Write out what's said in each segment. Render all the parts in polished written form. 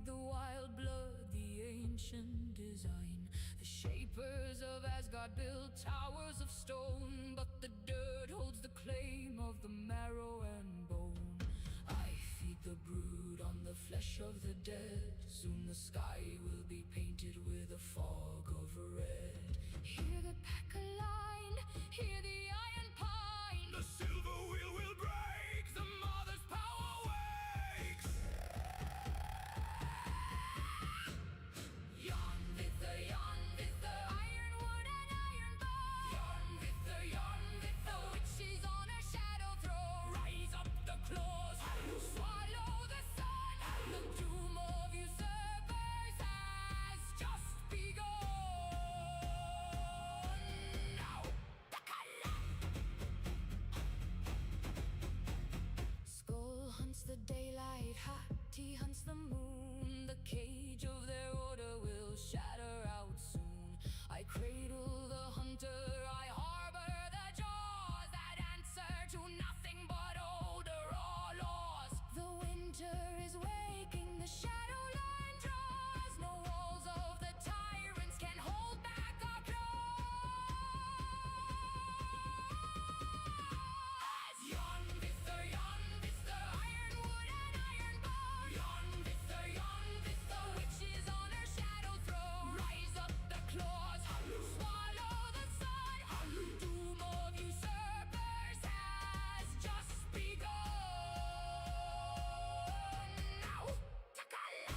embodied the wild blood, the ancient design. The shapers of Asgard built towers of stone, but the dirt holds the claim of the marrow and bone. I feed the brood on the flesh of the dead. Soon the sky will be painted with a fog of red. Hear the pack align, hear the iron pine. The silver wheel will break, the mother's power wakes. Yarn with the ironwood and iron bar. Yarn with the witches on a shadow throne. Rise up the claws, Swallow the sun. The doom of usurpers has just begun. Now, Skull hunts the daylight, Hati hunts the moon. The cage of their order will shatter out soon. I cradle the hunter, I harbor the jaws that answer to nothing but older laws. The winter is waking, the shadow line draws. No walls of the tyrants can hold back our claws. Yarn with the ironwood and iron bar. Yarn with the witches on her shadow throne. Rise up the claws, swallow the sun. Doom of usurpers has just begun. Now, Takala!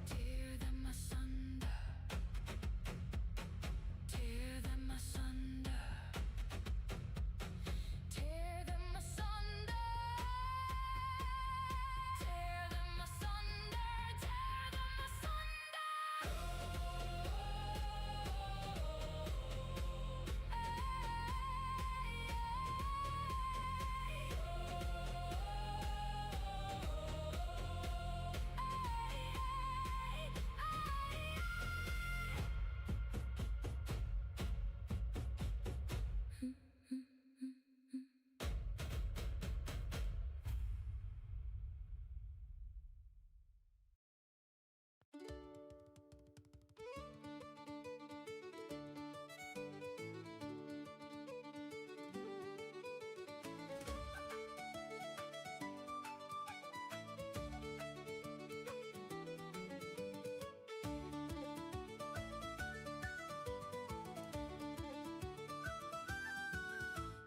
Tear them asunder, tear them asunder, tear them asunder, tear them asunder, tear them asunder.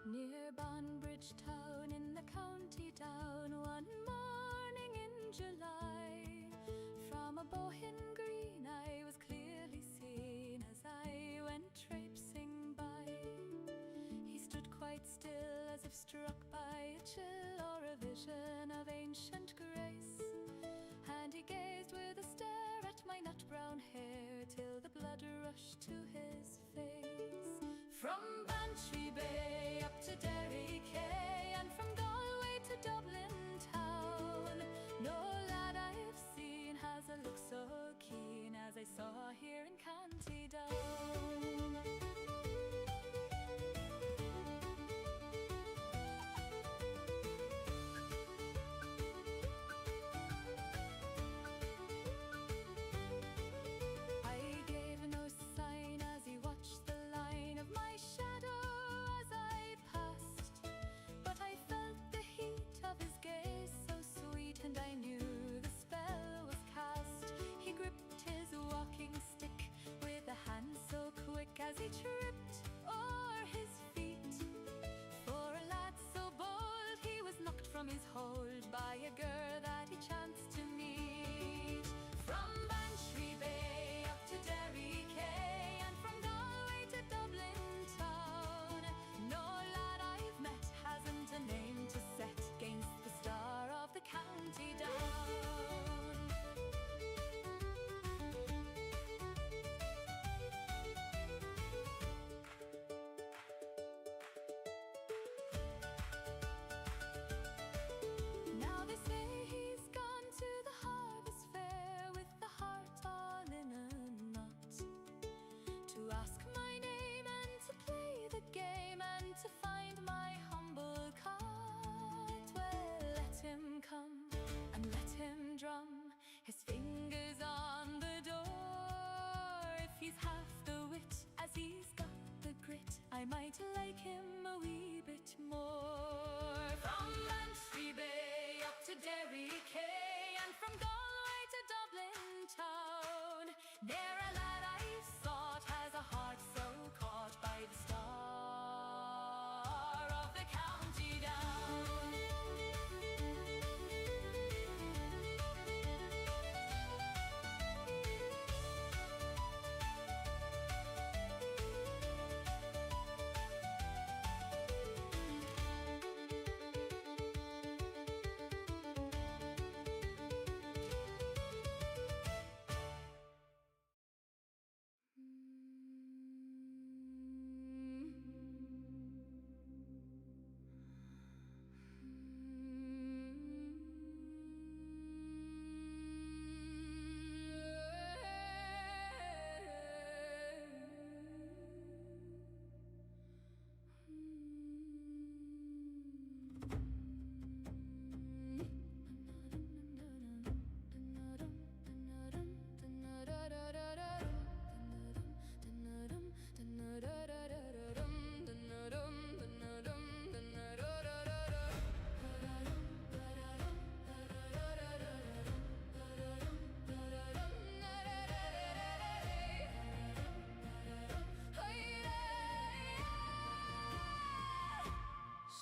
Near Banbridge town in the county down, one morning in July, from a bohin green I was clearly seen as I went traipsing by. He stood quite still as if struck by a chill or a vision of ancient grace, and he gazed with a stare at my nut-brown hair till the blood rushed to his face. From Bantry Bay up to Derry Quay, and from Galway to Dublin town, no lad I've seen has a look so keen as I saw here in County Down. I gave no sign as he watched the line of my shadow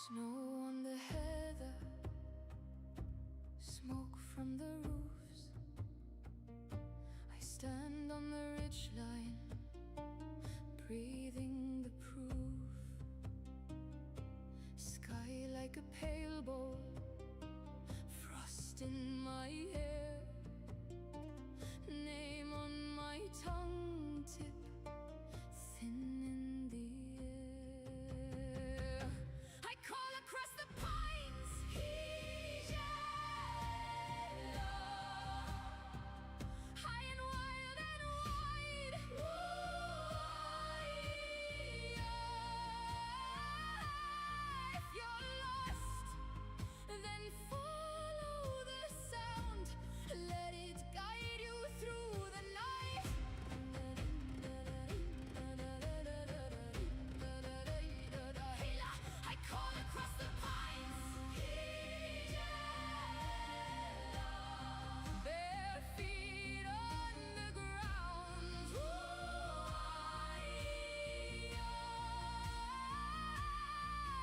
Snow on the heather, smoke from the roofs. I stand on the ridge line, breathing the proof. Sky like a pale bowl, frost in my hair, name on my tongue tip, thin in the air. I call across the pines, high and wild and wide. If you're lost, then follow the sound. Let it guide you through the night. I call across the pines, bare feet on the ground.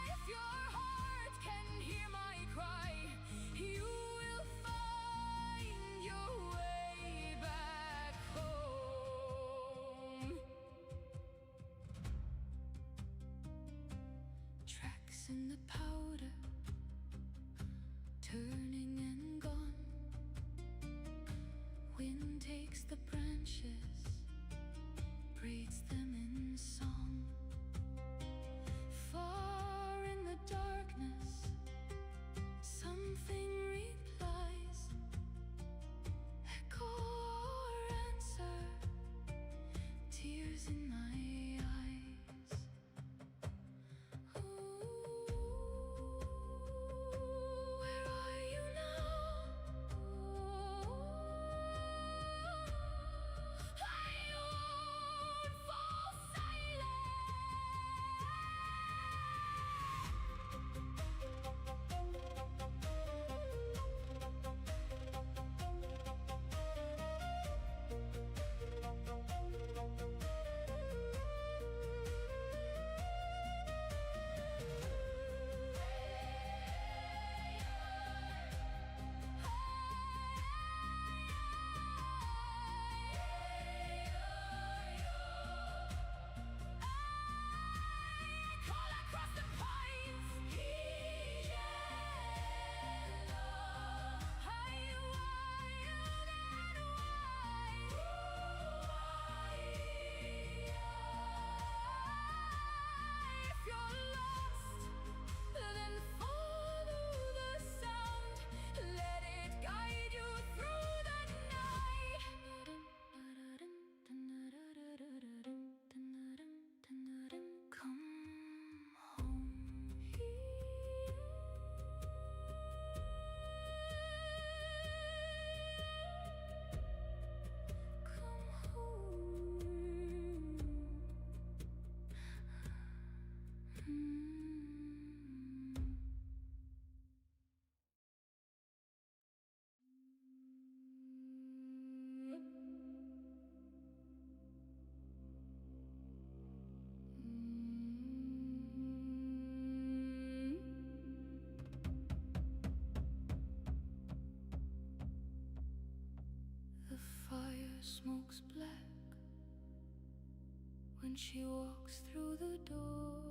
If your heart can hear my cry, you will find your way back home. Tracks in the powder, turning and gone. Wind takes the branches, breaks them in song. Far in the darkness, something replies, echo or answer, tears in my eyes. Where are you now? I won't fall call across the pines, high, wild and wide. If you're lost, then follow the sound. Let it guide you through the night. Come home. Come home. The fire smokes black when she walks through the door.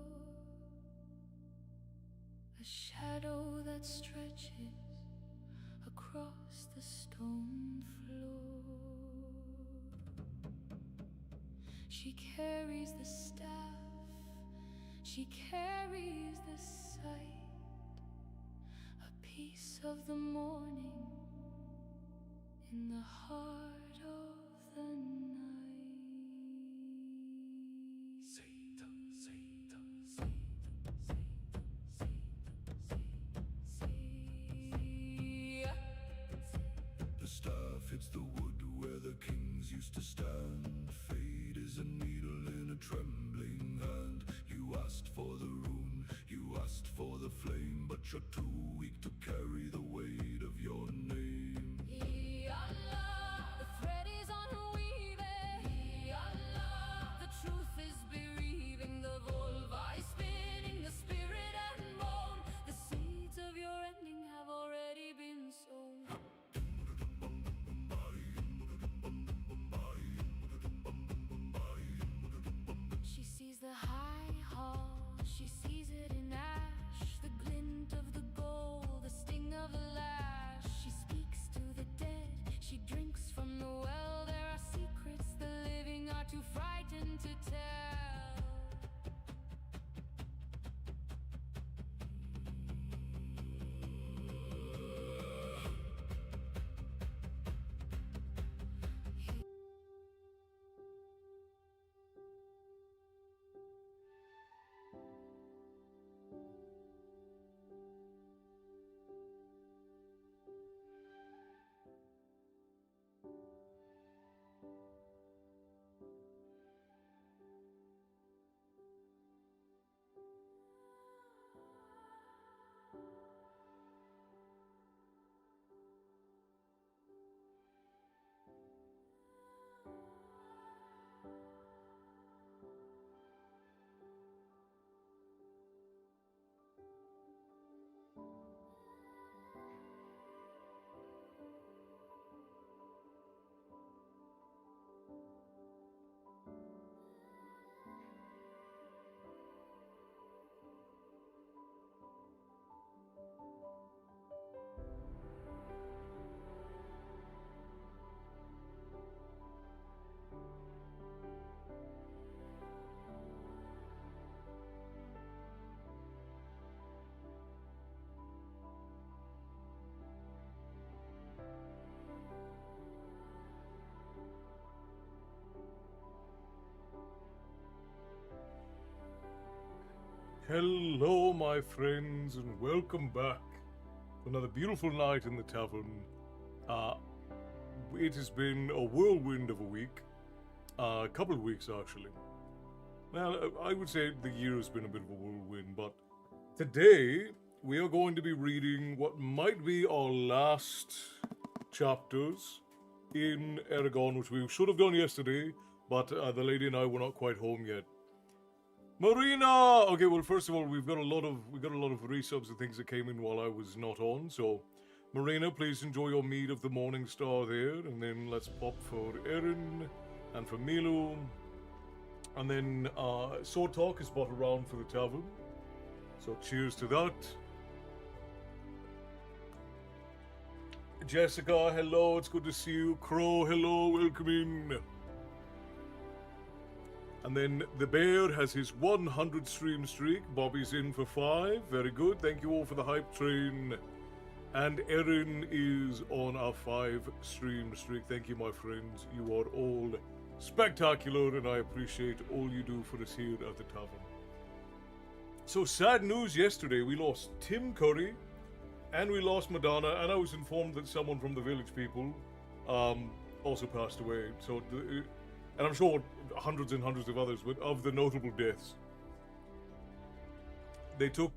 A shadow that stretches across the stone floor. She carries the staff, she carries the sight, a piece of the morning in the heart of the night. The staff hits the wood where the kings used to stand. Fate is a needle in a trembling hand. You asked for the rune, you asked for the flame, but you're too weak to carry the weight of your name. The thread is unweaving. The truth is bereaving. The vulva is spinning, the spirit and bone Hello, my friends, and welcome back to another beautiful night in the tavern. Uh, it has been a whirlwind of a week, a couple of weeks actually. Well, I would say the year has been a bit of a whirlwind, but today we are going to be reading what might be our last chapters in Eragon, which we should have done yesterday, but the lady and I were not quite home yet. Marina! Okay, well, first of all, we got a lot of resubs and things that came in while I was not on. So, Marina, please enjoy your mead of the Morning Star there, and then let's pop for Erin and for Milu, and then Sword Talk is brought around for the tavern. So, cheers to that. Jessica, hello, it's good to see you. Crow, hello, welcome in. And then the bear has his 100 stream streak. Bobby's in for 5. Very good. Thank you all for the hype train. And Erin is on a 5 stream streak. Thank you, my friends. You are all spectacular, and I appreciate all you do for us here at the tavern. So, sad news yesterday. We lost Tim Curry, and we lost Madonna, and I was informed that someone from the village people also passed away. So, and I'm sure hundreds and hundreds of others, but of the notable deaths, they took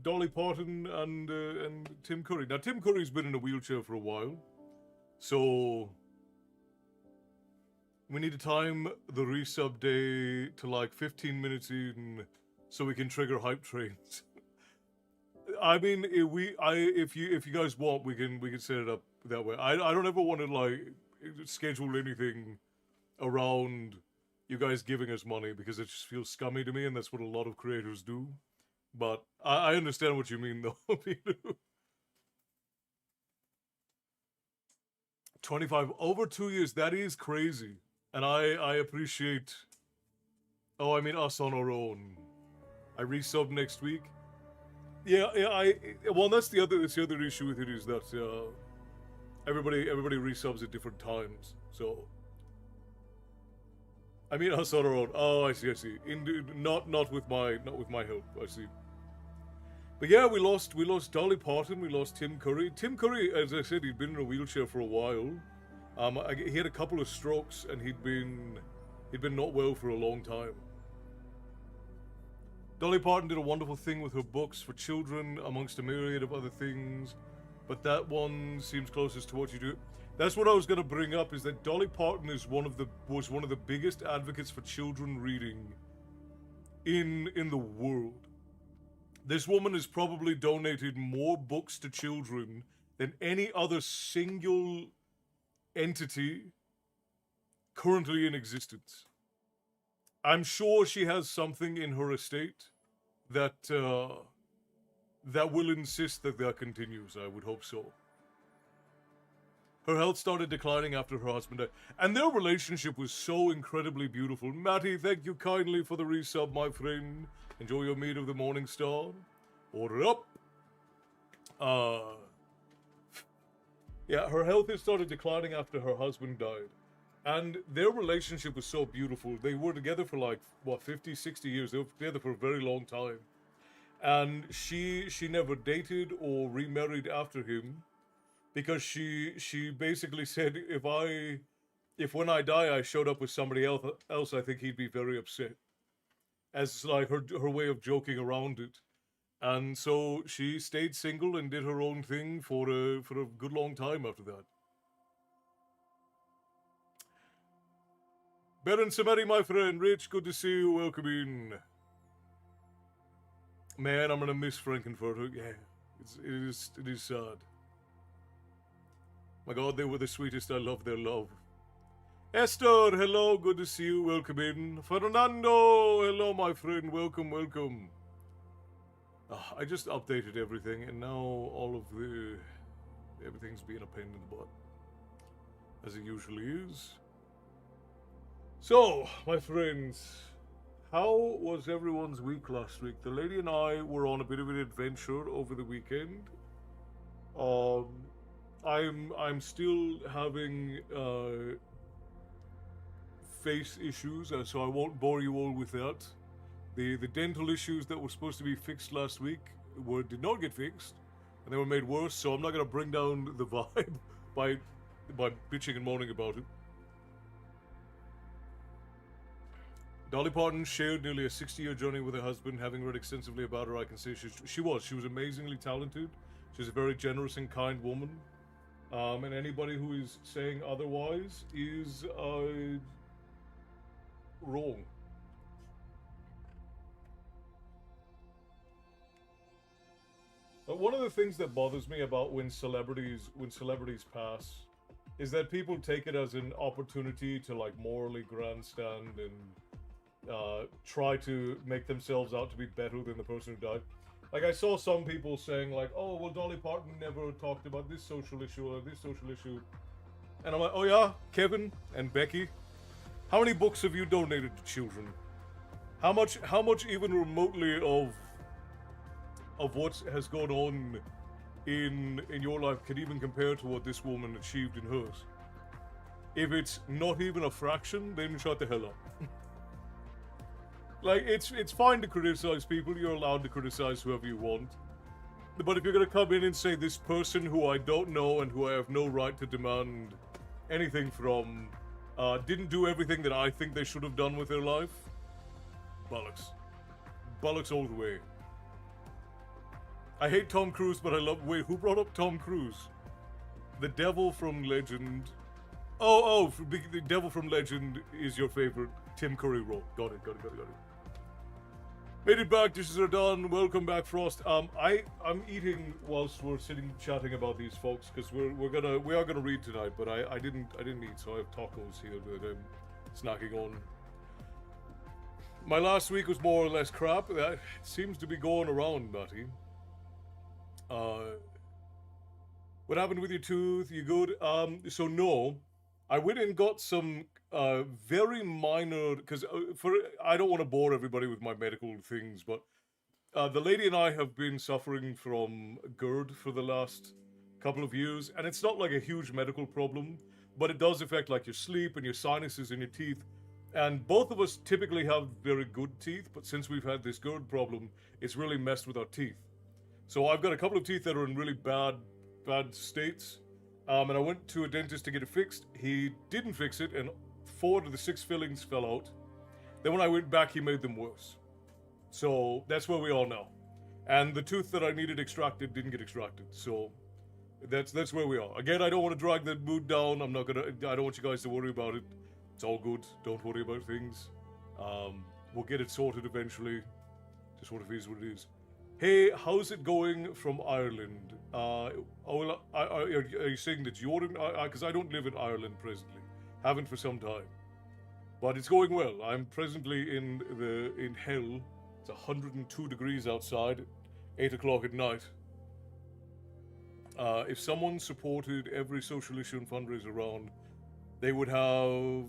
Dolly Parton and Tim Curry. Now Tim Curry's been in a wheelchair for a while, so we need to time the resub day to like 15 minutes in, so we can trigger hype trains. I mean, if you guys want, we can set it up that way. I don't ever want to like schedule anything around you guys giving us money, because it just feels scummy to me, and that's what a lot of creators do. But I understand what you mean, though. 25 over 2 years, that is crazy, and I appreciate. Oh, I mean us on our own. I resub next week. Yeah. Well, that's the other issue with it, is that everybody resubs at different times, so. I mean, us on our own. Oh, I see. Not with my help. I see. But yeah, we lost Dolly Parton. We lost Tim Curry. Tim Curry, as I said, he'd been in a wheelchair for a while. He had a couple of strokes, and he'd been not well for a long time. Dolly Parton did a wonderful thing with her books for children, amongst a myriad of other things, but that one seems closest to what you do. That's what I was going to bring up, is that Dolly Parton was one of the biggest advocates for children reading in the world. This woman has probably donated more books to children than any other single entity currently in existence. I'm sure she has something in her estate that will insist that continues. I would hope so. Her health started declining after her husband died, and their relationship was so incredibly beautiful. Matty, thank you kindly for the resub, my friend. Enjoy your mead of the Morning Star. Order up. Yeah, her health had started declining after her husband died, and their relationship was so beautiful. They were together for like, 50, 60 years. They were together for a very long time. And she never dated or remarried after him, because she basically said, if when I die I showed up with somebody else, I think he'd be very upset, as like her way of joking around it. And so she stayed single and did her own thing for a good long time after that. Baron Samari, my friend, Rich, good to see you. Welcome in. Man, I'm gonna miss Frankenfurter. Yeah, it is sad. My God, they were the sweetest. I love their love. Esther, hello, good to see you. Welcome in. Fernando, hello, my friend. Welcome. I just updated everything, and now everything's being a pain in the butt, as it usually is. So, my friends, how was everyone's week last week? The lady and I were on a bit of an adventure over the weekend. I'm still having face issues, so I won't bore you all with that. The dental issues that were supposed to be fixed last week did not get fixed, and they were made worse. So I'm not going to bring down the vibe by bitching and moaning about it. Dolly Parton shared nearly a 60-year journey with her husband. Having read extensively about her, I can say she was amazingly talented. She's a very generous and kind woman. And anybody who is saying otherwise is wrong. One of the things that bothers me about when celebrities pass is that people take it as an opportunity to like morally grandstand and try to make themselves out to be better than the person who died. Like, I saw some people saying like, oh, well, Dolly Parton never talked about this social issue or this social issue. And I'm like, oh yeah, Kevin and Becky, how many books have you donated to children? How much even remotely of what has gone on in your life can even compare to what this woman achieved in hers? If it's not even a fraction, then shut the hell up. Like, it's fine to criticize people. You're allowed to criticize whoever you want. But if you're going to come in and say this person who I don't know and who I have no right to demand anything from didn't do everything that I think they should have done with their life, bollocks. Bollocks all the way. I hate Tom Cruise, but I love... Wait, who brought up Tom Cruise? The Devil from Legend... Oh, the Devil from Legend is your favorite Tim Curry role. Got it. Made it back, dishes are done. Welcome back, Frost. I'm eating whilst we're sitting chatting about these folks, because we are gonna read tonight, but I didn't eat, so I have tacos here that I'm snacking on. My last week was more or less crap. That seems to be going around, Matty. What happened with your tooth? You good? So no, I went and got some very minor, because I don't want to bore everybody with my medical things, but the lady and I have been suffering from GERD for the last couple of years, and it's not like a huge medical problem, but it does affect like your sleep and your sinuses and your teeth. And both of us typically have very good teeth, but since we've had this GERD problem, it's really messed with our teeth. So I've got a couple of teeth that are in really bad states, and I went to a dentist to get it fixed. He didn't fix it, and 4 of the 6 fillings fell out. Then when I went back, he made them worse. So that's where we are now. And the tooth that I needed extracted didn't get extracted. So that's where we are. Again, I don't want to drag the mood down. I don't want you guys to worry about it. It's all good. Don't worry about things. We'll get it sorted eventually. Just what it is what it is. Hey, how's it going from Ireland? Are you saying that you're in... Because I don't live in Ireland presently. Haven't for some time. But it's going well. I'm presently in hell. It's 102 degrees outside. 8 o'clock at night. If someone supported every social issue and fundraiser around, they would have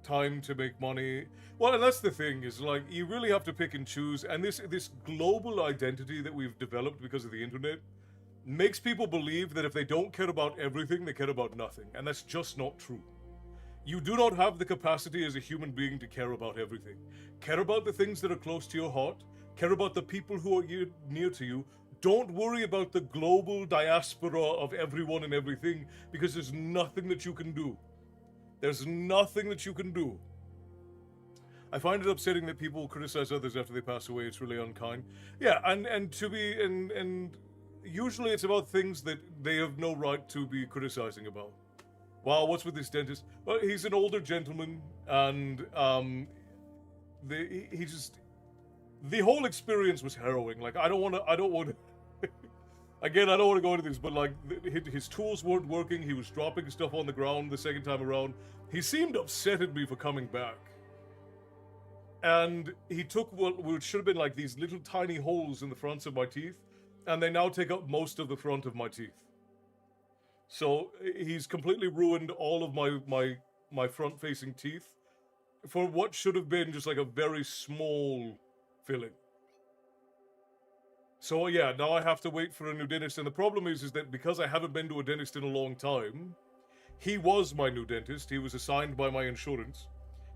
time to make money. Well, and that's the thing, is like, you really have to pick and choose. And this global identity that we've developed because of the internet makes people believe that if they don't care about everything, they care about nothing. And that's just not true. You do not have the capacity as a human being to care about everything. Care about the things that are close to your heart. Care about the people who are near to you. Don't worry about the global diaspora of everyone and everything, because there's nothing that you can do. There's nothing that you can do. I find it upsetting that people criticize others after they pass away. It's really unkind. Yeah, and usually it's about things that they have no right to be criticizing about. Wow, what's with this dentist? Well, he's an older gentleman, and the whole experience was harrowing. Like, I don't want to. Again, I don't want to go into this, but like, his tools weren't working. He was dropping stuff on the ground the second time around. He seemed upset at me for coming back. And he took what should have been like these little tiny holes in the fronts of my teeth, and they now take up most of the front of my teeth. So he's completely ruined all of my front-facing teeth for what should have been just like a very small filling. So yeah, now I have to wait for a new dentist, and the problem is that because I haven't been to a dentist in a long time, he was my new dentist. He was assigned by my insurance.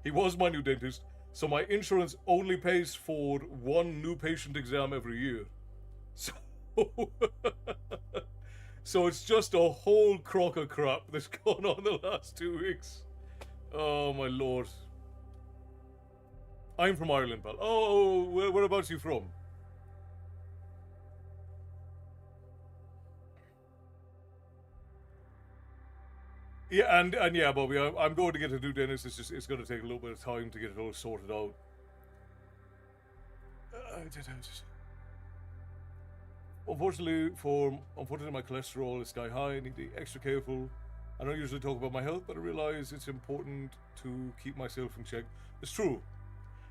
He was my new dentist, So my insurance only pays for one new patient exam every year. So, so it's just a whole crock of crap that's gone on the last 2 weeks. Oh my lord. I'm from Ireland, pal. Oh, whereabouts are you from? Yeah, and yeah, Bobby, I'm going to get a new dentist. It's going to take a little bit of time to get it all sorted out. Unfortunately, my cholesterol is sky high. I need to be extra careful. I don't usually talk about my health, but I realize it's important to keep myself in check. It's true.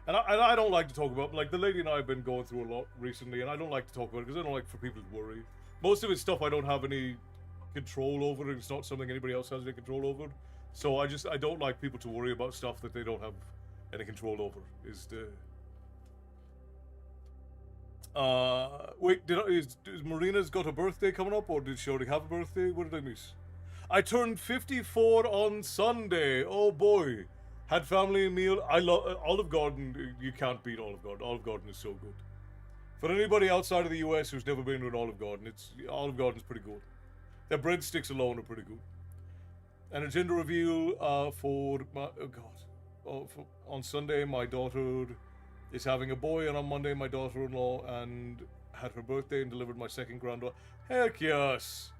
And I don't like to talk about, like, the lady and I have been going through a lot recently, and I don't like to talk about it because I don't like for people to worry. Most of it's stuff I don't have any control over, and it's not something anybody else has any control over. So I don't like people to worry about stuff that they don't have any control over. Wait, is Marina's got a birthday coming up, or did she already have a birthday? What did I miss? I turned 54 on Sunday. Oh boy. Had family meal. I love Olive Garden. You can't beat Olive Garden. Olive Garden is so good. For anybody outside of the US who's never been to an Olive Garden, Olive Garden's pretty good. Their breadsticks alone are pretty good. And a gender reveal for my on Sunday my daughter is having a boy, and on Monday my daughter-in-law and had her birthday and delivered my second granddaughter. Heck yes,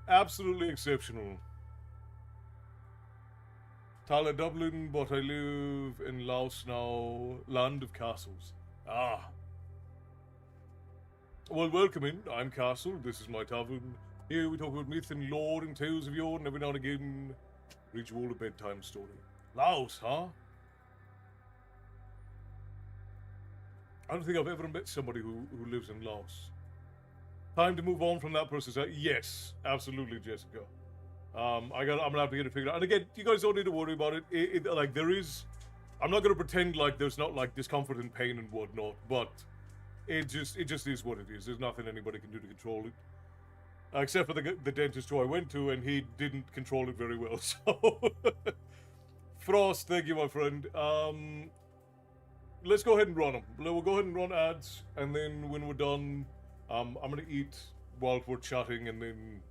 absolutely exceptional. Tala Dublin, but I live in Laos now, land of castles. Ah. Well, welcome in. I'm Castle. This is my tavern. Here we talk about myth and lore and tales of yore, and every now and again read you all a bedtime story. Laos, huh? I don't think I've ever met somebody who lives in Laos. Time to move on from that process. Yes, absolutely, Jessica. I'm gonna have to get it figured out. And again, you guys don't need to worry about it. Like, there is, I'm not gonna pretend like there's not like discomfort and pain and whatnot, but it just is what it is. There's nothing anybody can do to control it, except for the dentist who I went to, and he didn't control it very well. So, Frost, thank you, my friend. Let's go ahead and run them. We'll go ahead and run ads, and then when we're done, I'm gonna eat while we're chatting, and then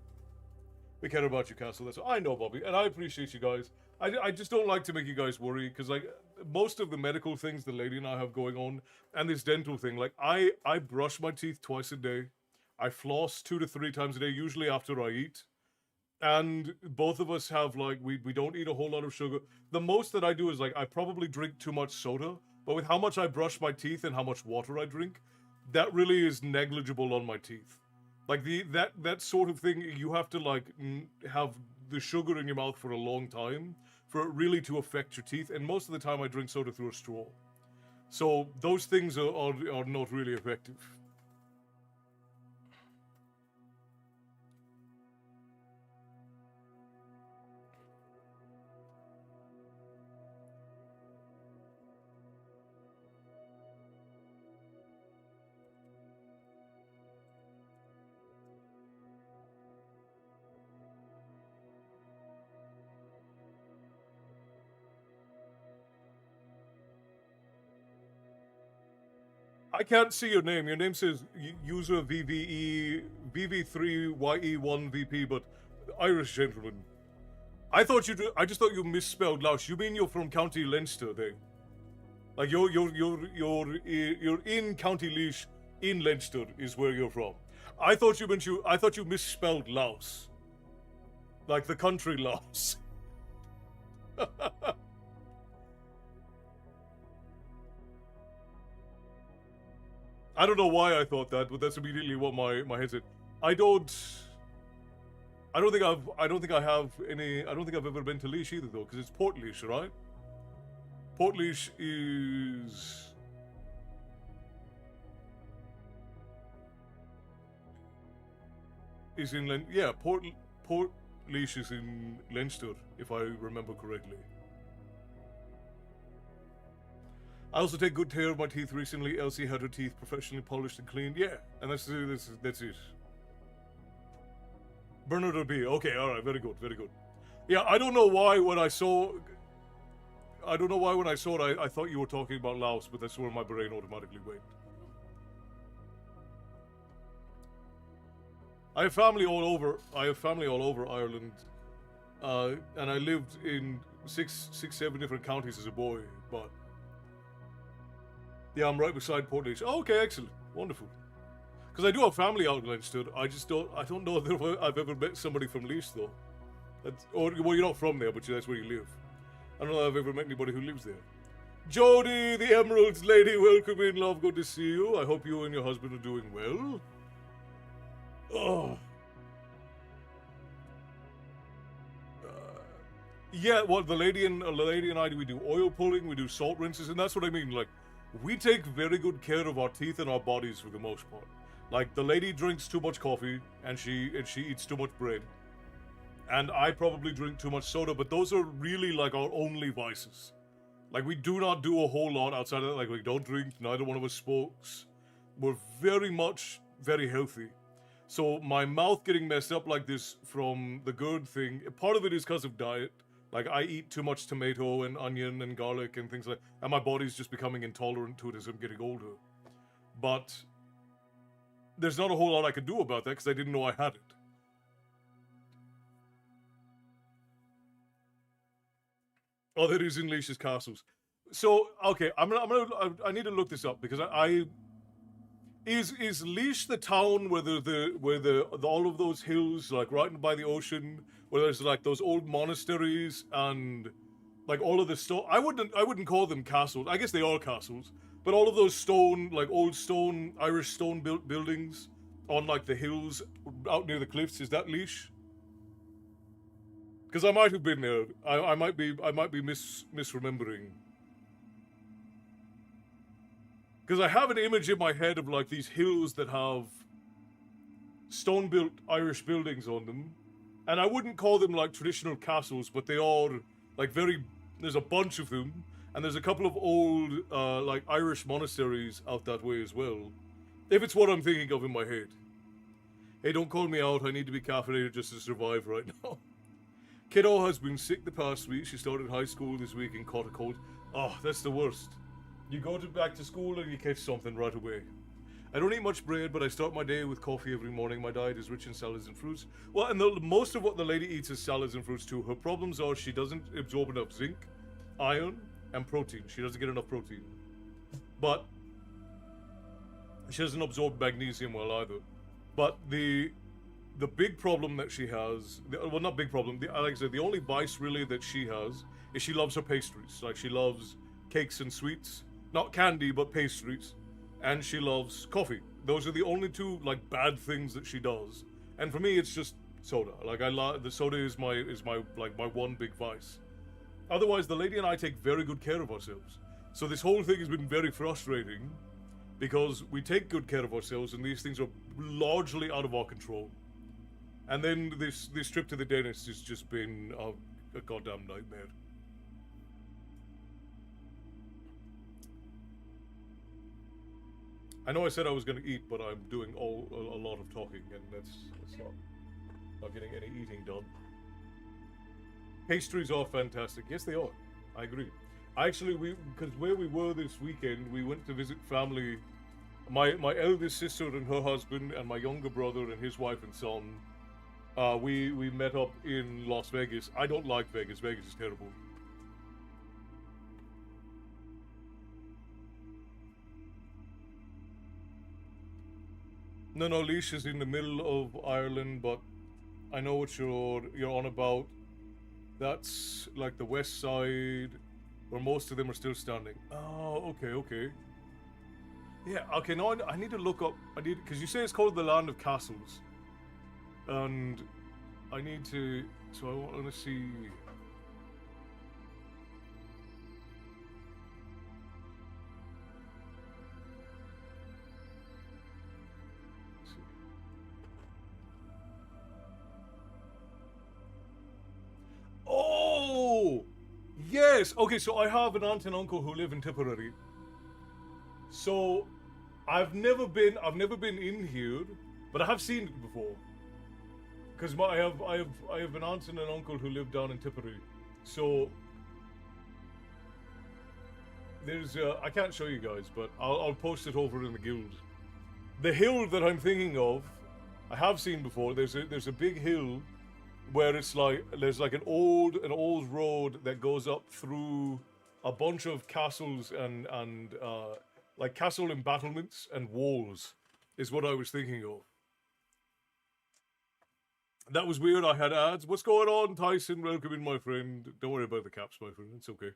we care about you, Castle. That's I know, Bobby, and I appreciate you guys. I just don't like to make you guys worry, because like most of the medical things the lady and I have going on, and this dental thing, like I brush my teeth twice a day, I floss 2 to 3 times a day, usually after I eat, and both of us have like we don't eat a whole lot of sugar. The most that I do is like I probably drink too much soda, but with how much I brush my teeth and how much water I drink, that really is negligible on my teeth. Like that sort of thing, you have to like have the sugar in your mouth for a long time for it really to affect your teeth. And most of the time, I drink soda through a straw, so those things are not really effective. I can't see your name. Your name says user VVE VV3YE1VP, but Irish gentleman. I just thought you misspelled Laos. You mean you're from County Leinster, then? Like you're in County Laois, in Leinster is where you're from. I thought you misspelled Laos, like the country Laos. I don't know why I thought that, but that's immediately what my head said. I don't think I've ever been to Laois either, though, because it's Port Laois, right? Port Laois is in Port Laois is in Leinster, if I remember correctly. I also take good care of my teeth recently. Elsie had her teeth professionally polished and cleaned. Yeah, and that's it. Bernard or B. Okay, alright, very good, very good. Yeah, I don't know why when I saw... I don't know why when I saw it, I thought you were talking about Laos, but that's where my brain automatically went. I have family all over Ireland, and I lived in six, 7 different counties as a boy. But yeah, I'm right beside Port Leash. Oh, okay, excellent, wonderful. Because I do have family out in Leinster. I don't know if I've ever met somebody from Leash though. Well, you're not from there, but that's where you live. I don't know if I've ever met anybody who lives there. Jody, the Emeralds lady, welcome in, love. Good to see you. I hope you and your husband are doing well. Oh. Yeah, well, the lady and I, we do oil pulling, we do salt rinses, and that's what I mean. Like, we take very good care of our teeth and our bodies for the most part. Like, the lady drinks too much coffee, and she eats too much bread. And I probably drink too much soda, but those are really, like, our only vices. Like, we do not do a whole lot outside of that. Like, we don't drink, neither one of us smokes. We're very healthy. So, my mouth getting messed up like this from the GERD thing, part of it is because of diet. Like, I eat too much tomato and onion and garlic and things like that, and my body's just becoming intolerant to it as I'm getting older. But there's not a whole lot I could do about that because I didn't know I had it. Oh, that is in Leash's castles. So, okay, I need to look this up because is Leash the town where all of those hills, like right by the ocean, where there's like those old monasteries and like all of the stone? I wouldn't call them castles. I guess they are castles, but all of those stone, like old stone, Irish stone built buildings on like the hills out near the cliffs. Is that Leash? Because I might have been there. I might be misremembering. Because I have an image in my head of like these hills that have stone-built Irish buildings on them, and I wouldn't call them like traditional castles, but they are like there's a bunch of them, and there's a couple of old like Irish monasteries out that way as well. If it's what I'm thinking of in my head. Hey, don't call me out. I need to be caffeinated just to survive right now. Kiddo has been sick the past week. She started high school this week and caught a cold. Oh, that's the worst. You go back to school and you catch something right away. I don't eat much bread, but I start my day with coffee every morning. My diet is rich in salads and fruits. Well, and most of what the lady eats is salads and fruits too. Her problems are she doesn't absorb enough zinc, iron, and protein. She doesn't get enough protein. But she doesn't absorb magnesium well either. But the big problem that she has, well, not big problem, like I said, the only vice really that she has is she loves her pastries. Like, she loves cakes and sweets. Not candy, but pastries. And she loves coffee. Those are the only two, like, bad things that she does. And for me, it's just soda. Like, the soda is my one big vice. Otherwise, the lady and I take very good care of ourselves. So this whole thing has been very frustrating because we take good care of ourselves and these things are largely out of our control. And then this trip to the dentist has just been a goddamn nightmare. I know I said I was going to eat, but I'm doing a lot of talking, and that's not getting any eating done. Pastries are fantastic. Yes, they are. I agree. Actually, because where we were this weekend, we went to visit family. My eldest sister and her husband, and my younger brother and his wife and son. We met up in Las Vegas. I don't like Vegas. Vegas is terrible. No, Leash is in the middle of Ireland, but I know what you're on about. That's like the west side, where most of them are still standing. Oh, okay. Yeah, okay, now I need to look up, because you say it's called the Land of Castles. And I need to, so I want to see. Oh! Yes! Okay, so I have an aunt and uncle who live in Tipperary. So I've never been in here, but I have seen it before. Because I have an aunt and an uncle who live down in Tipperary. So There's I can't show you guys, but I'll post it over in the guild. The hill that I'm thinking of, I have seen before. There's a big hill where it's like there's like an old road that goes up through a bunch of castles and like castle embattlements and walls is what I was thinking of. That was weird. I had ads. What's going on, Tyson? Welcome in, my friend. Don't worry about the caps, my friend. It's okay.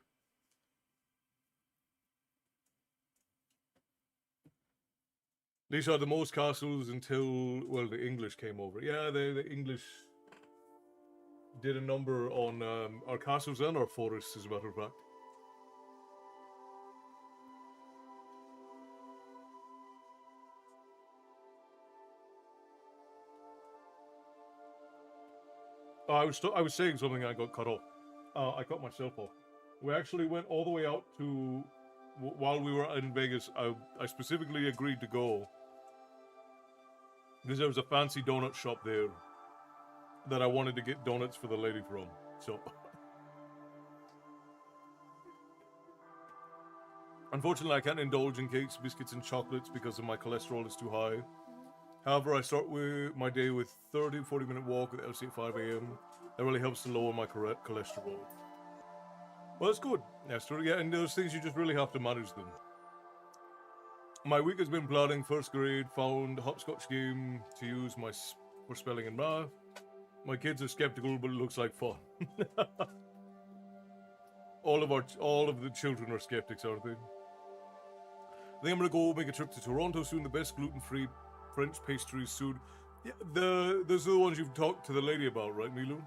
These are the most castles until, well, the English came over. Yeah, the English did a number on our castles and our forests, as a matter of fact. I was saying something and I got cut off. I cut myself off. We actually went all the way out to, while we were in Vegas, I specifically agreed to go because there was a fancy donut shop there that I wanted to get donuts for the lady from. So, unfortunately, I can't indulge in cakes, biscuits, and chocolates because of my cholesterol is too high. However, I start my day with 40 minute walk at LC at 5 a.m. That really helps to lower my cholesterol. Well, that's good, Esther. Yeah, and those things you just really have to manage them. My week has been planning first grade, found a hopscotch game to use for spelling and math. My kids are skeptical, but it looks like fun. all of the children are skeptics, aren't they? I think I'm gonna go make a trip to Toronto soon. The best gluten-free French pastries soon. Yeah, those are the ones you've talked to the lady about, right, Milu?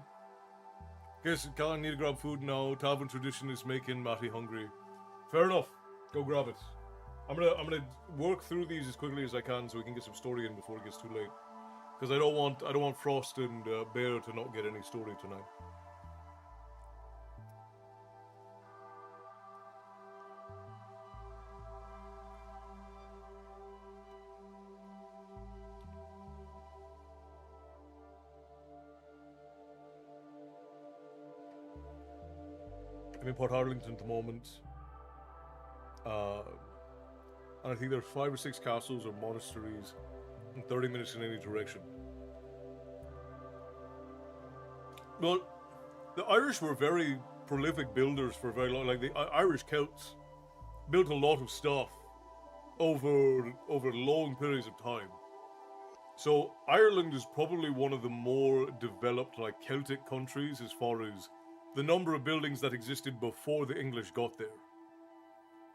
Guess I need to grab food now. Tavern tradition is making Matty hungry. Fair enough. Go grab it. I'm gonna work through these as quickly as I can so we can get some story in before it gets too late. Because I don't want Frost and Bear to not get any story tonight. I'm in Port Harlington at the moment. And I think there's 5 or 6 castles or monasteries in 30 minutes in any direction. Well, the Irish were very prolific builders for very long. Like the Irish Celts built a lot of stuff over long periods of time. So Ireland is probably one of the more developed, like, Celtic countries as far as the number of buildings that existed before the English got there.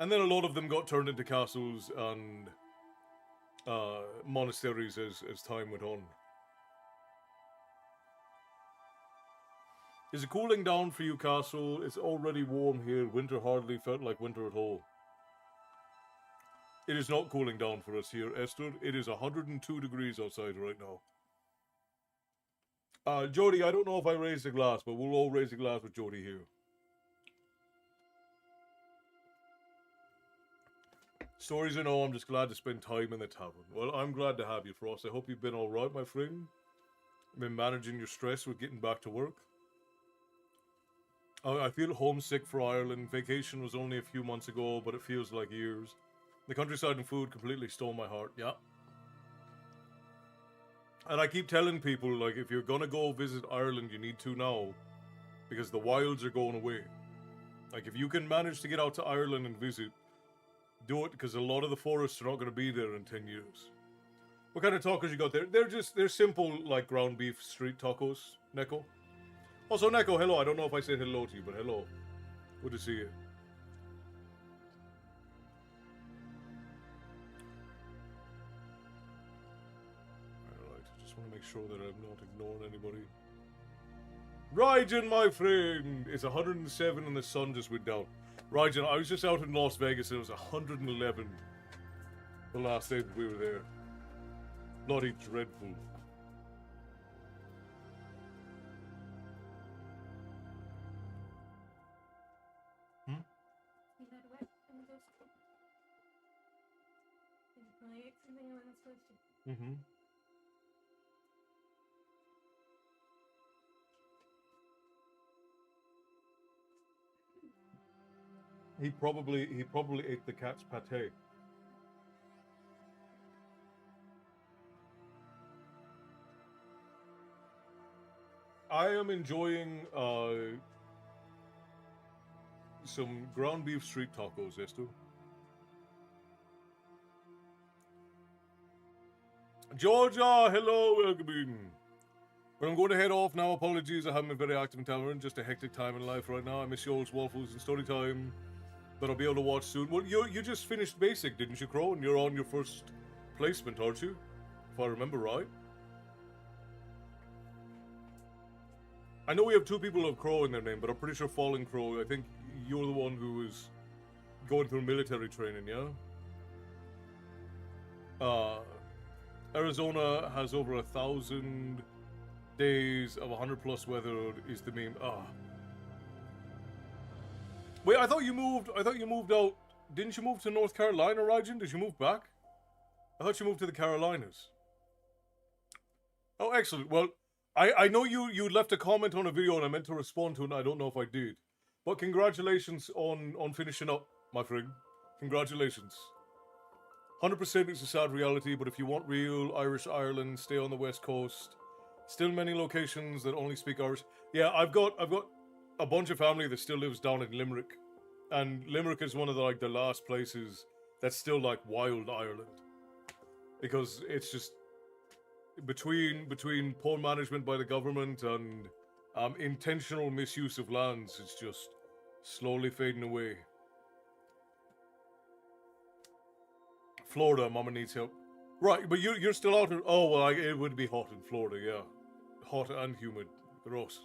And then a lot of them got turned into castles and monasteries as time went on. Is it cooling down for you, Castle? It's already warm here. Winter hardly felt like winter at all. It is not cooling down for us here, Esther. It is 102 degrees outside right now. Jody, I don't know if I raised a glass, but we'll all raise a glass with Jody here. Stories I know, I'm just glad to spend time in the tavern. Well, I'm glad to have you, Frost. I hope you've been alright, my friend. Been managing your stress with getting back to work. I feel homesick for Ireland. Vacation was only a few months ago, but it feels like years. The countryside and food completely stole my heart, yeah. And I keep telling people, like, if you're gonna go visit Ireland, you need to now. Because the wilds are going away. Like, if you can manage to get out to Ireland and visit, do it, because a lot of the forests are not going to be there in 10 years. What kind of tacos you got there? They're simple, like, ground beef street tacos, Neko. Also, Neko, hello. I don't know if I said hello to you, but hello. Good to see you. Alright, I just want to make sure that I'm not ignoring anybody. Raijin, my friend! It's 107 and the sun just went down. Raijin, I was just out in Las Vegas and it was 111 the last day that we were there. Bloody dreadful. Mm-hmm. He probably ate the cat's pate. I am enjoying some ground beef street tacos, Esther. Georgia, hello, welcome in. But I'm going to head off now. Apologies, I haven't been very active in Tavern. Just a hectic time in life right now. I miss y'all's waffles and story time. But I'll be able to watch soon. Well, you just finished Basic, didn't you, Crow? And you're on your first placement, aren't you? If I remember right. I know we have two people who have Crow in their name, but I'm pretty sure Fallen Crow, I think you're the one who was going through military training, yeah? Arizona has over 1,000 days of 100+ weather is the meme. Wait, I thought you moved out. Didn't you move to North Carolina, Rajan? Did you move back? I thought you moved to the Carolinas. Oh, excellent. Well, I know you left a comment on a video and I meant to respond to it and I don't know if I did. But congratulations on finishing up, my friend. Congratulations. 100% is a sad reality, but if you want real Irish Ireland, stay on the West Coast. Still many locations that only speak Irish. Yeah, I've got a bunch of family that still lives down in Limerick. And Limerick is one of the last places that's still like wild Ireland. Because it's just between poor management by the government and intentional misuse of lands, it's just slowly fading away. Florida, Mama needs help. Right, but you're still out. Oh well, it would be hot in Florida, yeah, hot and humid, gross.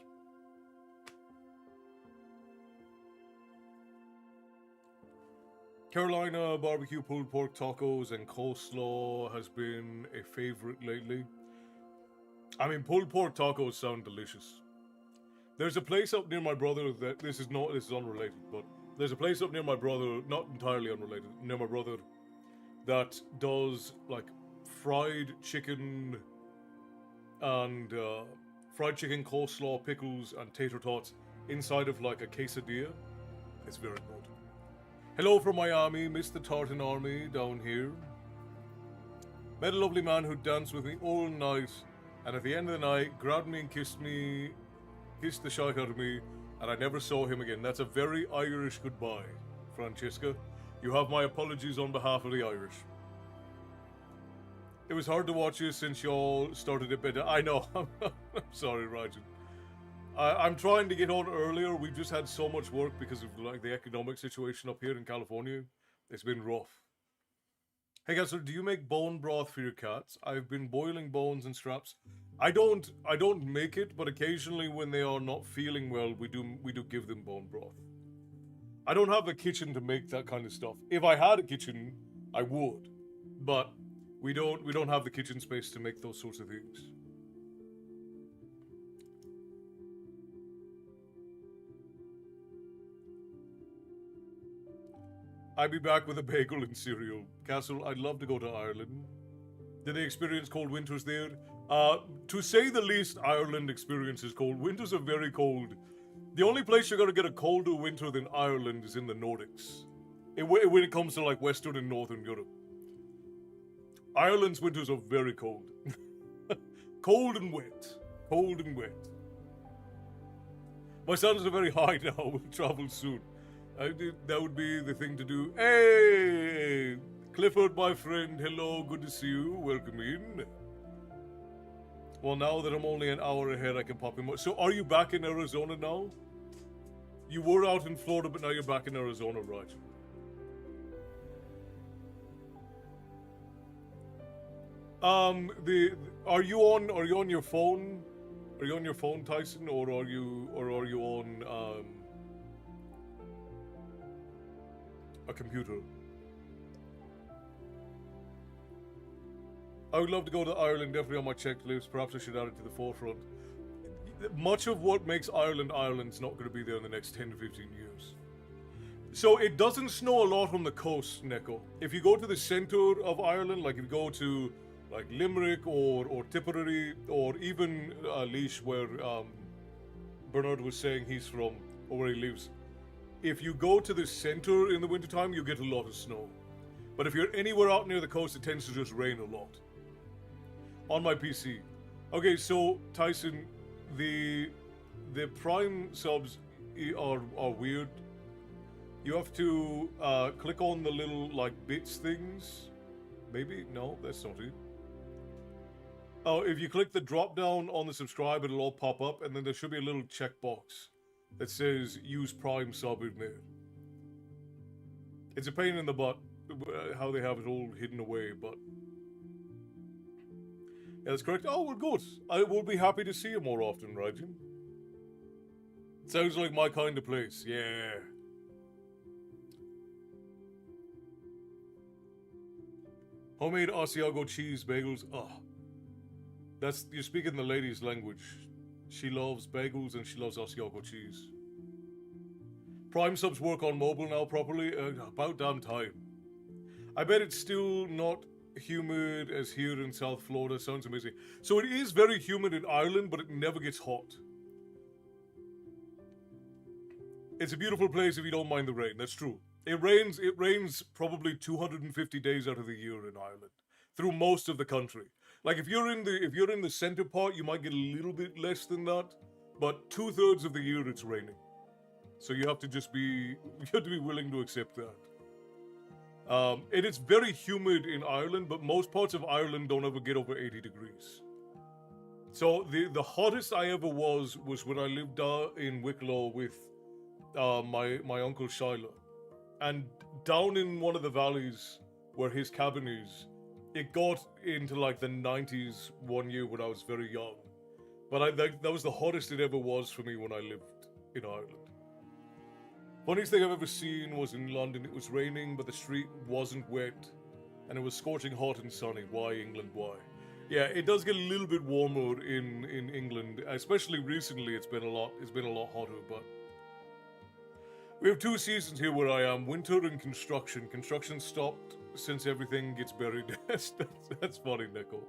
Carolina barbecue pulled pork tacos and coleslaw has been a favorite lately. I mean, pulled pork tacos sound delicious. There's a place up near my brother that this is unrelated, but there's a place up near my brother, not entirely unrelated, near my brother, that does like fried chicken and fried chicken, coleslaw, pickles, and tater tots inside of like a quesadilla. It's very good. Hello from Miami, missed the tartan army down here. Met a lovely man who danced with me all night, and at the end of the night, grabbed me and kissed the shite out of me, and I never saw him again. That's a very Irish goodbye, Francesca. You have my apologies on behalf of the Irish. It was hard to watch you since y'all started a bit. I know. I'm sorry, Rajan. I'm trying to get on earlier. We've just had so much work because of like the economic situation up here in California. It's been rough. Hey guys, so do you make bone broth for your cats? I've been boiling bones and straps. I don't make it, but occasionally when they are not feeling well, we do give them bone broth. I don't have a kitchen to make that kind of stuff. If I had a kitchen, I would. But we don't have the kitchen space to make those sorts of things. I'd be back with a bagel and cereal. Castle, I'd love to go to Ireland. Did they experience cold winters there? To say the least, Ireland experiences cold. Winters are very cold. The only place you're going to get a colder winter than Ireland is in the Nordics. When it comes to like Western and Northern Europe. Ireland's winters are very cold. Cold and wet. Cold and wet. My standards are very high now. We'll travel soon. That would be the thing to do. Hey! Clifford, my friend. Hello, good to see you. Welcome in. Well, now that I'm only an hour ahead, I can pop in. So, are you back in Arizona now? You were out in Florida, but now you're back in Arizona, right? Are you on your phone? Are you on your phone, Tyson, or are you on a computer? I would love to go to Ireland, definitely on my checklist. Perhaps I should add it to the forefront. Much of what makes Ireland Ireland's not going to be there in the next 10 to 15 years. So it doesn't snow a lot on the coast, Neko. If you go to the center of Ireland, like if you go to like Limerick or Tipperary or even Laois, where Bernard was saying he's from, or where he lives, if you go to the center in the wintertime, you get a lot of snow. But if you're anywhere out near the coast, it tends to just rain a lot. On my PC. Okay, so Tyson, the Prime subs are weird. You have to click on the little like bits things. Maybe? No, that's not it. Oh, if you click the drop down on the subscribe, it'll all pop up, and then there should be a little checkbox that says use Prime sub in there. It's a pain in the butt how they have it all hidden away, but yeah, that's correct. Oh, well, good. I will be happy to see you more often, right, Jim? Sounds like my kind of place. Yeah. Homemade Asiago cheese bagels. Oh, you're speaking the lady's language. She loves bagels and she loves Asiago cheese. Prime subs work on mobile now properly. About damn time. I bet it's still not humid as here in South Florida. Sounds amazing. So it is very humid in Ireland, but it never gets hot. It's a beautiful place if you don't mind the rain. That's true. It rains probably 250 days out of the year in Ireland, through most of the country. Like if you're in the center part, you might get a little bit less than that, but 2/3 of the year it's raining. So you have to be willing to accept that. It is very humid in Ireland, but most parts of Ireland don't ever get over 80 degrees. So the hottest I ever was when I lived in Wicklow with my uncle Shiloh. And down in one of the valleys where his cabin is, it got into like the 90s one year when I was very young. But that was the hottest it ever was for me when I lived in Ireland. Funniest thing I've ever seen was in London. It was raining, but the street wasn't wet, and it was scorching hot and sunny. Why, England, why? Yeah, it does get a little bit warmer in England, especially recently. It's been a lot hotter, but we have 2 seasons here where I am: winter and construction. Construction stopped since everything gets buried. That's funny, Nico.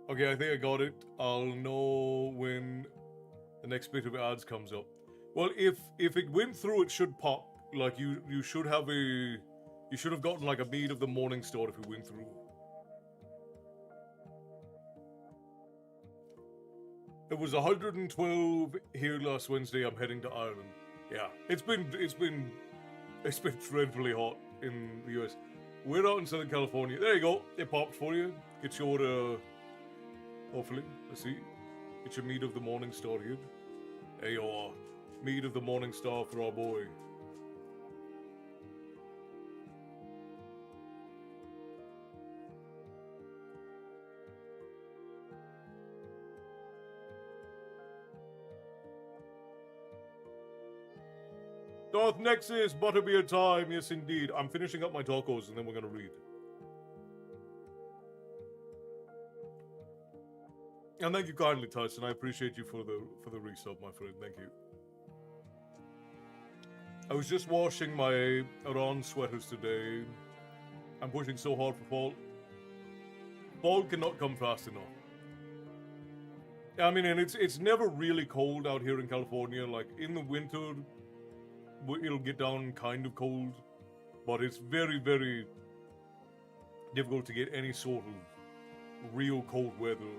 Okay, I think I got it. I'll know when the next bit of ads comes up. Well, if it went through, it should pop. Like you should have gotten like a mead of the morning star if it went through. It was 112 here last Wednesday. I'm heading to Ireland. Yeah, it's been dreadfully hot in the US. We're out in Southern California. There you go. It popped for you. Get your hopefully, let's see. Get your mead of the morning star here. There you are. Mead of the morning star for our boy. Darth Nexus, butterbeer time. Yes, indeed. I'm finishing up my tacos and then we're gonna read. And thank you kindly, Tyson. I appreciate you for the resub, my friend. Thank you. I was just washing my Eragon sweaters today. I'm pushing so hard for fall. Fall cannot come fast enough. I mean, and it's never really cold out here in California. Like in the winter, it'll get down kind of cold, but it's very, very difficult to get any sort of real cold weather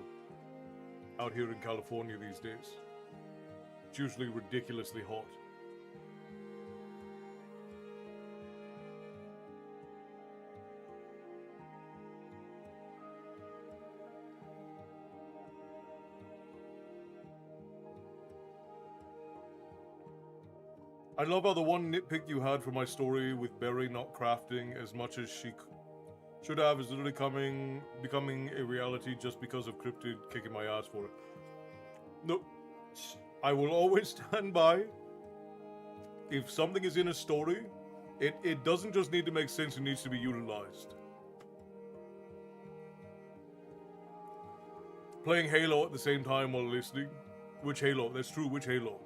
out here in California these days. It's usually ridiculously hot. I love how the one nitpick you had for my story with Berry not crafting as much as she should have is literally becoming a reality just because of Cryptid kicking my ass for it. No, I will always stand by. If something is in a story, it doesn't just need to make sense, it needs to be utilized. Playing Halo at the same time while listening. Which Halo? That's true, which Halo?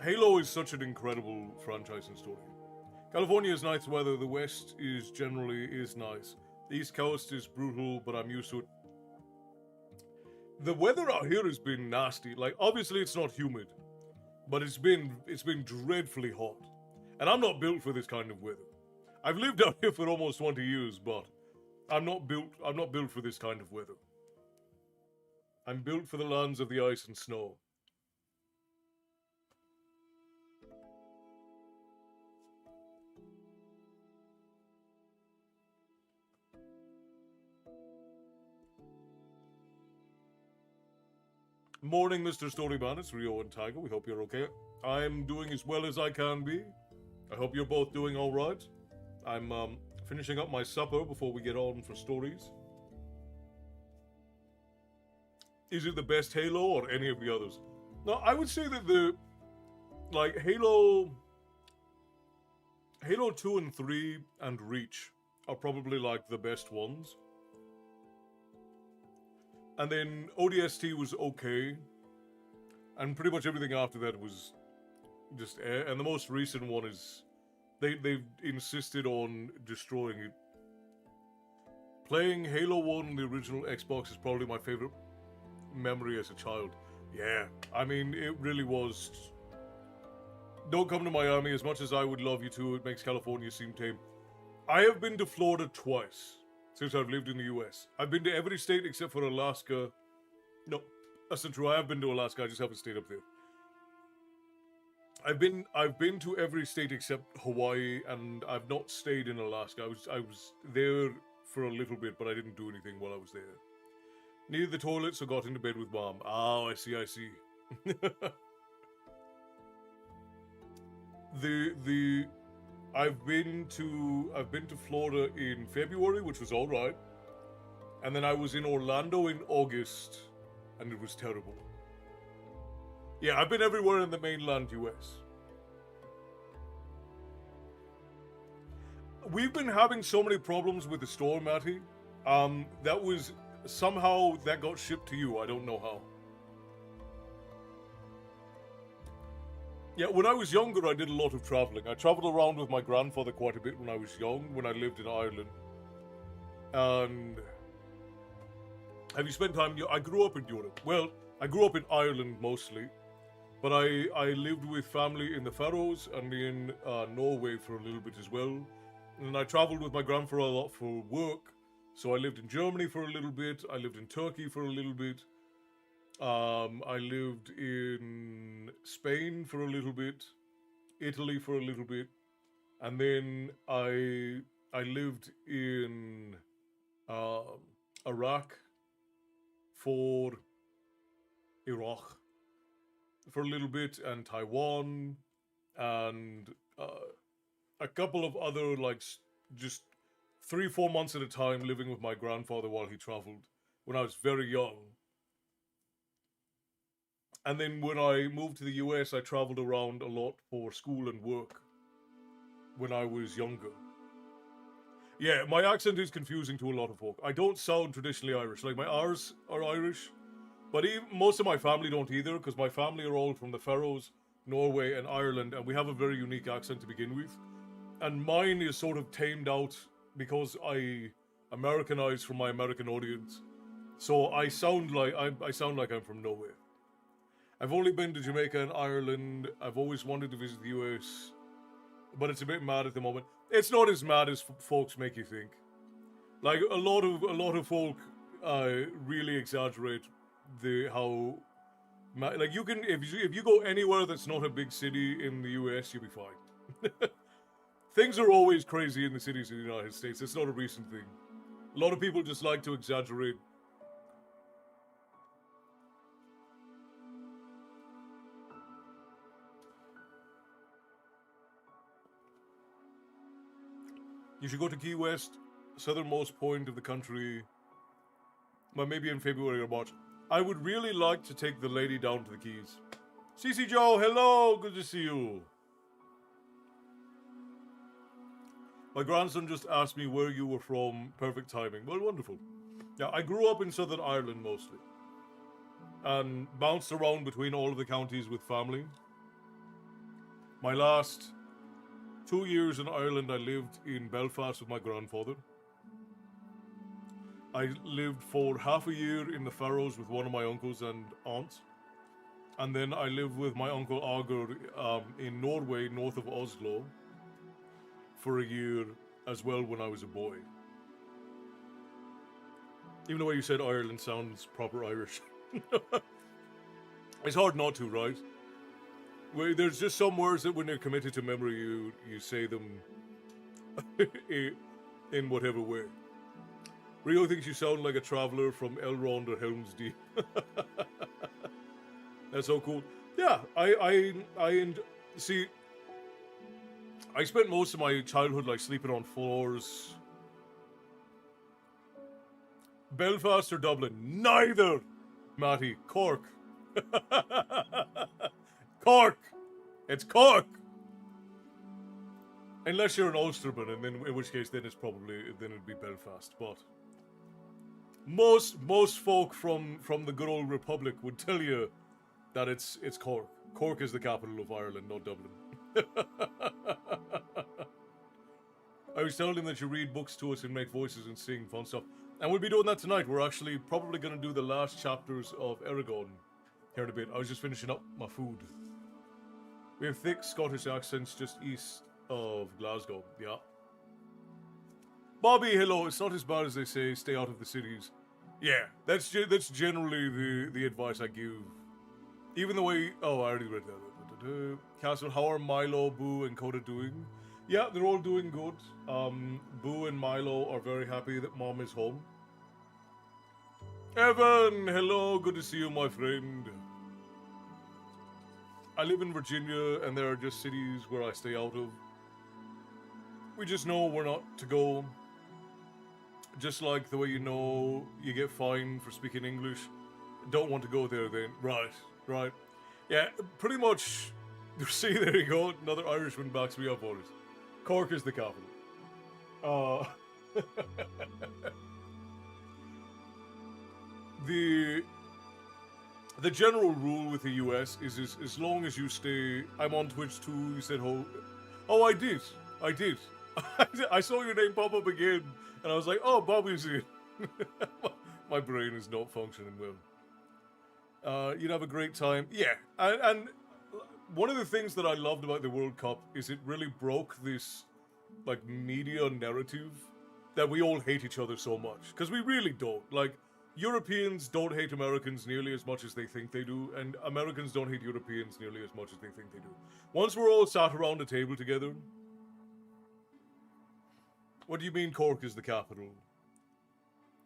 Halo is such an incredible franchise and story. California is nice weather, the West is generally nice. The East Coast is brutal, but I'm used to it. The weather out here has been nasty. Like, obviously it's not humid, but it's been dreadfully hot, and I'm not built for this kind of weather. I've lived out here for almost 20 years, but I'm not built for this kind of weather. I'm built for the lands of the ice and snow. Morning, Mr. Storyman. It's Rio and Tiger. We hope you're okay. I'm doing as well as I can be. I hope you're both doing all right. I'm finishing up my supper before we get on for stories. Is it the best Halo or any of the others? No, I would say that Halo 2 and 3 and Reach are probably like the best ones. And then ODST was okay. And pretty much everything after that was just air. And the most recent one is they've insisted on destroying it. Playing Halo 1 on the original Xbox is probably my favorite memory as a child. Yeah, I mean, it really was. Don't come to Miami. As much as I would love you to, it makes California seem tame. I have been to Florida twice since I've lived in the US. I've been to every state except for Alaska. No, that's not true. I have been to Alaska. I just haven't stayed up there. I've been to every state except Hawaii, and I've not stayed in Alaska. I was there for a little bit, but I didn't do anything while I was there. Needed the toilet, so got into bed with Mom. Oh, I see. I've been to Florida in February, which was all right, and then I was in Orlando in August, and it was terrible. Yeah, I've been everywhere in the mainland US. We've been having so many problems with the store, Matty. That was somehow that got shipped to you. I don't know how. Yeah, when I was younger, I did a lot of traveling. I traveled around with my grandfather quite a bit when I was young, when I lived in Ireland. And have you spent time? I grew up in Europe. Well, I grew up in Ireland mostly, but I lived with family in the Faroes and in Norway for a little bit as well. And I traveled with my grandfather a lot for work. So I lived in Germany for a little bit. I lived in Turkey for a little bit. I lived in Spain for a little bit, Italy for a little bit, and then I lived in Iraq for a little bit, and Taiwan, and a couple of other, like, just 3-4 months at a time living with my grandfather while he traveled when I was very young. And then when I moved to the US, I traveled around a lot for school and work when I was younger. Yeah, my accent is confusing to a lot of folk. I don't sound traditionally Irish. Like, my R's are Irish, but most of my family don't either, because my family are all from the Faroes, Norway, and Ireland, and we have a very unique accent to begin with. And mine is sort of tamed out because I Americanized for my American audience. So I sound like I'm from nowhere. I've only been to Jamaica and Ireland. I've always wanted to visit the US, but it's a bit mad at the moment. It's not as mad as folks make you think. Like, a lot of folk really exaggerate like, you can, if you go anywhere that's not a big city in the US, you'll be fine. Things are always crazy in the cities of the United States. It's not a recent thing. A lot of people just like to exaggerate. You should go to Key West, southernmost point of the country. Well, maybe in February or March. I would really like to take the lady down to the Keys. CC Joe, hello, good to see you. My grandson just asked me where you were from. Perfect timing. Well, wonderful. Yeah, I grew up in Southern Ireland mostly, and bounced around between all of the counties with family. My last 2 years in Ireland, I lived in Belfast with my grandfather. I lived for half a year in the Faroes with one of my uncles and aunts. And then I lived with my uncle Augur in Norway, north of Oslo, for a year as well when I was a boy. Even the way you said Ireland sounds proper Irish. It's hard not to, right? There's just some words that when they're committed to memory, you say them in whatever way. Rio thinks you sound like a traveler from Elrond or Helm's Deep. That's so cool. Yeah, see, I spent most of my childhood like sleeping on floors. Belfast or Dublin? Neither! Matty, Cork. Cork! It's Cork! Unless you're an Ulsterman, and then in which case then it'd be Belfast. But most folk from the good old Republic would tell you that it's Cork. Cork is the capital of Ireland, not Dublin. I was telling him that you read books to us and make voices and sing fun stuff. And we'll be doing that tonight. We're actually probably going to do the last chapters of Eragon here in a bit. I was just finishing up my food. We have thick Scottish accents just east of Glasgow. Yeah. Bobby, hello. It's not as bad as they say. Stay out of the cities. Yeah, that's generally the advice I give. Even the way... Oh, I already read that. Castle, how are Milo, Boo, and Coda doing? Yeah, they're all doing good. Boo and Milo are very happy that Mom is home. Evan, hello. Good to see you, my friend. I live in Virginia, and there are just cities where I stay out of. We just know we're not to go. Just like the way you know you get fined for speaking English. Don't want to go there then. Right. Yeah, pretty much. See, there you go. Another Irishman backs me up on it. Cork is the capital. The general rule with the US is as long as you stay... I'm on Twitch too, you said Oh, I did. I saw your name pop up again, and I was like, oh, Bobby's in. My brain is not functioning well. You'd have a great time. Yeah, and one of the things that I loved about the World Cup is it really broke this, like, media narrative that we all hate each other so much. Because we really don't. Like, Europeans don't hate Americans nearly as much as they think they do, and Americans don't hate Europeans nearly as much as they think they do. Once we're all sat around a table together... What do you mean Cork is the capital?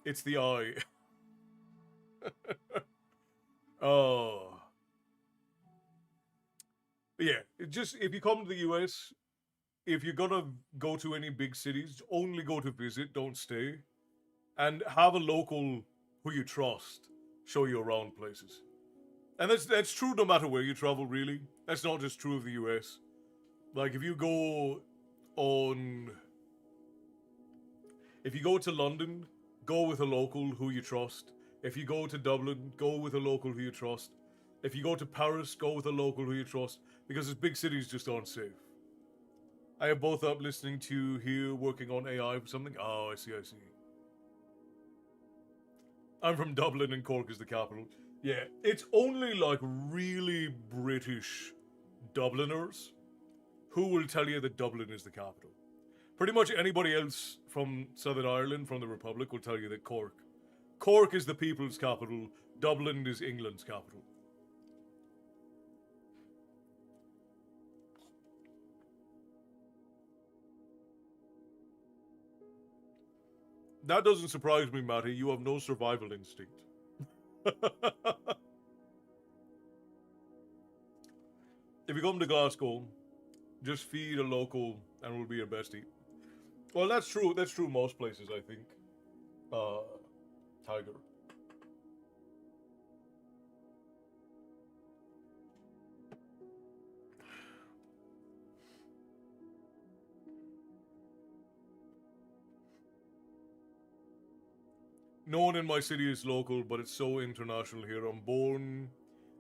It's the eye. Oh. Yeah, just if you come to the US, if you're gonna go to any big cities, only go to visit, don't stay. And have a local who you trust show you around places. And that's true no matter where you travel, really. That's not just true of the US. Like, if you go to London, go with a local who you trust. If you go to Dublin, go with a local who you trust. If you go to Paris, go with a local who you trust. Because these big cities just aren't safe. I have both up listening to here, working on AI for something. Oh, I see. I'm from Dublin and Cork is the capital. Yeah, it's only like really British Dubliners who will tell you that Dublin is the capital. Pretty much anybody else from Southern Ireland, from the Republic, will tell you that Cork is the people's capital, Dublin is England's capital. That doesn't surprise me, Matty. You have no survival instinct. If you come to Glasgow, just feed a local and we'll be your bestie. Well, that's true. That's true most places, I think. Tiger. No one in my city is local, but it's so international here. I'm born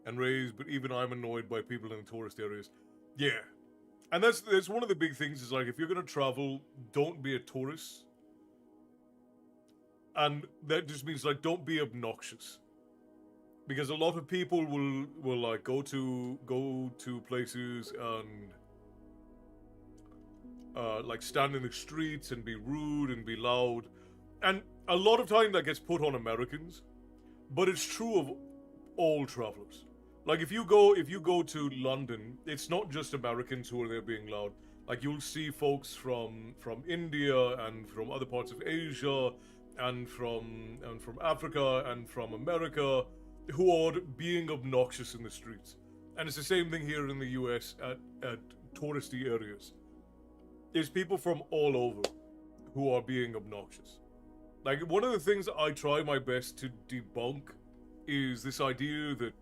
and raised, but even I'm annoyed by people in the tourist areas. Yeah. And that's one of the big things is, like, if you're going to travel, don't be a tourist. And that just means, like, don't be obnoxious. because a lot of people will like go to places and like stand in the streets and be rude and be loud, and a lot of time that gets put on Americans, but it's true of all travelers. Like if you go to London, it's not just Americans who are there being loud. Like you'll see folks from India and from other parts of Asia and from Africa and from America who are being obnoxious in the streets. And it's the same thing here in the US at touristy areas. There's people from all over who are being obnoxious. Like one of the things I try my best to debunk is this idea that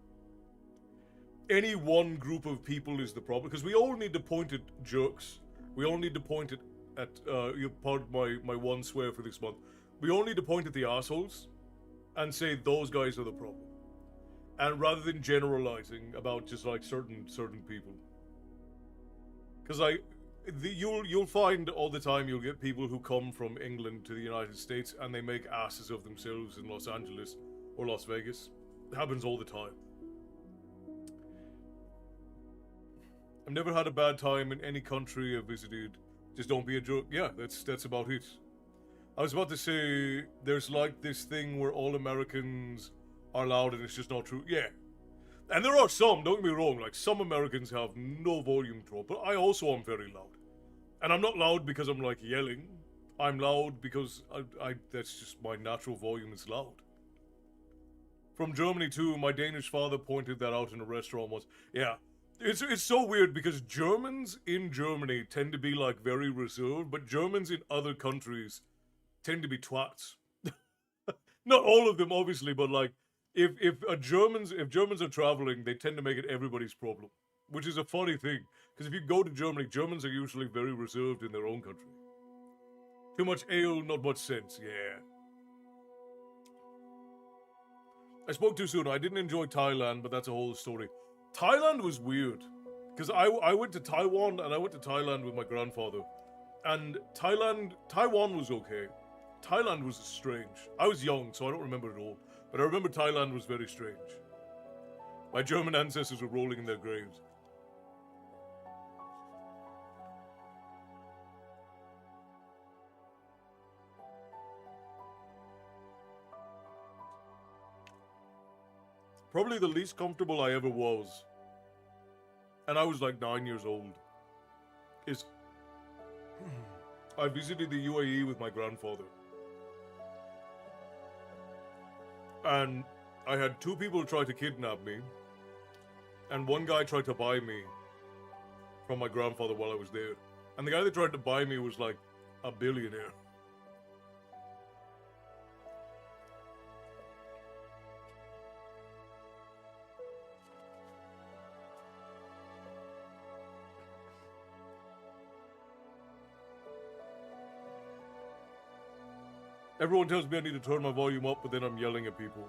any one group of people is the problem, because we all need to point at jerks. We all need to point at you pardon my one swear for this month. We all need to point at the assholes and say those guys are the problem, and rather than generalizing about just like certain people, because you'll find all the time you'll get people who come from England to the United States and they make asses of themselves in Los Angeles or Las Vegas. It happens all the time. I've never had a bad time in any country I've visited. Just don't be a jerk. Yeah, that's about it. I was about to say, there's like this thing where all Americans are loud and it's just not true. Yeah. And there are some, don't get me wrong, like some Americans have no volume control, but I also am very loud. And I'm not loud because I'm like yelling. I'm loud because I that's just my natural volume is loud. From Germany too, my Danish father pointed that out in a restaurant once. Yeah. It's so weird because Germans in Germany tend to be like very reserved, but Germans in other countries tend to be twats. Not all of them, obviously, but like if Germans are traveling, they tend to make it everybody's problem, which is a funny thing. Because if you go to Germany, Germans are usually very reserved in their own country. Too much ale, not much sense. Yeah. I spoke too soon. I didn't enjoy Thailand, but that's a whole story. Thailand was weird, because I went to Taiwan and I went to Thailand with my grandfather, and Taiwan was okay. Thailand was strange. I was young, so I don't remember it all, but I remember Thailand was very strange. My German ancestors were rolling in their graves. Probably the least comfortable I ever was, and I was like 9 years old, is I visited the UAE with my grandfather. And I had two people try to kidnap me, and one guy tried to buy me from my grandfather while I was there. And the guy that tried to buy me was like a billionaire. Everyone tells me I need to turn my volume up, but then I'm yelling at people.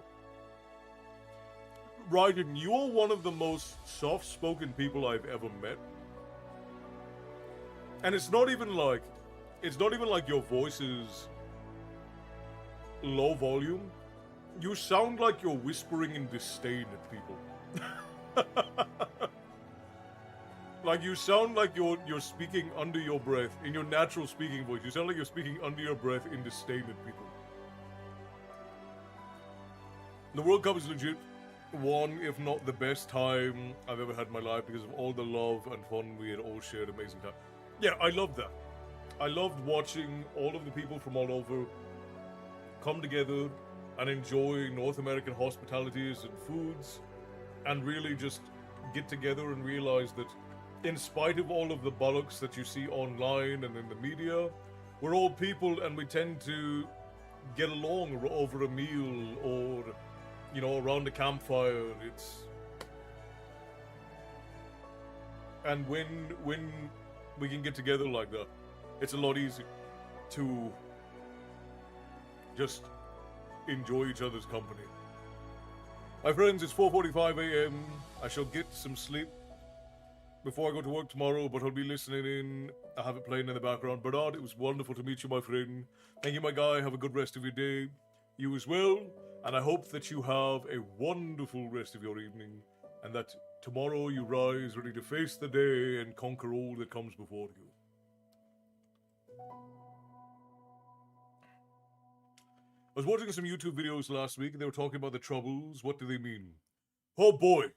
Ryden, you are one of the most soft-spoken people I've ever met. And it's not even like your voice is low volume. You sound like you're whispering in disdain at people. Like you sound like you're speaking under your breath, in your natural speaking voice. You sound like you're speaking under your breath in disdain at people. The World Cup is legit one, if not the best time I've ever had in my life because of all the love and fun we had all shared. Amazing time. Yeah, I loved that. I loved watching all of the people from all over come together and enjoy North American hospitalities and foods, and really just get together and realize that in spite of all of the bollocks that you see online and in the media, we're all people and we tend to get along over a meal or, you know, around a campfire. And when we can get together like that, it's a lot easier to just enjoy each other's company. My friends, it's 4:45 a.m. I shall get some sleep before I go to work tomorrow, but I'll be listening in. I have it playing in the background. Bernard, it was wonderful to meet you, my friend. Thank you, my guy. Have a good rest of your day. You as well. And I hope that you have a wonderful rest of your evening, and that tomorrow you rise ready to face the day and conquer all that comes before you. I was watching some YouTube videos last week, and they were talking about the Troubles. What do they mean? Oh boy!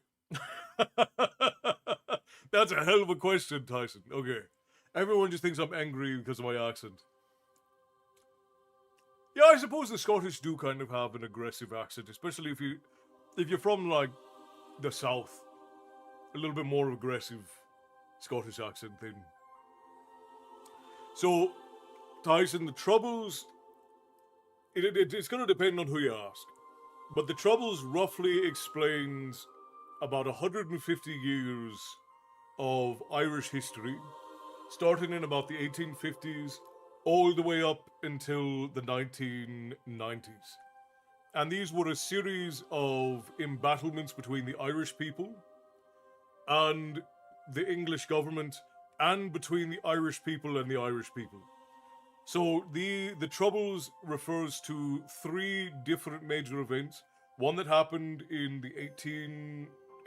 That's a hell of a question, Tyson. Okay. Everyone just thinks I'm angry because of my accent. Yeah, I suppose the Scottish do kind of have an aggressive accent, especially if you're from like the south. A little bit more aggressive Scottish accent thing. So, Tyson, the Troubles, it's going to depend on who you ask. But the Troubles roughly explains about 150 years of Irish history, starting in about the 1850s, all the way up until the 1990s. And these were a series of embattlements between the Irish people and the English government, and between the Irish people and the Irish people. So the Troubles refers to three different major events. One that happened in the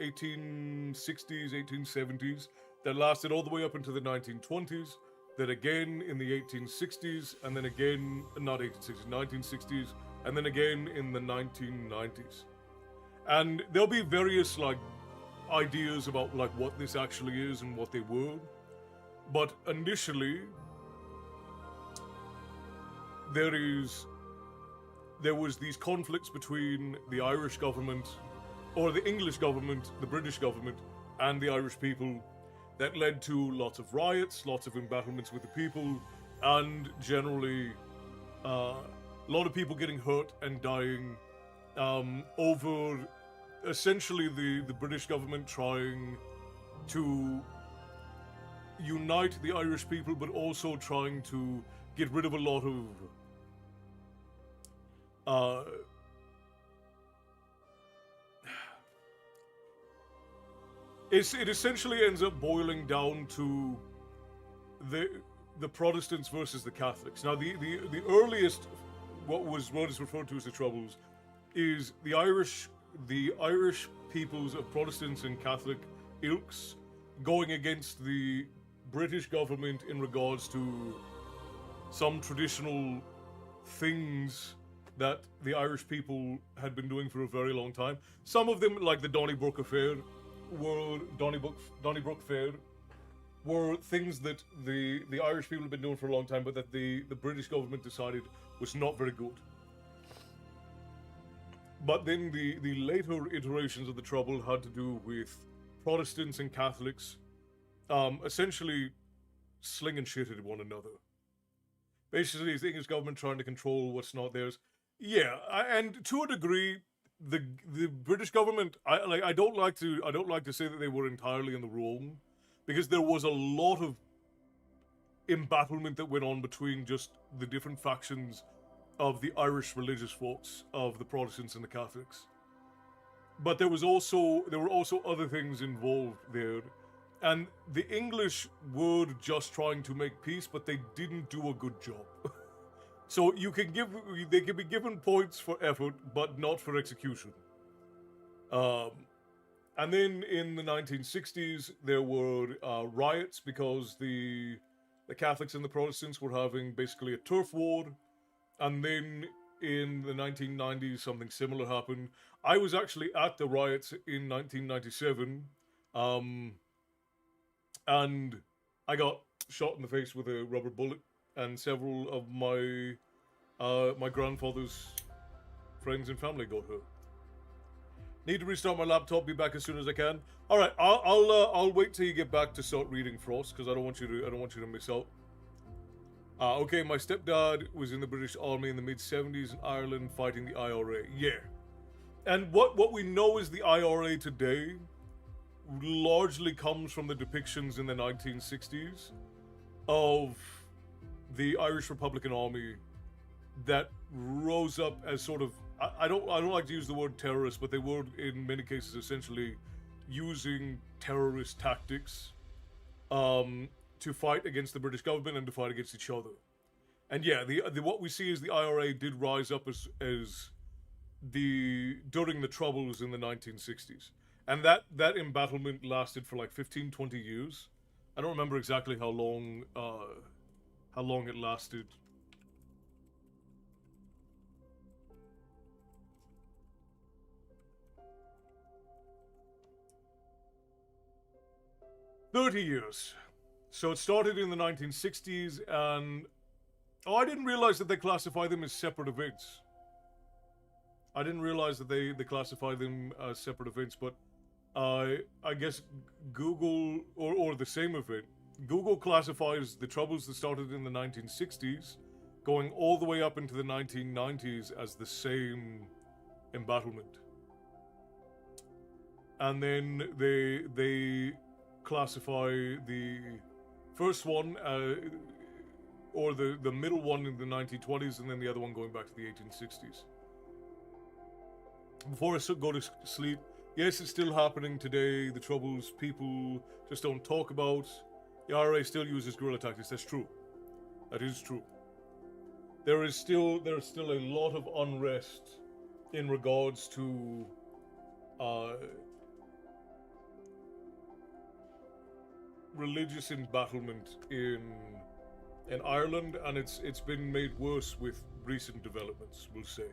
1860s, 1870s, that lasted all the way up into the 1920s, then again in the 1860s, and then again, not 1860s, 1960s, and then again in the 1990s. And there'll be various like ideas about like what this actually is and what they were. But initially, there was these conflicts between the Irish government, or the English government, the British government, and the Irish people that led to lots of riots, lots of embattlements with the people, and generally a lot of people getting hurt and dying over essentially the British government trying to unite the Irish people, but also trying to get rid of a lot of it essentially ends up boiling down to the Protestants versus the Catholics. Now, the earliest, what is referred to as the Troubles, is the Irish peoples of Protestants and Catholic ilks going against the British government in regards to some traditional things that the Irish people had been doing for a very long time. Some of them, like the Donnybrook Fair, were things that the Irish people had been doing for a long time, but that the British government decided was not very good. But then the later iterations of the Trouble had to do with Protestants and Catholics essentially slinging shit at one another. Basically, it's the English government trying to control what's not theirs. Yeah, and to a degree, the British government, I don't like to say that they were entirely in the wrong, because there was a lot of embattlement that went on between just the different factions of the Irish religious folks, of the Protestants and the Catholics. But there were also other things involved there, and the English were just trying to make peace, but they didn't do a good job. So they can be given points for effort, but not for execution. And then in the 1960s, there were riots because the Catholics and the Protestants were having basically a turf war. And then in the 1990s, something similar happened. I was actually at the riots in 1997, and I got shot in the face with a rubber bullet, and several of my grandfather's friends and family got hurt. Need to restart my laptop. Be back as soon as I can. All right, I'll wait till you get back to start reading Frost, because I don't want you to miss out. Okay, my stepdad was in the British Army in the mid-70s in Ireland fighting the IRA. Yeah. And what we know is the IRA today largely comes from the depictions in the 1960s of the Irish Republican Army that rose up as sort of, I don't like to use the word terrorist, but they were in many cases essentially using terrorist tactics to fight against the British government and to fight against each other. And yeah, the what we see is the IRA did rise up as during the Troubles in the 1960s. And that embattlement lasted for like 15, 20 years. I don't remember exactly how long it lasted. $30 years. So it started in the 1960s, and I didn't realize that they classify them as separate events. I didn't realize that they classify them as separate events, but I guess Google, or the same event, Google classifies the Troubles that started in the 1960s, going all the way up into the 1990s as the same embattlement. And then they classify the first one, or the middle one in the 1920s, and then the other one going back to the 1860s. Before I go to sleep, yes, it's still happening today. The Troubles people just don't talk about. The IRA still uses guerrilla tactics. That's true. That is true. There is still a lot of unrest in regards to religious embattlement in Ireland, and it's been made worse with recent developments, we'll say.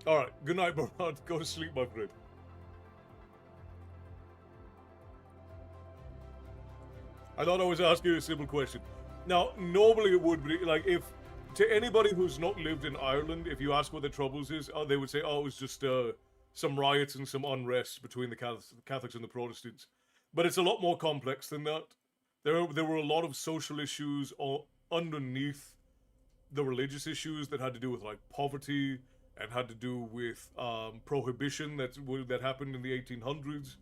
Alright, good night, Bernard. Go to sleep, my friend. I thought I was asking you a simple question. Now, normally it would be, like, if, to anybody who's not lived in Ireland, if you ask what the Troubles is, they would say, oh, it was just some riots and some unrest between the Catholics and the Protestants. But it's a lot more complex than that. There were a lot of social issues underneath the religious issues that had to do with, like, poverty, and had to do with prohibition that happened in the 1800s.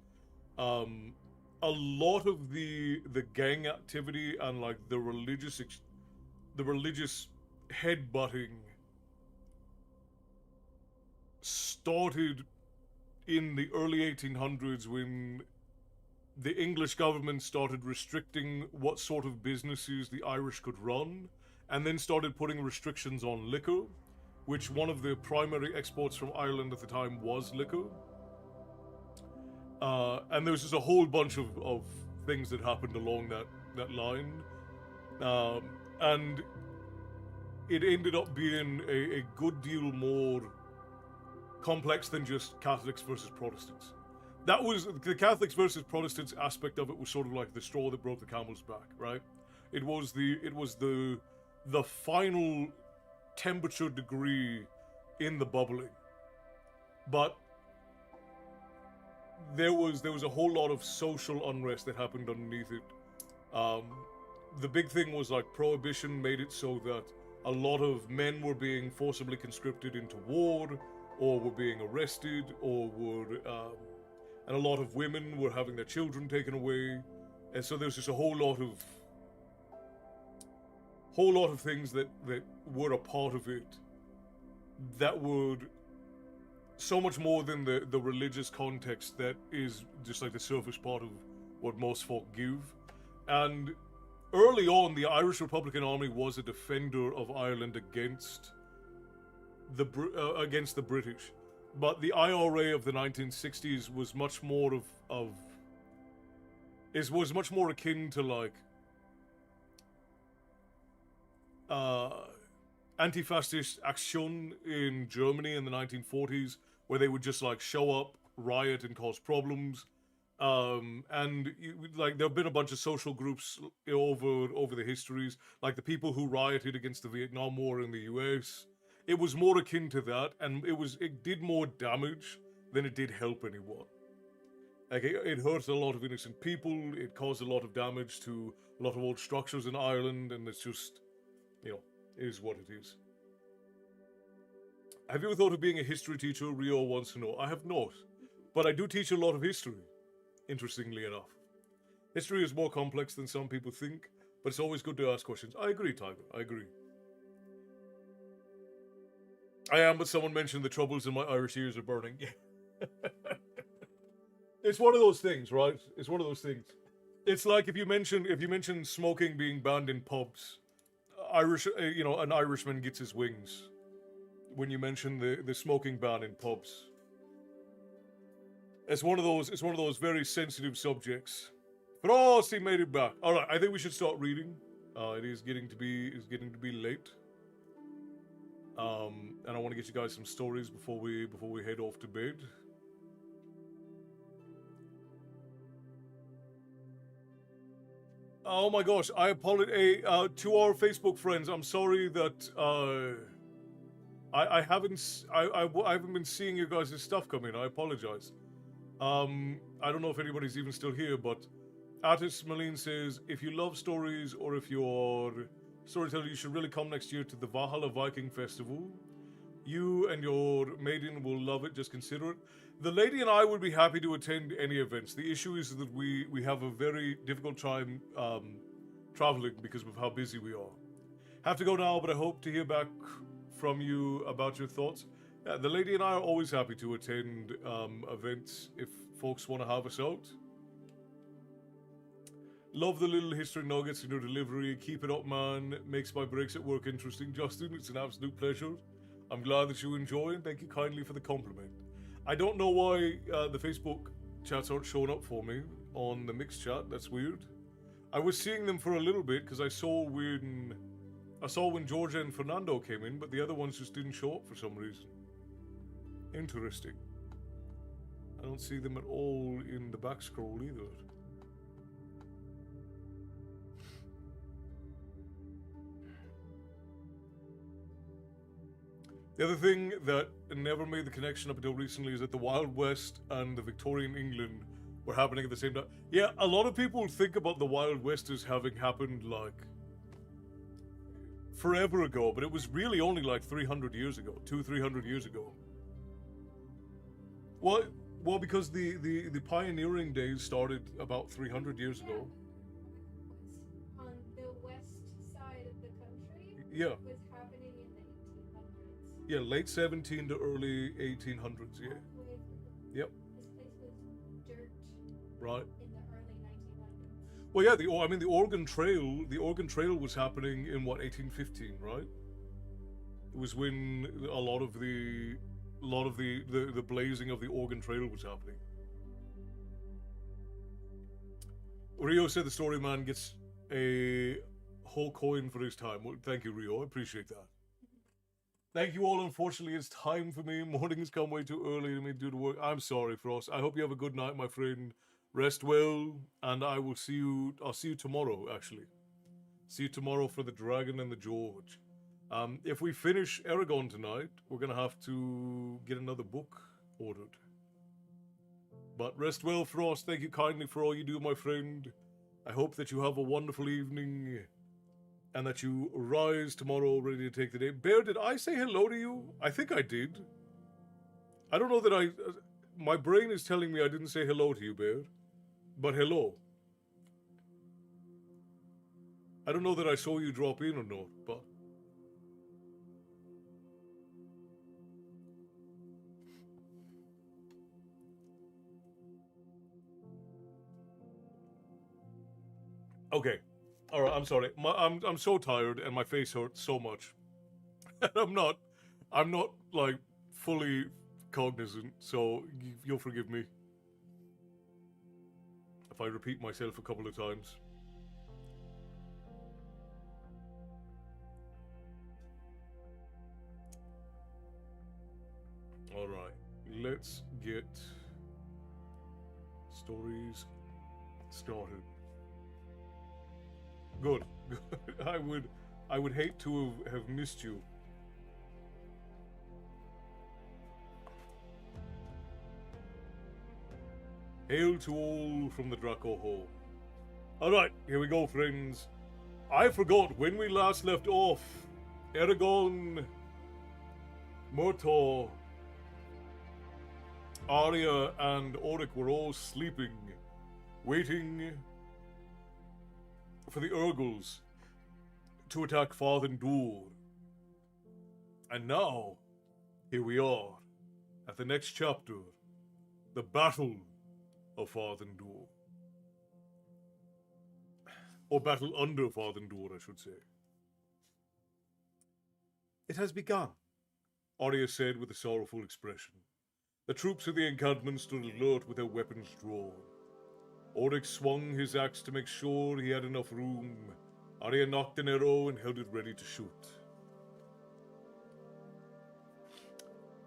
A lot of the gang activity and like the religious headbutting started in the early 1800s when the English government started restricting what sort of businesses the Irish could run, and then started putting restrictions on liquor, which one of the primary exports from Ireland at the time was liquor. And there was just a whole bunch of things that happened along that line. And it ended up being a good deal more complex than just Catholics versus Protestants. That was the Catholics versus Protestants aspect of it was sort of like the straw that broke the camel's back, right? It was the final temperature degree in the bubbling, but there was a whole lot of social unrest that happened underneath it. The big thing was like prohibition made it so that a lot of men were being forcibly conscripted into war, or were being arrested, or and a lot of women were having their children taken away, and so there's just a whole lot of things that were a part of it that would so much more than the religious context that is just like the surface part of what most folk give. And early on, the Irish Republican Army was a defender of Ireland against the British, but the IRA of the 1960s was much more was much more akin to like anti-fascist action in Germany in the 1940s, where they would just like show up, riot, and cause problems. Like there have been a bunch of social groups over the histories, like the people who rioted against the Vietnam War in the US. It was more akin to that, and it did more damage than it did help anyone. Like it hurt a lot of innocent people. It caused a lot of damage to a lot of old structures in Ireland, and it's just, it is what it is. Have you ever thought of being a history teacher? Rio wants to know. I have not, but I do teach a lot of history, interestingly enough. History is more complex than some people think, but it's always good to ask questions. I agree, Tiger. I agree. I am, but someone mentioned the Troubles and my Irish ears are burning. Yeah. It's one of those things, right? It's one of those things. It's like if you mention smoking being banned in pubs, Irish, an Irishman gets his wings when you mention the smoking ban in pubs. It's one of those very sensitive subjects. Frosty made it back. All right, I think we should start reading. It is getting to be late. And I want to get you guys some stories before we head off to bed. Oh my gosh, I apologize to our Facebook friends. I'm sorry that I haven't been seeing you guys' stuff come in. I apologize. I don't know if anybody's even still here, but Attis Malene says, if you love stories or if you're storyteller, you should really come next year to the Valhalla Viking Festival. You and your maiden will love it, just consider it. The lady and I would be happy to attend any events. The issue is that we have a very difficult time traveling because of how busy we are. Have to go now, but I hope to hear back from you about your thoughts. The lady and I are always happy to attend events if folks want to have us out. Love the little history nuggets in your delivery. Keep it up, man. Makes my breaks at work interesting. Justin, it's an absolute pleasure. I'm glad that you enjoy and thank you kindly for the compliment. I don't know why the Facebook chats aren't showing up for me on the mixed chat. That's weird. I was seeing them for a little bit because I saw when Georgia and Fernando came in, but the other ones just didn't show up for some reason. Interesting. I don't see them at all in the back scroll either. The other thing that never made the connection up until recently is that the Wild West and the Victorian England were happening at the same time. Yeah, a lot of people think about the Wild West as having happened like forever ago, but it was really only like 300 years ago, 200-300 years ago. Well, because the pioneering days started about 300 years ago. On the west side of the country. Yeah. It was happening in the 1800s. Yeah, late 17 to early 1800s, yeah. Yep. This place was dirt. Right. In the early 1900s. Well, yeah, the Oregon Trail was happening in what, 1815, right? It was when a lot of the blazing of the Oregon Trail was happening. Rio said the story man gets a whole coin for his time. Well, thank you, Rio. I appreciate that. Thank you all. Unfortunately, it's time for me. Morning has come way too early to me to do the work. I'm sorry, Frost. I hope you have a good night, my friend. Rest well, and I'll see you tomorrow, actually. See you tomorrow for the Dragon and the George. If we finish Eragon tonight, we're going to have to get another book ordered. But rest well, Frost. Thank you kindly for all you do, my friend. I hope that you have a wonderful evening and that you rise tomorrow ready to take the day. Bear, did I say hello to you? I think I did. I don't know that my brain is telling me I didn't say hello to you, Bear. But hello. I don't know that I saw you drop in or not, but... Okay. All right, I'm sorry. I'm so tired and my face hurts so much. And I'm not like fully cognizant, so you'll forgive me if I repeat myself a couple of times. All right, let's get stories started. Good. I would hate to have missed you. Hail to all from the Draco Hall. Alright, here we go, friends. I forgot when we last left off. Eragon, Murtaugh, Arya, and Auric were all sleeping, waiting for the Urgles to attack Farthendur. And now, here we are, at the next chapter, the Battle of Farthendur. Or Battle under Farthendur, I should say. It has begun, Arya said with a sorrowful expression. The troops of the encampment stood alert with their weapons drawn. Oryx swung his axe to make sure he had enough room. Arya nocked an arrow and held it ready to shoot.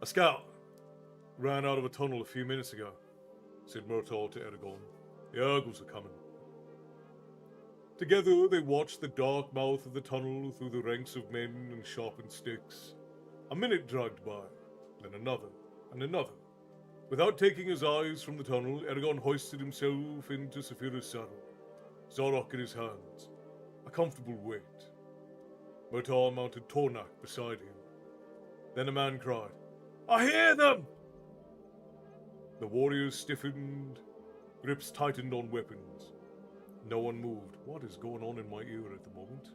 A scout ran out of a tunnel a few minutes ago, said Murtaugh to Eragon. The Urgles are coming. Together they watched the dark mouth of the tunnel through the ranks of men and sharpened sticks. A minute dragged by, then another, and another. Without taking his eyes from the tunnel, Eragon hoisted himself into Saphira's saddle, Zorok in his hands, a comfortable weight. Murtaugh mounted Tornak beside him. Then a man cried, "I hear them!" The warriors stiffened, grips tightened on weapons. No one moved. What is going on in my ear at the moment?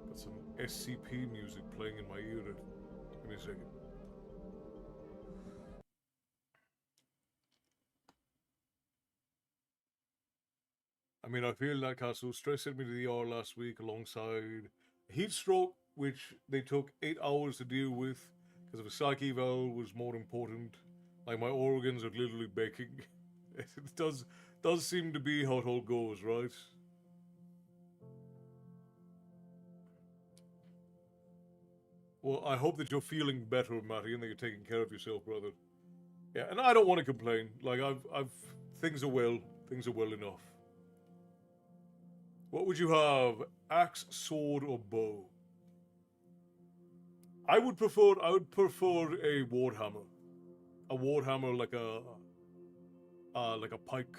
Got some SCP music playing in my ear. Give me a second. I mean, I feel like Castle Stress sent me to the ER last week alongside a heat stroke, which they took 8 hours to deal with because of a psych eval was more important. Like, my organs are literally baking. It does seem to be how it all goes, right? Well, I hope that you're feeling better, Matty, and that you're taking care of yourself, brother. Yeah, and I don't want to complain. Like, I've things are well enough. What would you have? Axe, sword, or bow? I would prefer a warhammer. A warhammer like a pike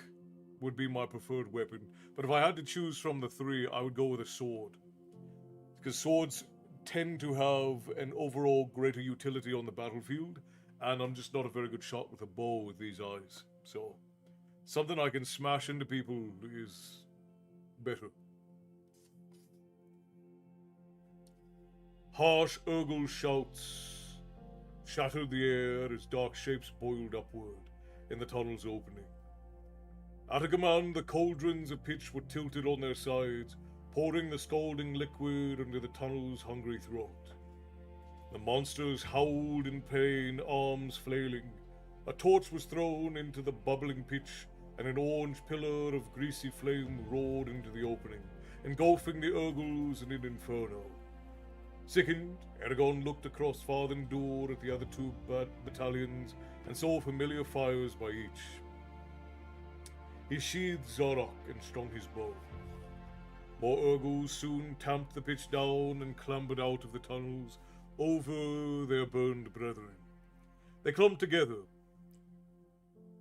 would be my preferred weapon. But if I had to choose from the three, I would go with a sword. Because swords tend to have an overall greater utility on the battlefield, and I'm just not a very good shot with a bow with these eyes. So, something I can smash into people is better. Harsh Urgle shouts shattered the air as dark shapes boiled upward in the tunnel's opening. At a command, the cauldrons of pitch were tilted on their sides, pouring the scalding liquid into the tunnel's hungry throat. The monsters howled in pain, arms flailing. A torch was thrown into the bubbling pitch, and an orange pillar of greasy flame roared into the opening, engulfing the Urgles in an inferno. Sickened, Eragon looked across Farthen Door at the other two battalions and saw familiar fires by each. He sheathed Zorok and strung his bow. More Urgles soon tamped the pitch down and clambered out of the tunnels over their burned brethren. They clumped together,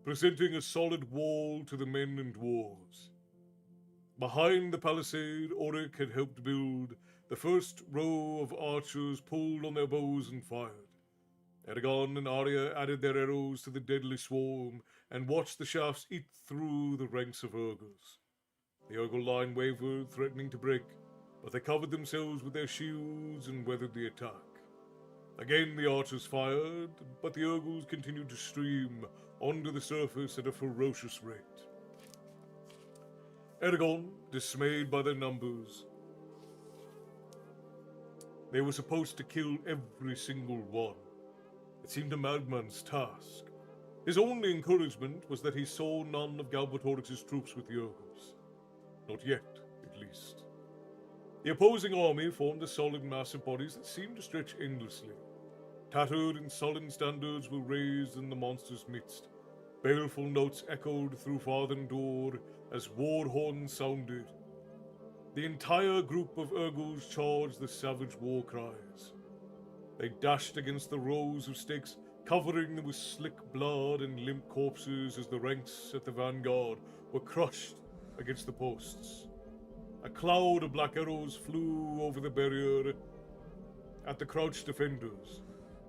presenting a solid wall to the men and dwarves. Behind the palisade, Oryx had helped build. The first row of archers pulled on their bows and fired. Eragon and Arya added their arrows to the deadly swarm and watched the shafts eat through the ranks of Urgles. The Urgle line wavered, threatening to break, but they covered themselves with their shields and weathered the attack. Again the archers fired, but the Urgles continued to stream onto the surface at a ferocious rate. Eragon, dismayed by their numbers, they were supposed to kill every single one. It seemed a madman's task. His only encouragement was that he saw none of Galbatorix's troops with the Urgles. Not yet, at least. The opposing army formed a solid mass of bodies that seemed to stretch endlessly. Tattered and sullen standards were raised in the monster's midst. Baleful notes echoed through Farthen Door as war horns sounded. The entire group of Urgles charged the savage war cries. They dashed against the rows of stakes, covering them with slick blood and limp corpses as the ranks at the vanguard were crushed against the posts. A cloud of black arrows flew over the barrier at the crouched defenders.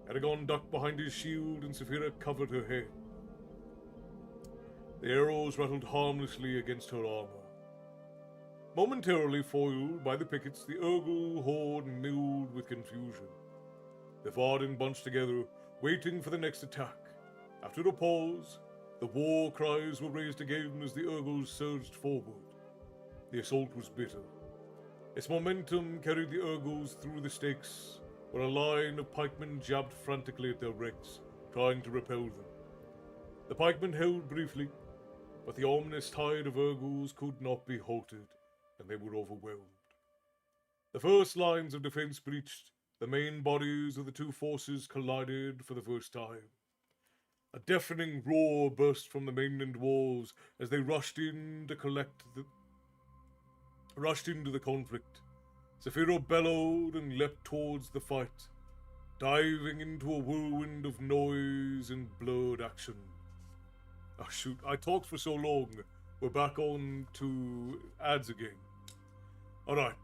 Eragon ducked behind his shield and Saphira covered her head. The arrows rattled harmlessly against her armor. Momentarily foiled by the pickets, the Urgle horde milled with confusion. The Varden bunched together, waiting for the next attack. After a pause, The war cries were raised again as the Urgles surged forward. The assault was bitter. Its momentum carried the Urgles through the stakes, where a line of pikemen jabbed frantically at their wrecks, trying to repel them. The pikemen held briefly, but the ominous tide of Urgles could not be halted, and they were overwhelmed. The first lines of defense breached, the main bodies of the two forces collided for the first time. A deafening roar burst from the mainland walls as they rushed into the conflict. Zephyro bellowed and leapt towards the fight, diving into a whirlwind of noise and blurred action. Oh shoot, I talked for so long. We're back on to ads again. Alright,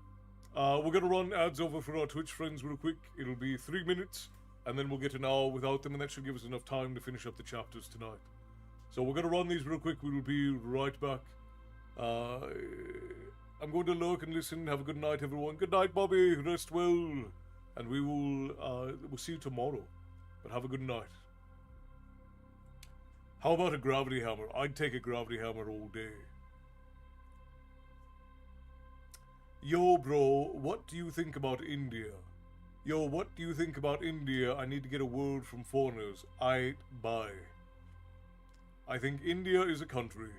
we're gonna run ads over for our Twitch friends real quick. It'll be 3 minutes, and then we'll get an hour without them, and that should give us enough time to finish up the chapters tonight. So we're gonna run these real quick. We will be right back. I'm going to lurk and listen. Have a good night, everyone. Good night, Bobby. Rest well. And we'll see you tomorrow. But have a good night. How about a gravity hammer? I'd take a gravity hammer all day. Yo, bro, what do you think about India? Yo, what do you think about India? I need to get a word from foreigners. Bye. I think India is a country.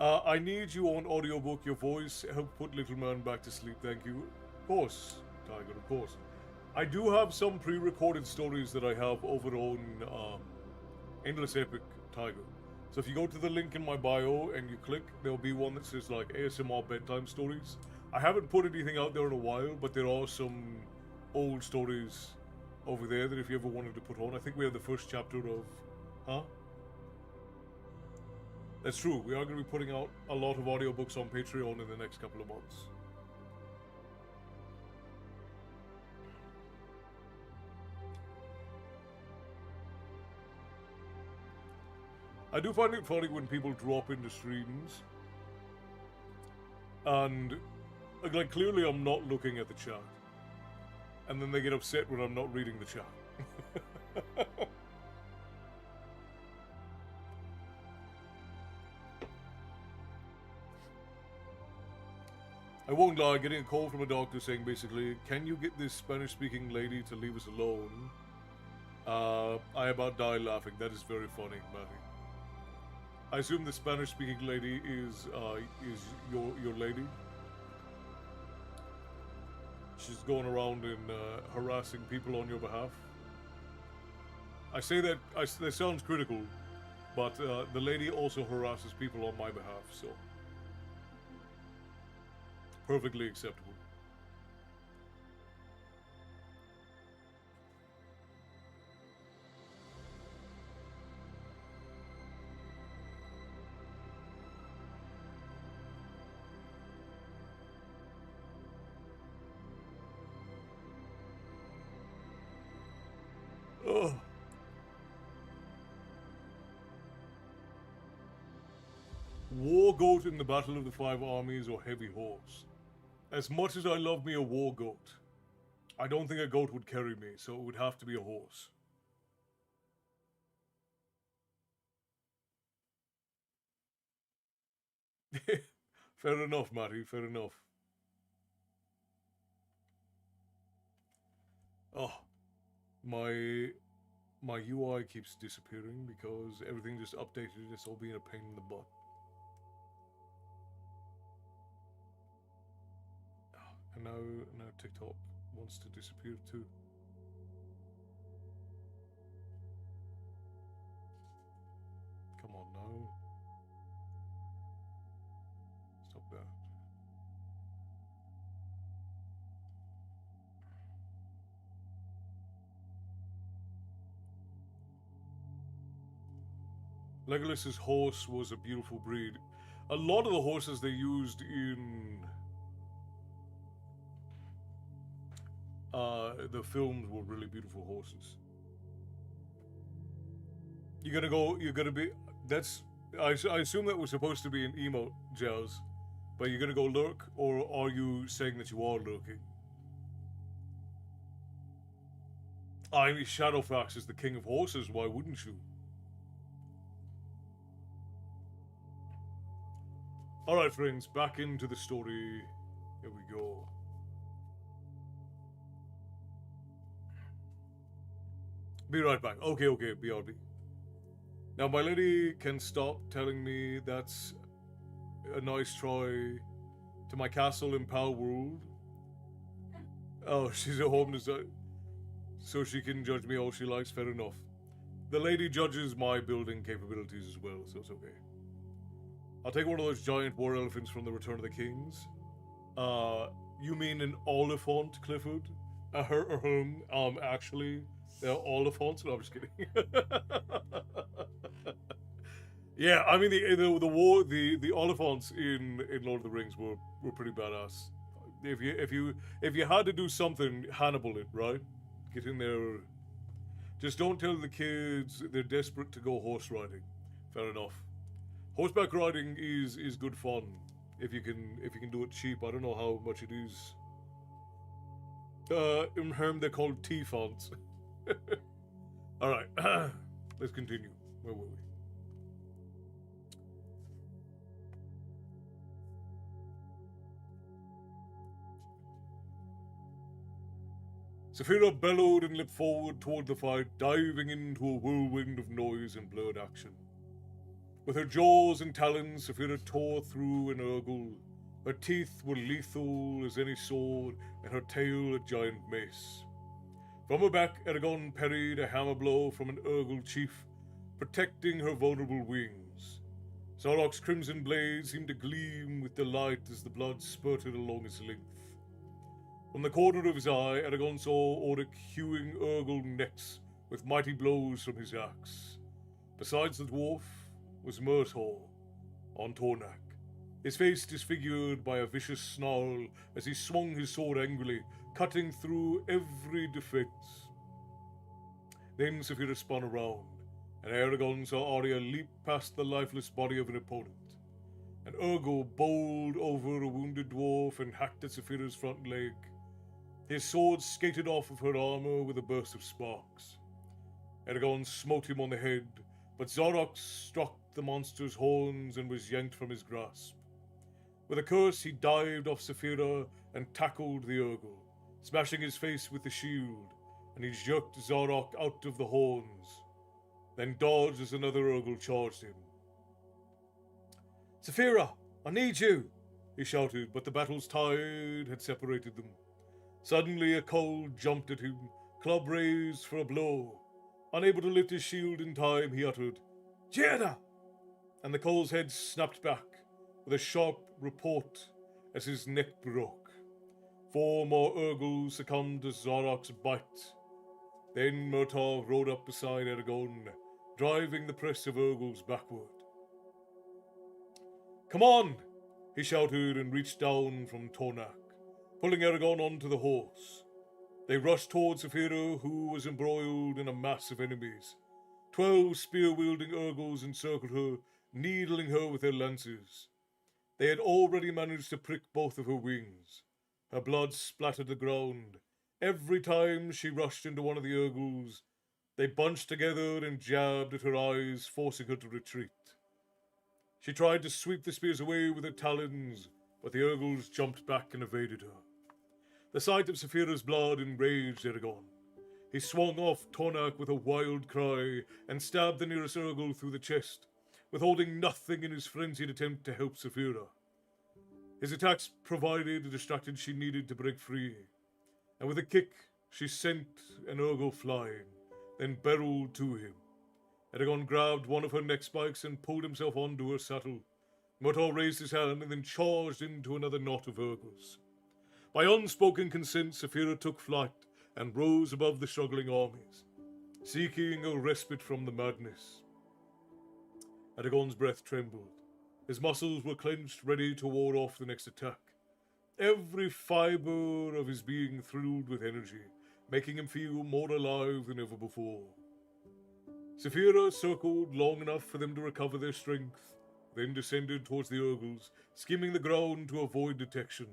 I need you on audiobook. Your voice helped put little man back to sleep. Thank you. Of course, Tiger, of course. I do have some pre-recorded stories that I have over on Endless Epic, Tiger. So if you go to the link in my bio and you click, there'll be one that says like ASMR bedtime stories. I haven't put anything out there in a while, but there are some old stories over there that if you ever wanted to put on. I think we have the first chapter of... Huh? That's true. We are going to be putting out a lot of audiobooks on Patreon in the next couple of months. I do find it funny when people drop into streams and, like, clearly I'm not looking at the chat. And then they get upset when I'm not reading the chat. I won't lie, getting a call from a doctor saying basically, can you get this Spanish-speaking lady to leave us alone? I about died laughing. That is very funny, Matty. I assume the Spanish-speaking lady is your lady? She's going around and harassing people on your behalf. I say that, that sounds critical, but the lady also harasses people on my behalf, so... perfectly acceptable. Ugh. War goat in the Battle of the Five Armies or heavy horse? As much as I love me a war goat, I don't think a goat would carry me, so it would have to be a horse. Fair enough, Matty, fair enough. Oh, my UI keeps disappearing because everything just updated. It's all being a pain in the butt. And now TikTok wants to disappear too. Come on now. Stop that. Legolas's horse was a beautiful breed. A lot of the horses they used in the films were really beautiful horses. You're gonna be, that's, I assume that was supposed to be an emote, Jazz. But you're gonna go lurk, or are you saying that you are lurking? I mean, Shadowfax is the king of horses, why wouldn't you? Alright, friends, back into the story. Here we go. Be right back. Okay, BRB. Now, my lady can stop telling me that's a nice try to my castle in Power World. Oh, she's at home so she can judge me all she likes, fair enough. The lady judges my building capabilities as well, so it's okay. I'll take one of those giant war elephants from the Return of the Kings. You mean an Oliphant, Clifford? Actually, they're Oliphants? No, I'm just kidding. Yeah, I mean the Oliphants in Lord of the Rings were pretty badass. If you had to do something, Hannibal it, right? Get in there. Just don't tell the kids they're desperate to go horse riding. Fair enough. Horseback riding is good fun if you can do it cheap. I don't know how much it is. In Herm they're called T-fonts. Alright, let's continue. Where were we? Saphira bellowed and leapt forward toward the fight, diving into a whirlwind of noise and blurred action. With her jaws and talons, Saphira tore through an Urgle. Her teeth were lethal as any sword, and her tail a giant mace. From her back, Eragon parried a hammer blow from an Urgle chief, protecting her vulnerable wings. Zarok's crimson blade seemed to gleam with delight as the blood spurted along his length. From the corner of his eye, Eragon saw Oric hewing Urgle necks with mighty blows from his axe. Besides the dwarf was Murtaugh on Tornak, his face disfigured by a vicious snarl as he swung his sword angrily, cutting through every defense. Then Saphira spun around, and Eragon saw Arya leap past the lifeless body of an opponent. An Urgle bowled over a wounded dwarf and hacked at Saphira's front leg. His sword skated off of her armor with a burst of sparks. Eragon smote him on the head, but Zarok struck the monster's horns and was yanked from his grasp. With a curse, he dived off Saphira and tackled the Urgle, smashing his face with the shield, and he jerked Zarok out of the horns, then dodged as another Urgle charged him. "Saphira, I need you!" he shouted, but the battle's tide had separated them. Suddenly a cold jumped at him, club raised for a blow. Unable to lift his shield in time, he uttered, "Jada!" And the coal's head snapped back with a sharp report as his neck broke. 4 more Urgles succumbed to Zarok's bite. Then Murtaugh rode up beside Eragon, driving the press of Urgles backward. "Come on!" he shouted and reached down from Tornak, pulling Eragon onto the horse. They rushed towards Saphira, who was embroiled in a mass of enemies. 12 spear-wielding Urgles encircled her, needling her with their lances. They had already managed to prick both of her wings. Her blood splattered the ground. Every time she rushed into one of the Urgles, they bunched together and jabbed at her eyes, forcing her to retreat. She tried to sweep the spears away with her talons, but the Urgles jumped back and evaded her. The sight of Saphira's blood enraged Eragon. He swung off Tornak with a wild cry and stabbed the nearest Urgle through the chest, withholding nothing in his frenzied attempt to help Saphira. His attacks provided the distraction she needed to break free, and with a kick she sent an Urgle flying, then barreled to him. Eragon grabbed one of her neck spikes and pulled himself onto her saddle. Murtaugh raised his hand and then charged into another knot of Urgles. By unspoken consent, Saphira took flight and rose above the struggling armies, seeking a respite from the madness. Eragon's breath trembled. His muscles were clenched, ready to ward off the next attack. Every fiber of his being thrilled with energy, making him feel more alive than ever before. Saphira circled long enough for them to recover their strength, then descended towards the Urgles, skimming the ground to avoid detection.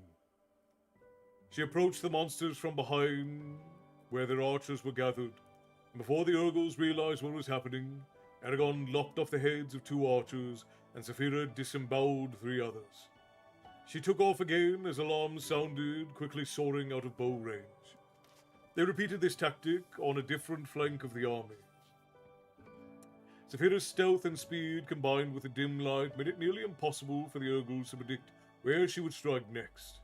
She approached the monsters from behind, where their archers were gathered, and before the Urgles realized what was happening, Eragon lopped off the heads of 2 archers and Saphira disemboweled 3 others. She took off again as alarms sounded, quickly soaring out of bow range. They repeated this tactic on a different flank of the army. Saphira's stealth and speed combined with the dim light made it nearly impossible for the Urgles to predict where she would strike next.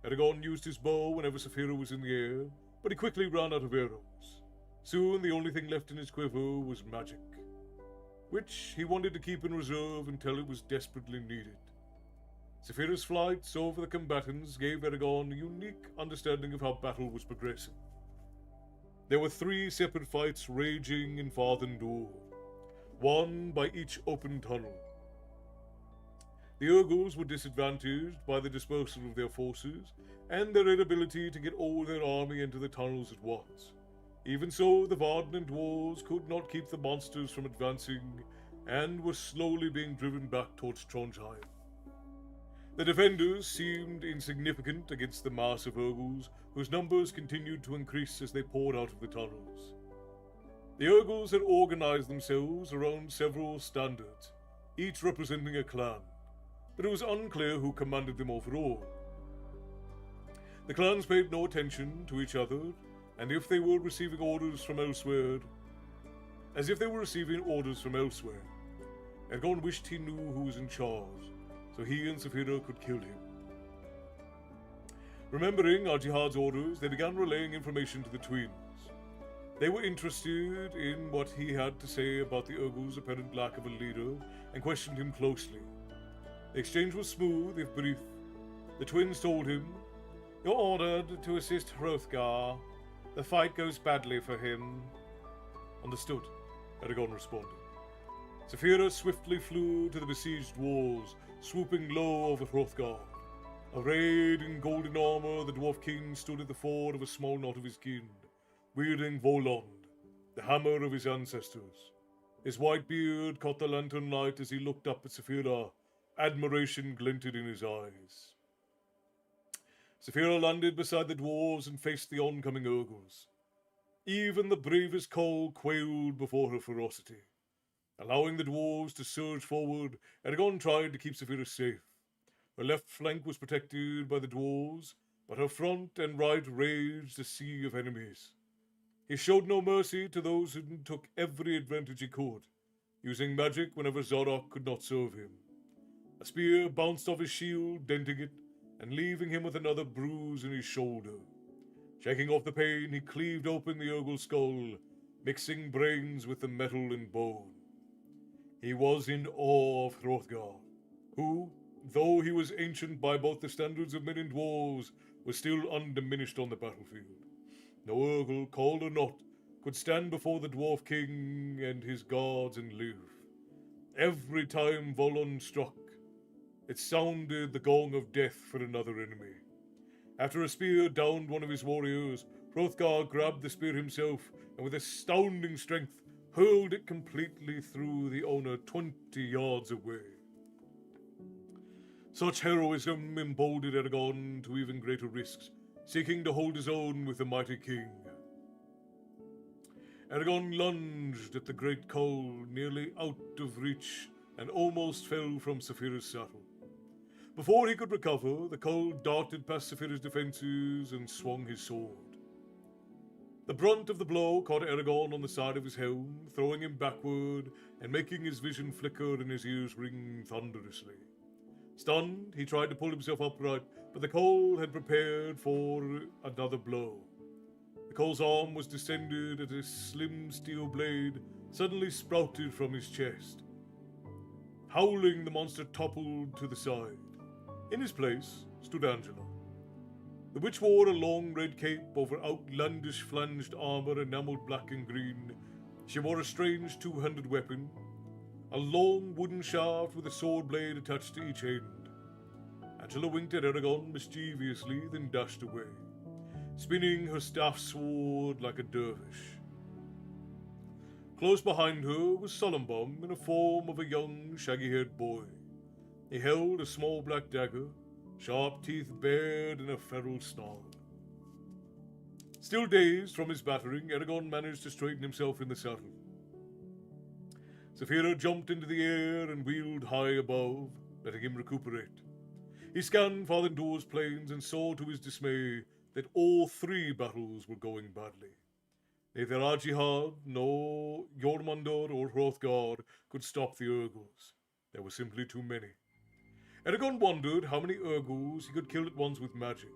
Eragon used his bow whenever Saphira was in the air, but he quickly ran out of arrows. Soon the only thing left in his quiver was magic, which he wanted to keep in reserve until it was desperately needed. Saphira's flights over the combatants gave Eragon a unique understanding of how battle was progressing. There were 3 separate fights raging in Farthen Door, one by each open tunnel. The Urgles were disadvantaged by the dispersal of their forces and their inability to get all their army into the tunnels at once. Even so, the Varden and dwarves could not keep the monsters from advancing and were slowly being driven back towards Trondheim. The defenders seemed insignificant against the mass of Urgles, whose numbers continued to increase as they poured out of the tunnels. The Urgles had organized themselves around several standards, each representing a clan, but it was unclear who commanded them overall. The clans paid no attention to each other, and if they were receiving orders from elsewhere, Eragon wished he knew who was in charge, so he and Saphira could kill him. Remembering Al-Jihad's orders, they began relaying information to the twins. They were interested in what he had to say about the Urgles' apparent lack of a leader and questioned him closely. The exchange was smooth, if brief. The twins told him, "You're ordered to assist Hrothgar. The fight goes badly for him." "Understood," Eragon responded. Saphira swiftly flew to the besieged walls, swooping low over Hrothgar. Arrayed in golden armor, the Dwarf King stood at the ford of a small knot of his kin, wielding Volond, the hammer of his ancestors. His white beard caught the lantern light as he looked up at Saphira. Admiration glinted in his eyes. Saphira landed beside the dwarves and faced the oncoming Urgles. Even the bravest Cole quailed before her ferocity. Allowing the dwarves to surge forward, Eragon tried to keep Saphira safe. Her left flank was protected by the dwarves, but her front and right raged a sea of enemies. He showed no mercy to those who took every advantage he could, using magic whenever Zorok could not serve him. A spear bounced off his shield, denting it, and leaving him with another bruise in his shoulder. Shaking off the pain, he cleaved open the Urgle skull, mixing brains with the metal and bone. He was in awe of Hrothgar, who, though he was ancient by both the standards of men and dwarves, was still undiminished on the battlefield. No Urgle, called or not, could stand before the Dwarf King and his guards and live. Every time Volund struck, it sounded the gong of death for another enemy. After a spear downed one of his warriors, Hrothgar grabbed the spear himself and with astounding strength hurled it completely through the owner 20 yards away. Such heroism emboldened Eragon to even greater risks, seeking to hold his own with the mighty king. Eragon lunged at the great Cole, nearly out of reach, and almost fell from Saphira's saddle. Before he could recover, the Cole darted past Saphira's defenses and swung his sword. The brunt of the blow caught Eragon on the side of his helm, throwing him backward and making his vision flicker and his ears ring thunderously. Stunned, he tried to pull himself upright, but the Cole had prepared for another blow. The Cole's arm was distended as a slim steel blade suddenly sprouted from his chest. Howling, the monster toppled to the side. In his place stood Angela. The witch wore a long red cape over outlandish flanged armor enameled black and green. She wore a strange two-handed weapon, a long wooden shaft with a sword blade attached to each end. Angela winked at Eragon mischievously, then dashed away, spinning her staff sword like a dervish. Close behind her was Solemnbom in the form of a young, shaggy-haired boy. He held a small black dagger, sharp teeth bared in a feral snarl. Still dazed from his battering, Eragon managed to straighten himself in the saddle. Saphira jumped into the air and wheeled high above, letting him recuperate. He scanned Father Dor's planes and saw to his dismay that all 3 battles were going badly. Neither Ajihad, nor Jormungandr or Hrothgar could stop the Urgles. There were simply too many. Eragon wondered how many Urgles he could kill at once with magic.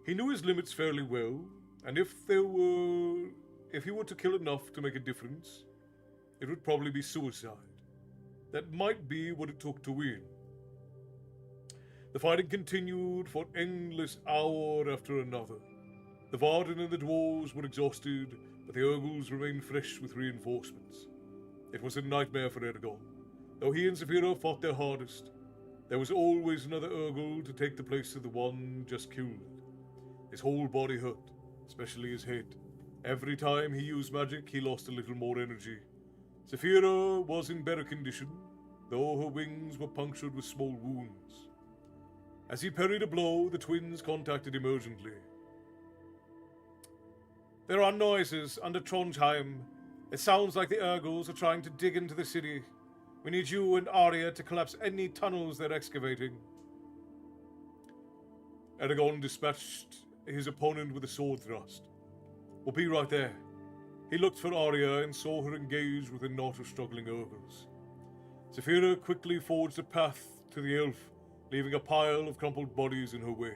He knew his limits fairly well, and if he were to kill enough to make a difference, it would probably be suicide. That might be what it took to win. The fighting continued for an endless hour after another. The Varden and the dwarves were exhausted, but the Urgles remained fresh with reinforcements. It was a nightmare for Eragon. Though he and Saphira fought their hardest, there was always another Urgle to take the place of the one just killed. His whole body hurt, especially his head. Every time he used magic, he lost a little more energy. Saphira was in better condition, though her wings were punctured with small wounds. As he parried a blow, the twins contacted him urgently. "There are noises under Trondheim. It sounds like the Urgles are trying to dig into the city. We need you and Arya to collapse any tunnels they're excavating." Eragon dispatched his opponent with a sword thrust. "We'll be right there." He looked for Arya and saw her engaged with a knot of struggling Urgles. Saphira quickly forged a path to the elf, leaving a pile of crumpled bodies in her wake.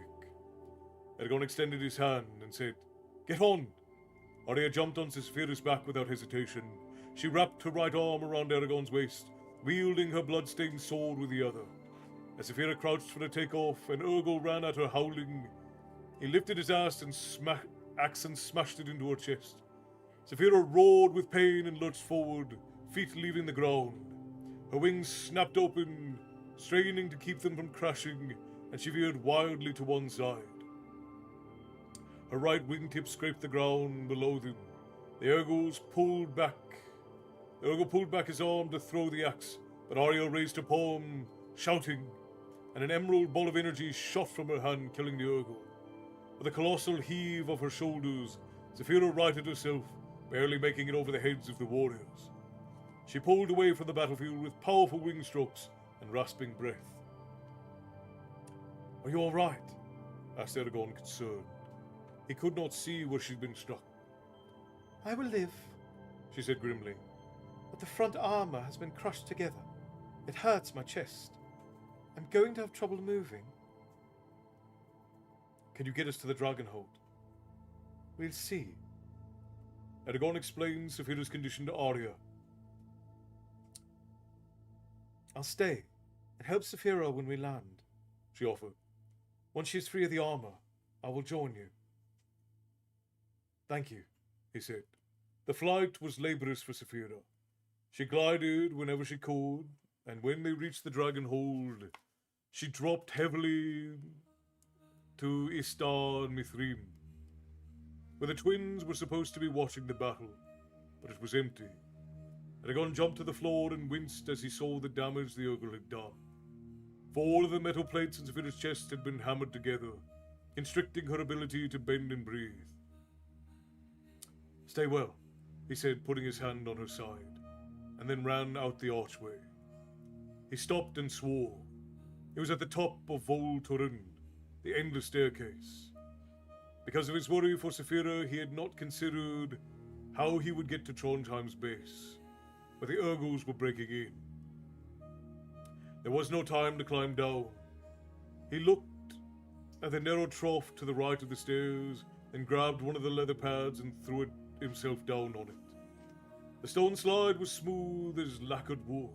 Eragon extended his hand and said, "Get on!" Arya jumped onto Saphira's back without hesitation. She wrapped her right arm around Eragon's waist, wielding her blood-stained sword with the other. As Saphira crouched for a takeoff, an Urgle ran at her howling. He lifted his axe and smashed it into her chest. Saphira roared with pain and lurched forward, feet leaving the ground. Her wings snapped open, straining to keep them from crashing, and she veered wildly to one side. Her right wingtip scraped the ground below them. The Urgle pulled back his arm to throw the axe, but Arya raised her palm, shouting, and an emerald ball of energy shot from her hand, killing the Urgle. With a colossal heave of her shoulders, Saphira righted herself, barely making it over the heads of the warriors. She pulled away from the battlefield with powerful wing strokes and rasping breath. "Are you all right?" asked Eragon, concerned. He could not see where she'd been struck. "I will live," she said grimly, "but the front armor has been crushed together. It hurts my chest. I'm going to have trouble moving." "Can you get us to the Dragonhold?" "We'll see." Eragon explained Saphira's condition to Arya. "I'll stay and help Saphira when we land," she offered. "Once she's free of the armor, I will join you." "Thank you," he said. The flight was laborious for Saphira. She glided whenever she could, and when they reached the Dragonhold, she dropped heavily to Istar and Mithrim, where the twins were supposed to be watching the battle, but it was empty. Eragon jumped to the floor and winced as he saw the damage the Urgle had done. 4 of the metal plates in Saphira's chest had been hammered together, constricting her ability to bend and breathe. "Stay well," he said, putting his hand on her side, and then ran out the archway. He stopped and swore. He was at the top of Vol Torrund, the endless staircase. Because of his worry for Saphira, he had not considered how he would get to Trondheim's base, but the Urgles were breaking in. There was no time to climb down. He looked at the narrow trough to the right of the stairs, then grabbed one of the leather pads and threw it himself down on it. The stone slide was smooth as lacquered wood.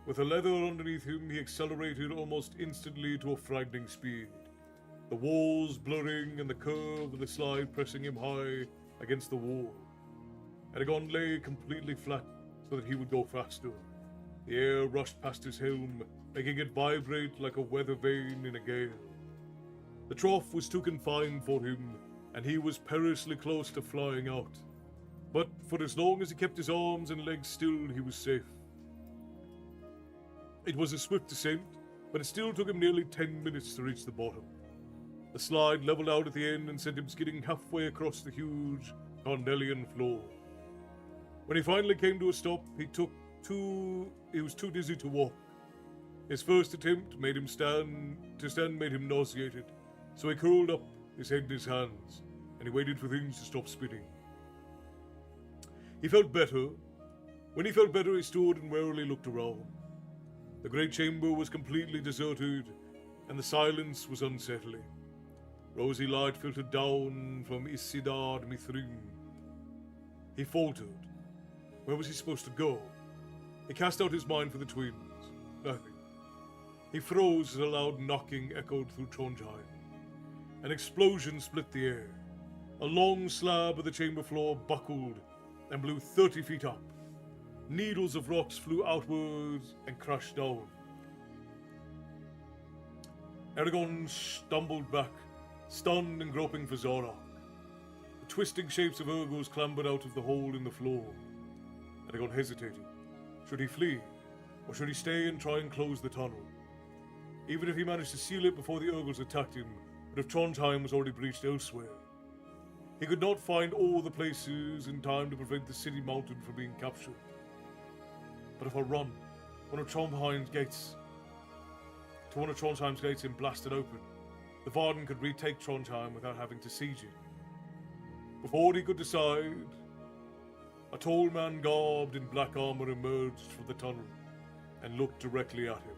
With the leather underneath him, he accelerated almost instantly to a frightening speed, the walls blurring and the curve of the slide pressing him high against the wall. Eragon lay completely flat so that he would go faster. The air rushed past his helm, making it vibrate like a weather vane in a gale. The trough was too confined for him, and he was perilously close to flying out. But for as long as he kept his arms and legs still, he was safe. It was a swift descent, but it still took him nearly 10 minutes to reach the bottom. The slide leveled out at the end and sent him skidding halfway across the huge Cornelian floor. When he finally came to a stop, he was too dizzy to walk. His first attempt made him made him nauseated, so he curled up, his head in his hands, and he waited for things to stop spinning. He felt better. When he felt better, he stood and warily looked around. The great chamber was completely deserted, and the silence was unsettling. Rosy light filtered down from Isidard Mithrin. He faltered. Where was he supposed to go? He cast out his mind for the twins. Nothing. He froze as a loud knocking echoed through Trondheim. An explosion split the air. A long slab of the chamber floor buckled and blew 30 feet up. Needles of rocks flew outwards and crashed down. Eragon stumbled back, stunned and groping for Zorak. The twisting shapes of Urgos clambered out of the hole in the floor. Eragon hesitated. Should he flee, or should he stay and try and close the tunnel? Even if he managed to seal it before the Urgos attacked him, but if Trondheim was already breached elsewhere, he could not find all the places in time to prevent the city mountain from being captured. But if I run one of Trondheim's gates and blast it open, the Varden could retake Trondheim without having to siege it. Before he could decide, a tall man garbed in black armor emerged from the tunnel and looked directly at him.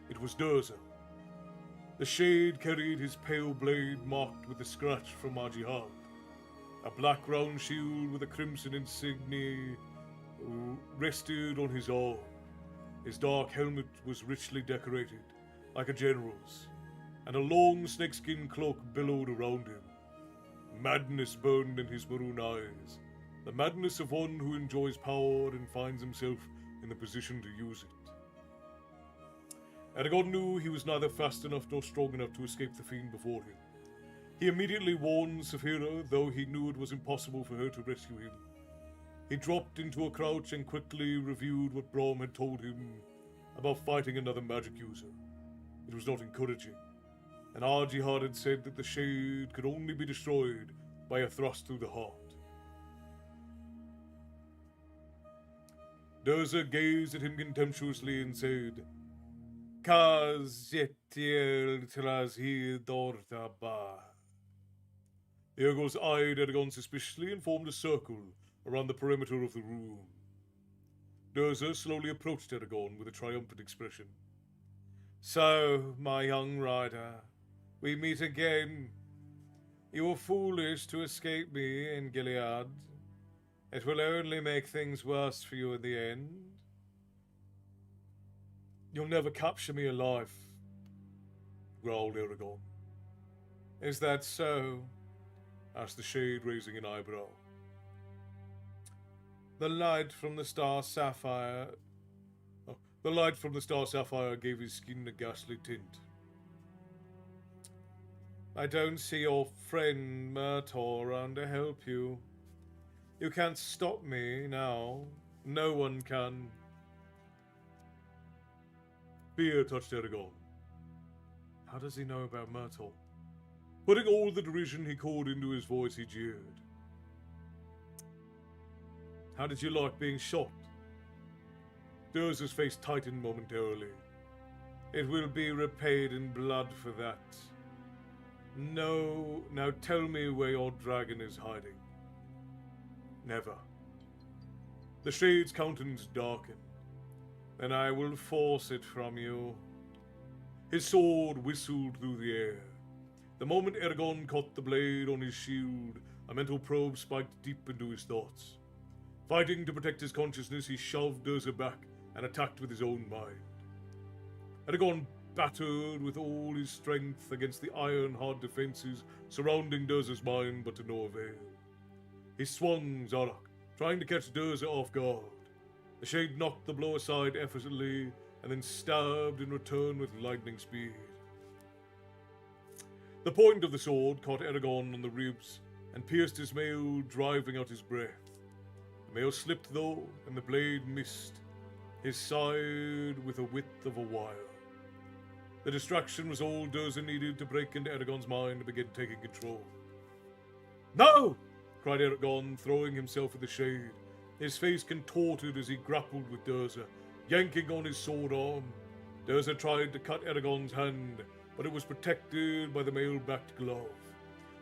It was Durza. The shade carried his pale blade marked with a scratch from Majihad. A black round shield with a crimson insignia rested on his arm. His dark helmet was richly decorated, like a general's, and a long snakeskin cloak billowed around him. Madness burned in his maroon eyes, the madness of one who enjoys power and finds himself in the position to use it. Eragon knew he was neither fast enough nor strong enough to escape the fiend before him. He immediately warned Saphira, though he knew it was impossible for her to rescue him. He dropped into a crouch and quickly reviewed what Braum had told him about fighting another magic user. It was not encouraging, and Arjihad had said that the shade could only be destroyed by a thrust through the heart. Durza gazed at him contemptuously and said, "Kazetiel trazhi dortaba." The Urgos eyed Eragon suspiciously and formed a circle around the perimeter of the room. Durza slowly approached Eragon with a triumphant expression. "So, my young rider, we meet again. You were foolish to escape me in Gilead. It will only make things worse for you in the end." "You'll never capture me alive," growled Eragon. "Is that so?" asked the shade, raising an eyebrow. The light from the star sapphire gave his skin a ghastly tint. "I don't see your friend Murtor around to help you. You can't stop me now. No one can." Fear touched Eragon. How does he know about Myrtle? Putting all the derision he called into his voice, he jeered. "How did you like being shot?" Durza's face tightened momentarily. "It will be repaid in blood for that. No, now tell me where your dragon is hiding." "Never." The shade's countenance darkened. "Then I will force it from you." His sword whistled through the air. The moment Eragon caught the blade on his shield, a mental probe spiked deep into his thoughts. Fighting to protect his consciousness, he shoved Durza back and attacked with his own mind. Eragon battered with all his strength against the iron-hard defenses surrounding Durza's mind, but to no avail. He swung Zorak, trying to catch Durza off guard. The shade knocked the blow aside effortlessly, and then stabbed in return with lightning speed. The point of the sword caught Eragon on the ribs and pierced his mail, driving out his breath. The mail slipped though, and the blade missed his side with the width of a wire. The distraction was all Durza needed to break into Eragon's mind and begin taking control. "No!" cried Eragon, throwing himself in the shade. His face contorted as he grappled with Durza, yanking on his sword arm. Durza tried to cut Eragon's hand, but it was protected by the mail-backed glove,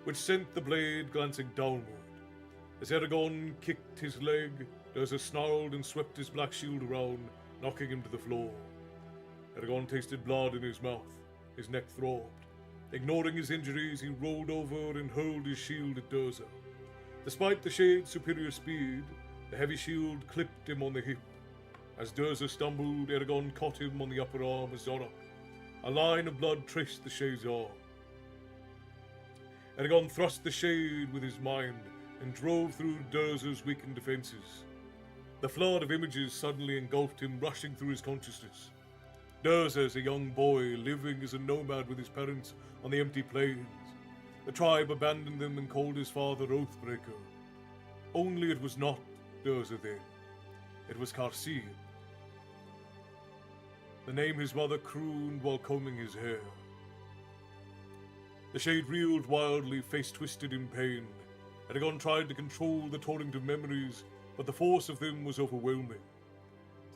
which sent the blade glancing downward. As Eragon kicked his leg, Durza snarled and swept his black shield around, knocking him to the floor. Eragon tasted blood in his mouth. His neck throbbed. Ignoring his injuries, he rolled over and hurled his shield at Durza. Despite the Shade's superior speed, the heavy shield clipped him on the hip. As Durza stumbled, Eragon caught him on the upper arm of Zorak. A line of blood traced the Shade's arm. Eragon thrust the Shade with his mind and drove through Durza's weakened defenses. The flood of images suddenly engulfed him, rushing through his consciousness. Durza is a young boy living as a nomad with his parents on the empty plains. The tribe abandoned them and called his father Oathbreaker. Only it was not Durza then. It was Karsim, the name his mother crooned while combing his hair. The Shade reeled wildly, face twisted in pain. Eragon tried to control the torrent of memories, but the force of them was overwhelming.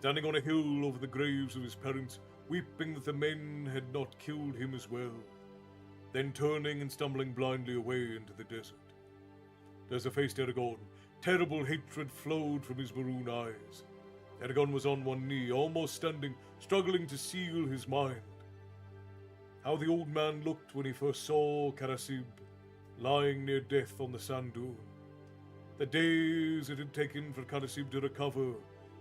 Standing on a hill over the graves of his parents, weeping that the men had not killed him as well, then turning and stumbling blindly away into the desert. Durza faced Eragon. Terrible hatred flowed from his maroon eyes. Eragon was on one knee, almost standing, struggling to seal his mind. How the old man looked when he first saw Karasib, lying near death on the sand dune. The days it had taken for Karasib to recover,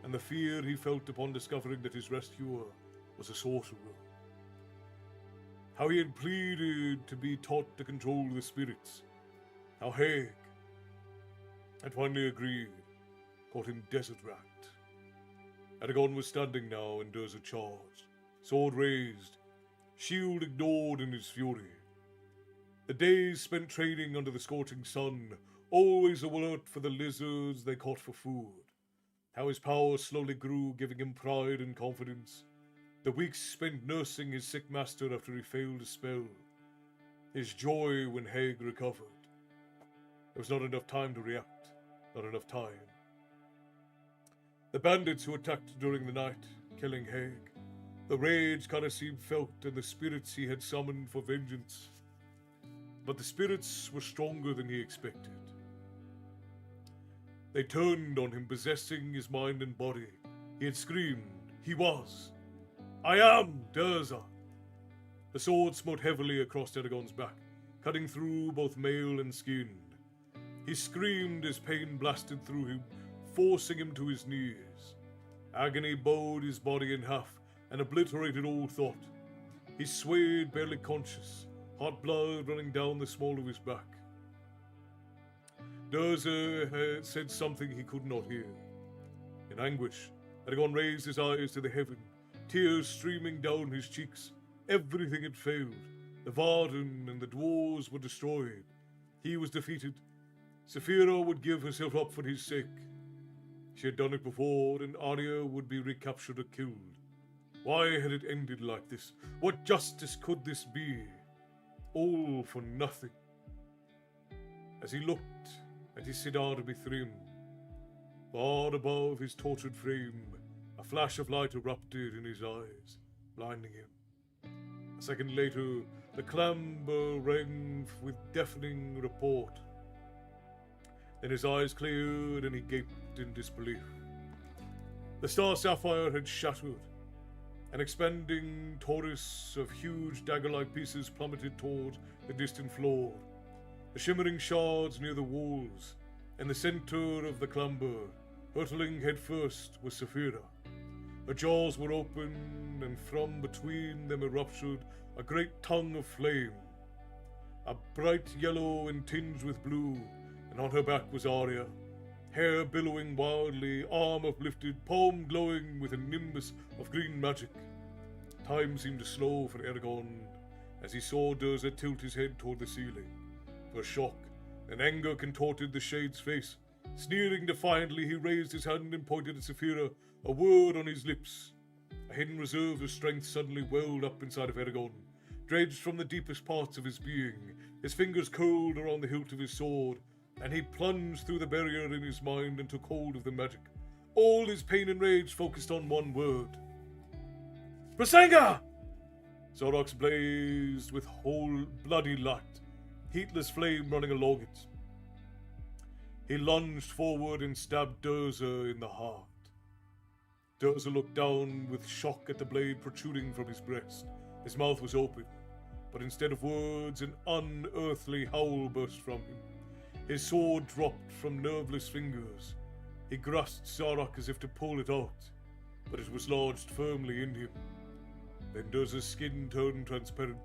and the fear he felt upon discovering that his rescuer was a sorcerer. How he had pleaded to be taught to control the spirits. How Haig had finally agreed, caught him desert racked. Eragon was standing now, and Durza charged, sword raised, shield ignored in his fury. The days spent training under the scorching sun, always alert for the lizards they caught for food. How his power slowly grew, giving him pride and confidence. The weeks spent nursing his sick master after he failed a spell. His joy when Haig recovered. There was not enough time to react, not enough time. The bandits who attacked during the night, killing Haig. The rage Karasib felt and the spirits he had summoned for vengeance. But the spirits were stronger than he expected. They turned on him, possessing his mind and body. He had screamed. He was. I am Durza. The sword smote heavily across Eragon's back, cutting through both mail and skin. He screamed as pain blasted through him, forcing him to his knees. Agony bowed his body in half and obliterated all thought. He swayed, barely conscious, hot blood running down the small of his back. Durza had said something he could not hear. In anguish, Eragon raised his eyes to the heaven, tears streaming down his cheeks. Everything had failed. The Varden and the dwarves were destroyed. He was defeated. Saphira would give herself up for his sake. She had done it before, and Arya would be recaptured or killed. Why had it ended like this? What justice could this be? All for nothing. As he looked at his Sidar Bithrim, far above his tortured frame, a flash of light erupted in his eyes, blinding him. A second later, the clamber rang with deafening report. Then his eyes cleared and he gaped in disbelief. The star sapphire had shattered. An expanding torus of huge dagger-like pieces plummeted toward the distant floor. The shimmering shards near the walls, in the center of the clamber, hurtling headfirst, was Saphira. Her jaws were open, and from between them erupted a great tongue of flame. A bright yellow and tinged with blue, and on her back was Arya, hair billowing wildly, arm uplifted, palm glowing with a nimbus of green magic. Time seemed to slow for Eragon as he saw Durza tilt his head toward the ceiling. For shock and anger contorted the Shade's face. Sneering defiantly, he raised his hand and pointed at Saphira, a word on his lips. A hidden reserve of strength suddenly welled up inside of Eragon, dredged from the deepest parts of his being. His fingers curled around the hilt of his sword, and he plunged through the barrier in his mind and took hold of the magic. All his pain and rage focused on one word. Prasenga! Zorok's blazed with whole bloody light, heatless flame running along it. He lunged forward and stabbed Durza in the heart. Durza looked down with shock at the blade protruding from his breast. His mouth was open, but instead of words, an unearthly howl burst from him. His sword dropped from nerveless fingers. He grasped Zorok as if to pull it out, but it was lodged firmly in him. Then Durza's skin turned transparent.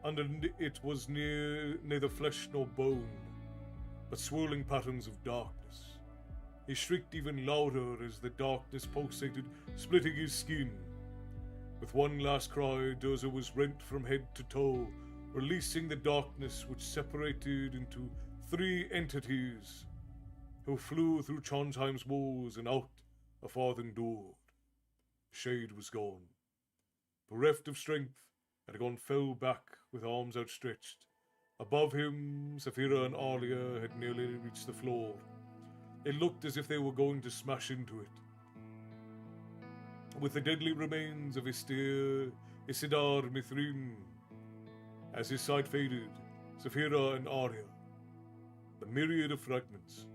Under it was neither flesh nor bone, but swirling patterns of darkness. He shrieked even louder as the darkness pulsated, splitting his skin. With one last cry, Durza was rent from head to toe, releasing the darkness which separated into 3 entities who flew through Trondheim's walls and out a farther door. The shade was gone. Bereft of strength, Eragon fell back with arms outstretched. Above him, Saphira and Alia had nearly reached the floor. It looked as if they were going to smash into it. With the deadly remains of Isidar Mithrin, as his sight faded, Saphira and Alia, the myriad of fragments,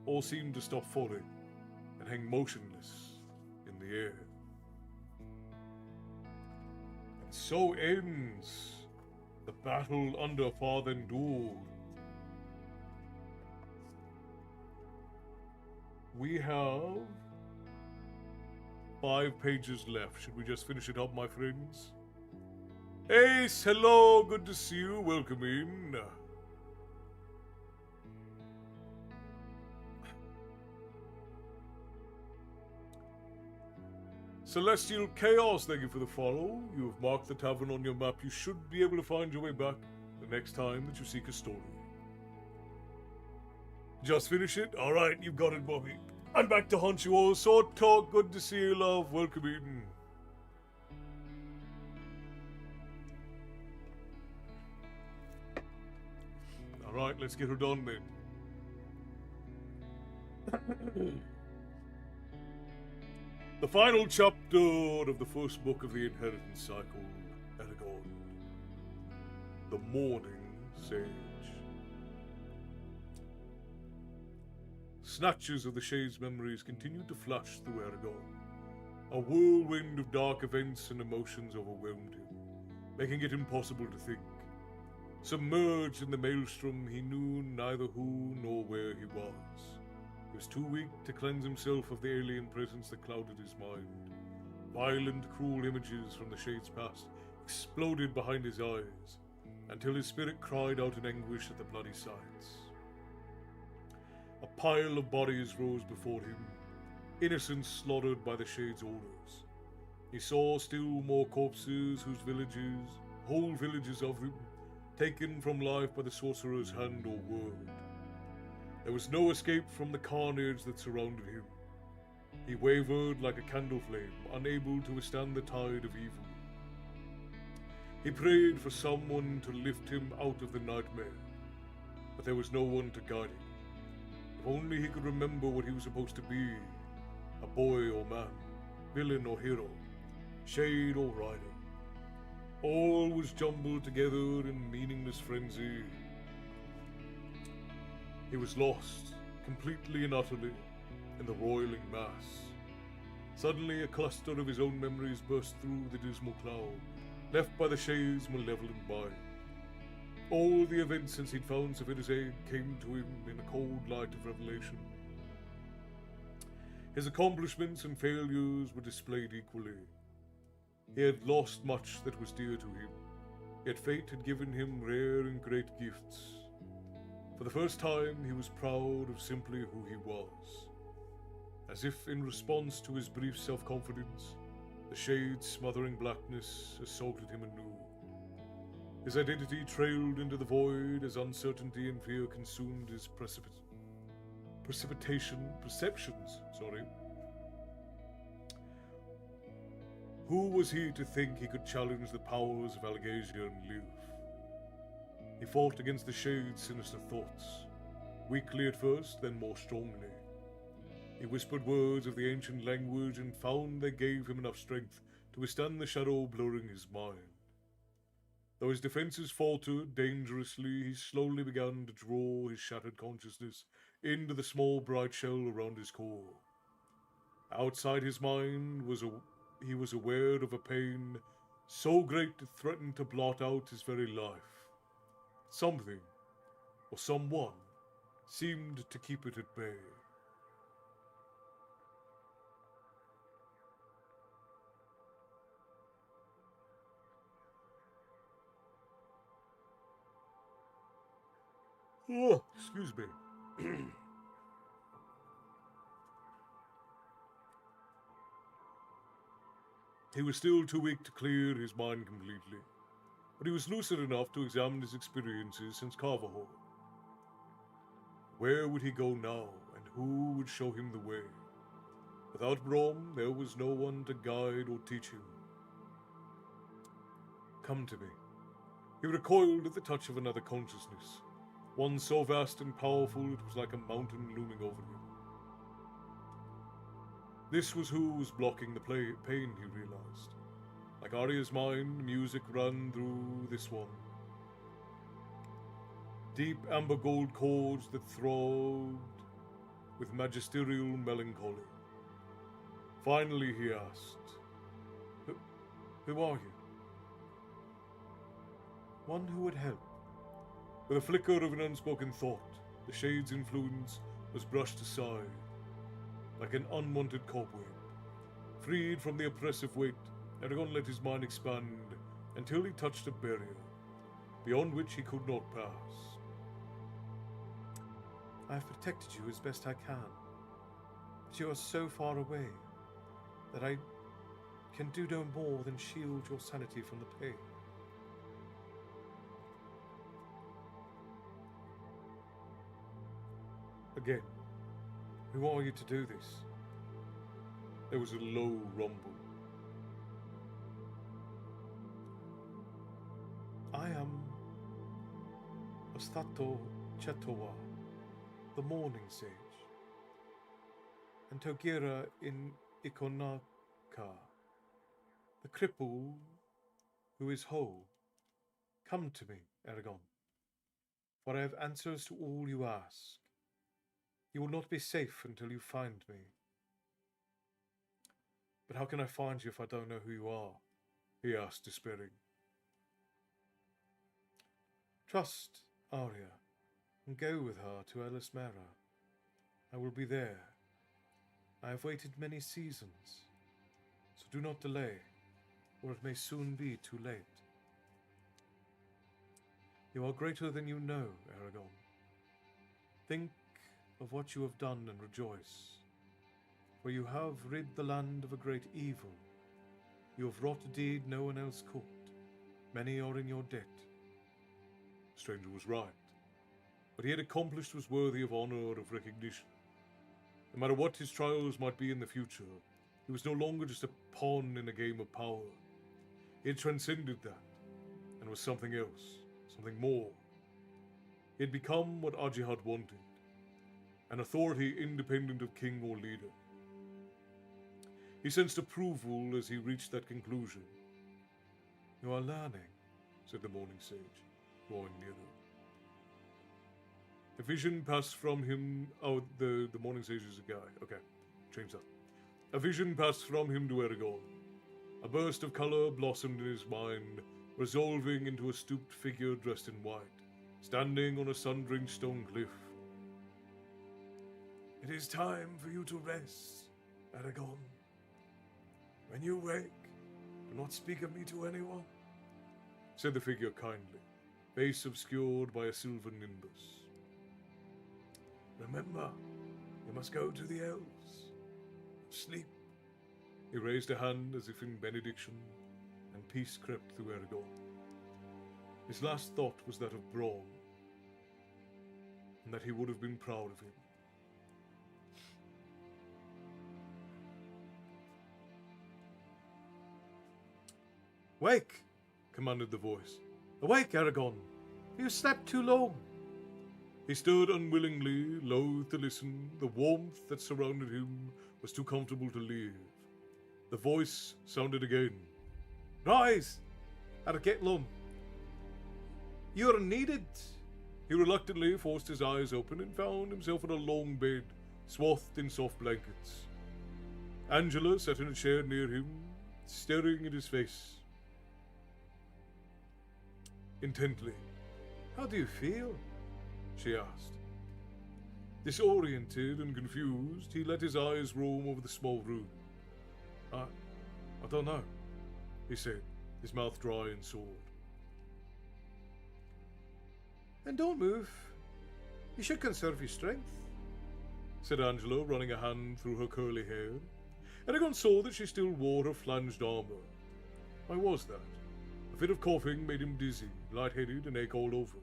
all seemed to stop falling and hang motionless in the air. And so ends the battle under Farthendur. We have 5 pages left. Should we just finish it up, my friends? Ace, hello, good to see you. Welcome in. Celestial Chaos, thank you for the follow. You have marked the tavern on your map. You should be able to find your way back the next time that you seek a story. Just finish it? Alright, you've got it, Bobby. I'm back to haunt you all. Sword Talk, good to see you, love. Welcome in. Alright, let's get her done then. The final chapter of the first book of the Inheritance Cycle, Eragon. The Morning Sage. Snatches of the Shade's memories continued to flash through Eragon. A whirlwind of dark events and emotions overwhelmed him, making it impossible to think. Submerged in the maelstrom, he knew neither who nor where he was. He was too weak to cleanse himself of the alien presence that clouded his mind. Violent, cruel images from the Shade's past exploded behind his eyes, until his spirit cried out in anguish at the bloody sights. A pile of bodies rose before him, innocents slaughtered by the Shade's orders. He saw still more corpses whole villages of them, taken from life by the sorcerer's hand or word. There was no escape from the carnage that surrounded him. He wavered like a candle flame, unable to withstand the tide of evil. He prayed for someone to lift him out of the nightmare, but there was no one to guide him. If only he could remember what he was supposed to be, a boy or man, villain or hero, shade or rider. All was jumbled together in meaningless frenzy. He was lost, completely and utterly, in the roiling mass. Suddenly a cluster of his own memories burst through the dismal cloud, left by the Shade's malevolent mind. All the events since he'd found Saphira's aid came to him in a cold light of revelation. His accomplishments and failures were displayed equally. He had lost much that was dear to him, yet fate had given him rare and great gifts. For the first time, he was proud of simply who he was. As if in response to his brief self-confidence, the Shade's smothering blackness assaulted him anew. His identity trailed into the void as uncertainty and fear consumed his perceptions. Who was he to think he could challenge the powers of Algasia and live? He fought against the Shade's sinister thoughts. weakly at first, then more strongly. He whispered words of the ancient language and found they gave him enough strength to withstand the shadow blurring his mind. Though his defenses faltered dangerously, he slowly began to draw his shattered consciousness into the small bright shell around his core. Outside his mind he was aware of a pain so great it threatened to blot out his very life. Something, or someone, seemed to keep it at bay. Oh, excuse me. He was still too weak to clear his mind completely, but he was lucid enough to examine his experiences since Carvahall. Where would he go now, and who would show him the way? Without Brom, there was no one to guide or teach him. Come to me. He recoiled at the touch of another consciousness, one so vast and powerful it was like a mountain looming over him. This was who was blocking the pain, he realized. Like Arya's mind, music ran through this one. Deep amber gold chords that throbbed with magisterial melancholy. Finally he asked, Who are you? One who would help. With a flicker of an unspoken thought, the shade's influence was brushed aside, like an unwanted cobweb. Freed from the oppressive weight, Eragon let his mind expand until he touched a barrier, beyond which he could not pass. I have protected you as best I can, but you are so far away that I can do no more than shield your sanity from the pain. Again, who are you to do this? There was a low rumble. I am Ostato Chetowa, the Morning Sage, and Togira in Ikonaka, the cripple who is whole. Come to me, Eragon, for I have answers to all you ask. You will not be safe until you find me. But how can I find you if I don't know who you are? He asked, despairing. Trust Arya, and go with her to Elis Mera. I will be there. I have waited many seasons, so do not delay, or it may soon be too late. You are greater than you know, Eragon. Think of what you have done and rejoice, for you have rid the land of a great evil. You have wrought a deed no one else could. Many are in your debt. The stranger was right. What he had accomplished was worthy of honor, of recognition. No matter what his trials might be in the future, he was no longer just a pawn in a game of power. He had transcended that, and was something else, something more. He had become what Ajihad wanted, an authority independent of king or leader. He sensed approval as he reached that conclusion. You are learning, said the Morning Sage, drawing nearer. A vision passed from him. Oh, the Morning Sage is a guy. Okay, change that. A vision passed from him to Eragon. A burst of color blossomed in his mind, resolving into a stooped figure dressed in white, standing on a sun-drenched stone cliff. It is time for you to rest, Eragon. When you wake, do not speak of me to anyone, said the figure kindly, face obscured by a silver nimbus. Remember, you must go to the elves. Sleep. He raised a hand as if in benediction, and peace crept through Eragon. His last thought was that of Braun, and that he would have been proud of him. Wake! Commanded the voice. Awake, Eragon! You slept too long. He stood unwillingly, loath to listen. The warmth that surrounded him was too comfortable to leave. The voice sounded again. Rise! Argetlum! You are needed! He reluctantly forced his eyes open and found himself in a long bed, swathed in soft blankets. Angela sat in a chair near him, staring at his face intently. How do you feel? She asked. Disoriented and confused, he let his eyes roam over the small room. I don't know, he said, his mouth dry and sore. Then don't move. You should conserve your strength, said Angela, running a hand through her curly hair. Eragon saw that she still wore her flanged armor. Why was that? A fit of coughing made him dizzy, lightheaded, and ache all over.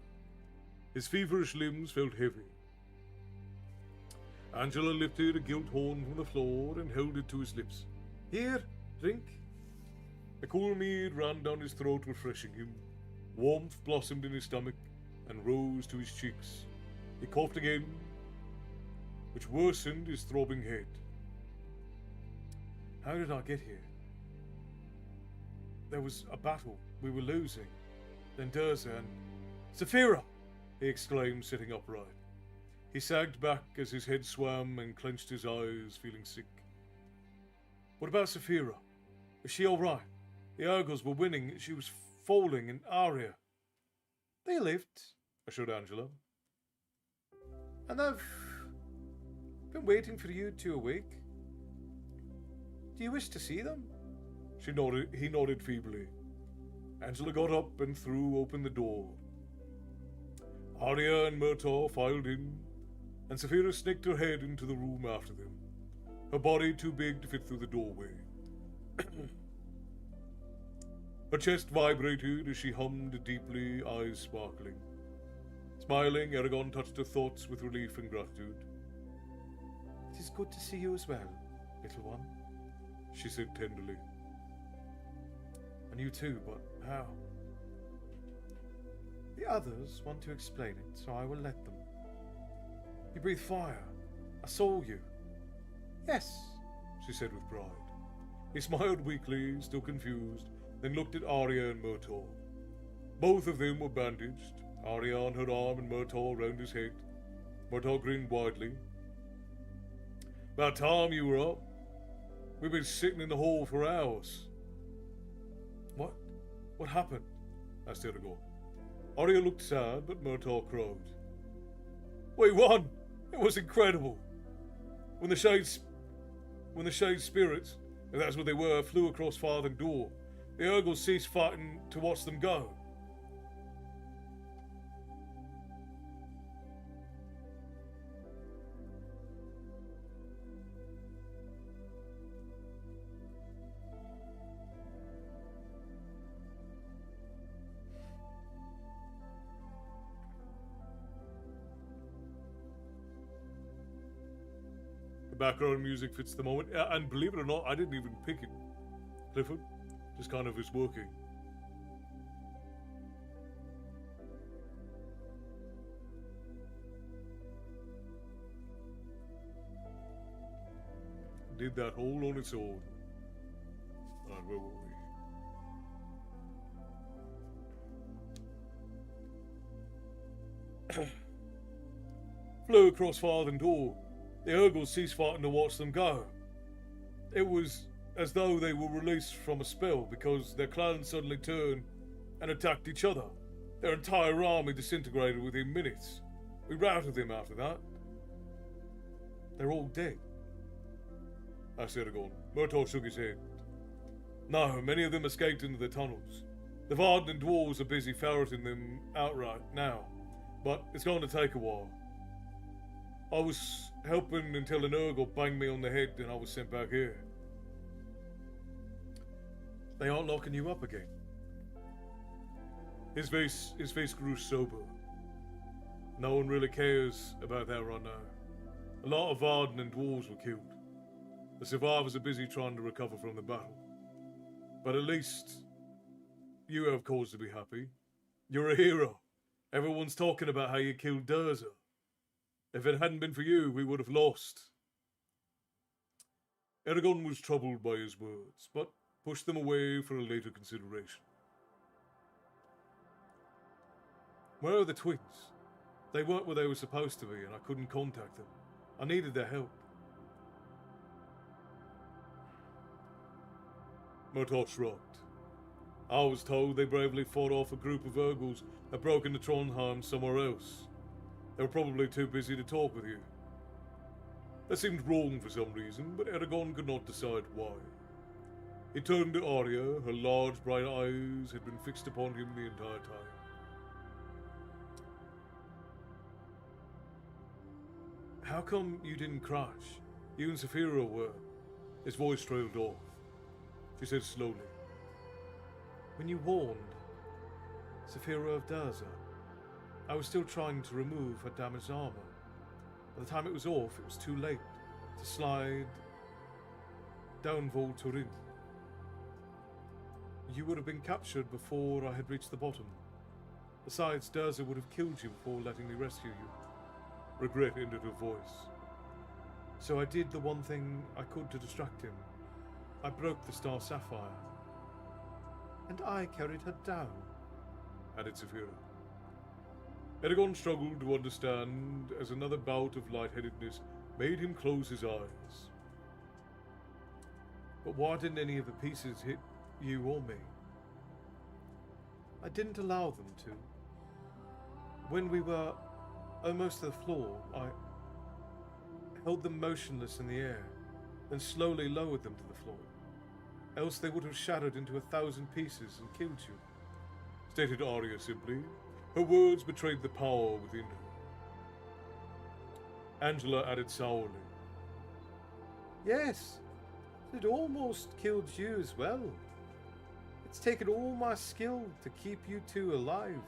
His feverish limbs felt heavy. Angela lifted a gilt horn from the floor and held it to his lips. Here, drink. A cool mead ran down his throat, refreshing him. Warmth blossomed in his stomach and rose to his cheeks. He coughed again, which worsened his throbbing head. How did I get here? There was a battle. We were losing. Then Durza and... Saphira! He exclaimed, sitting upright. He sagged back as his head swam and clenched his eyes, feeling sick. What about Saphira? Is she all right? The Urgles were winning. She was falling, and Arya. They lived, assured Angela. And I've been waiting for you to awake. Do you wish to see them? He nodded feebly. Angela got up and threw open the door. Arya and Murtaugh filed in, and Saphira sneaked her head into the room after them, her body too big to fit through the doorway. Her chest vibrated as she hummed deeply, eyes sparkling. Smiling, Eragon touched her thoughts with relief and gratitude. It is good to see you as well, little one, she said tenderly. And you too, but how? The others want to explain it, so I will let them. You breathe fire. I saw you. Yes, she said with pride. He smiled weakly, still confused, then looked at Arya and Murtaugh. Both of them were bandaged, Arya on her arm and Murtaugh round his head. Murtaugh grinned widely. About time you were up. We've been sitting in the hall for hours. What happened? Asked Eragon. Arya looked sad, but Murtaugh crowed. We won! It was incredible! When the Shade spirits, if that's what they were, flew across Farthing Door, the Urgles ceased fighting to watch them go. Background music fits the moment, and believe it or not, I didn't even pick it. Clifford just kind of is working. Did that all on its own. Alright, where were we? Flew across Farthing Door. The Urgles ceased fighting to watch them go. It was as though they were released from a spell because their clans suddenly turned and attacked each other. Their entire army disintegrated within minutes. We routed them after that. They're all dead, asked Eragon. Murtaugh shook his head. No, many of them escaped into the tunnels. The Varden and dwarves are busy ferreting them outright now, but it's going to take a while. I was helping until an Urgle banged me on the head and I was sent back here. They aren't locking you up again. His face grew sober. No one really cares about that right now. A lot of Varden and dwarves were killed. The survivors are busy trying to recover from the battle. But at least you have cause to be happy. You're a hero. Everyone's talking about how you killed Durza. If it hadn't been for you, we would have lost. Eragon was troubled by his words, but pushed them away for a later consideration. Where are the twins? They weren't where they were supposed to be, and I couldn't contact them. I needed their help. Murtaugh shrugged. I was told they bravely fought off a group of Urgles that broke into Trondheim somewhere else. They were probably too busy to talk with you. That seemed wrong for some reason, but Eragon could not decide why. He turned to Arya. Her large, bright eyes had been fixed upon him the entire time. How come you didn't crash? You and Saphira were. His voice trailed off. She said slowly. When you warned Saphira of Durza, I was still trying to remove her damaged armor. By the time it was off, it was too late to slide down Vol Turin. You would have been captured before I had reached the bottom. Besides, Durza would have killed you before letting me rescue you. Regret entered her voice. So I did the one thing I could to distract him. I broke the Star Sapphire. And I carried her down, added Saphira. Eragon struggled to understand as another bout of lightheadedness made him close his eyes. But why didn't any of the pieces hit you or me? I didn't allow them to. When we were almost to the floor, I held them motionless in the air, then slowly lowered them to the floor. Else they would have shattered into 1,000 pieces and killed you, stated Arya simply. Her words betrayed the power within her. Angela added sourly. Yes, it almost killed you as well. It's taken all my skill to keep you two alive.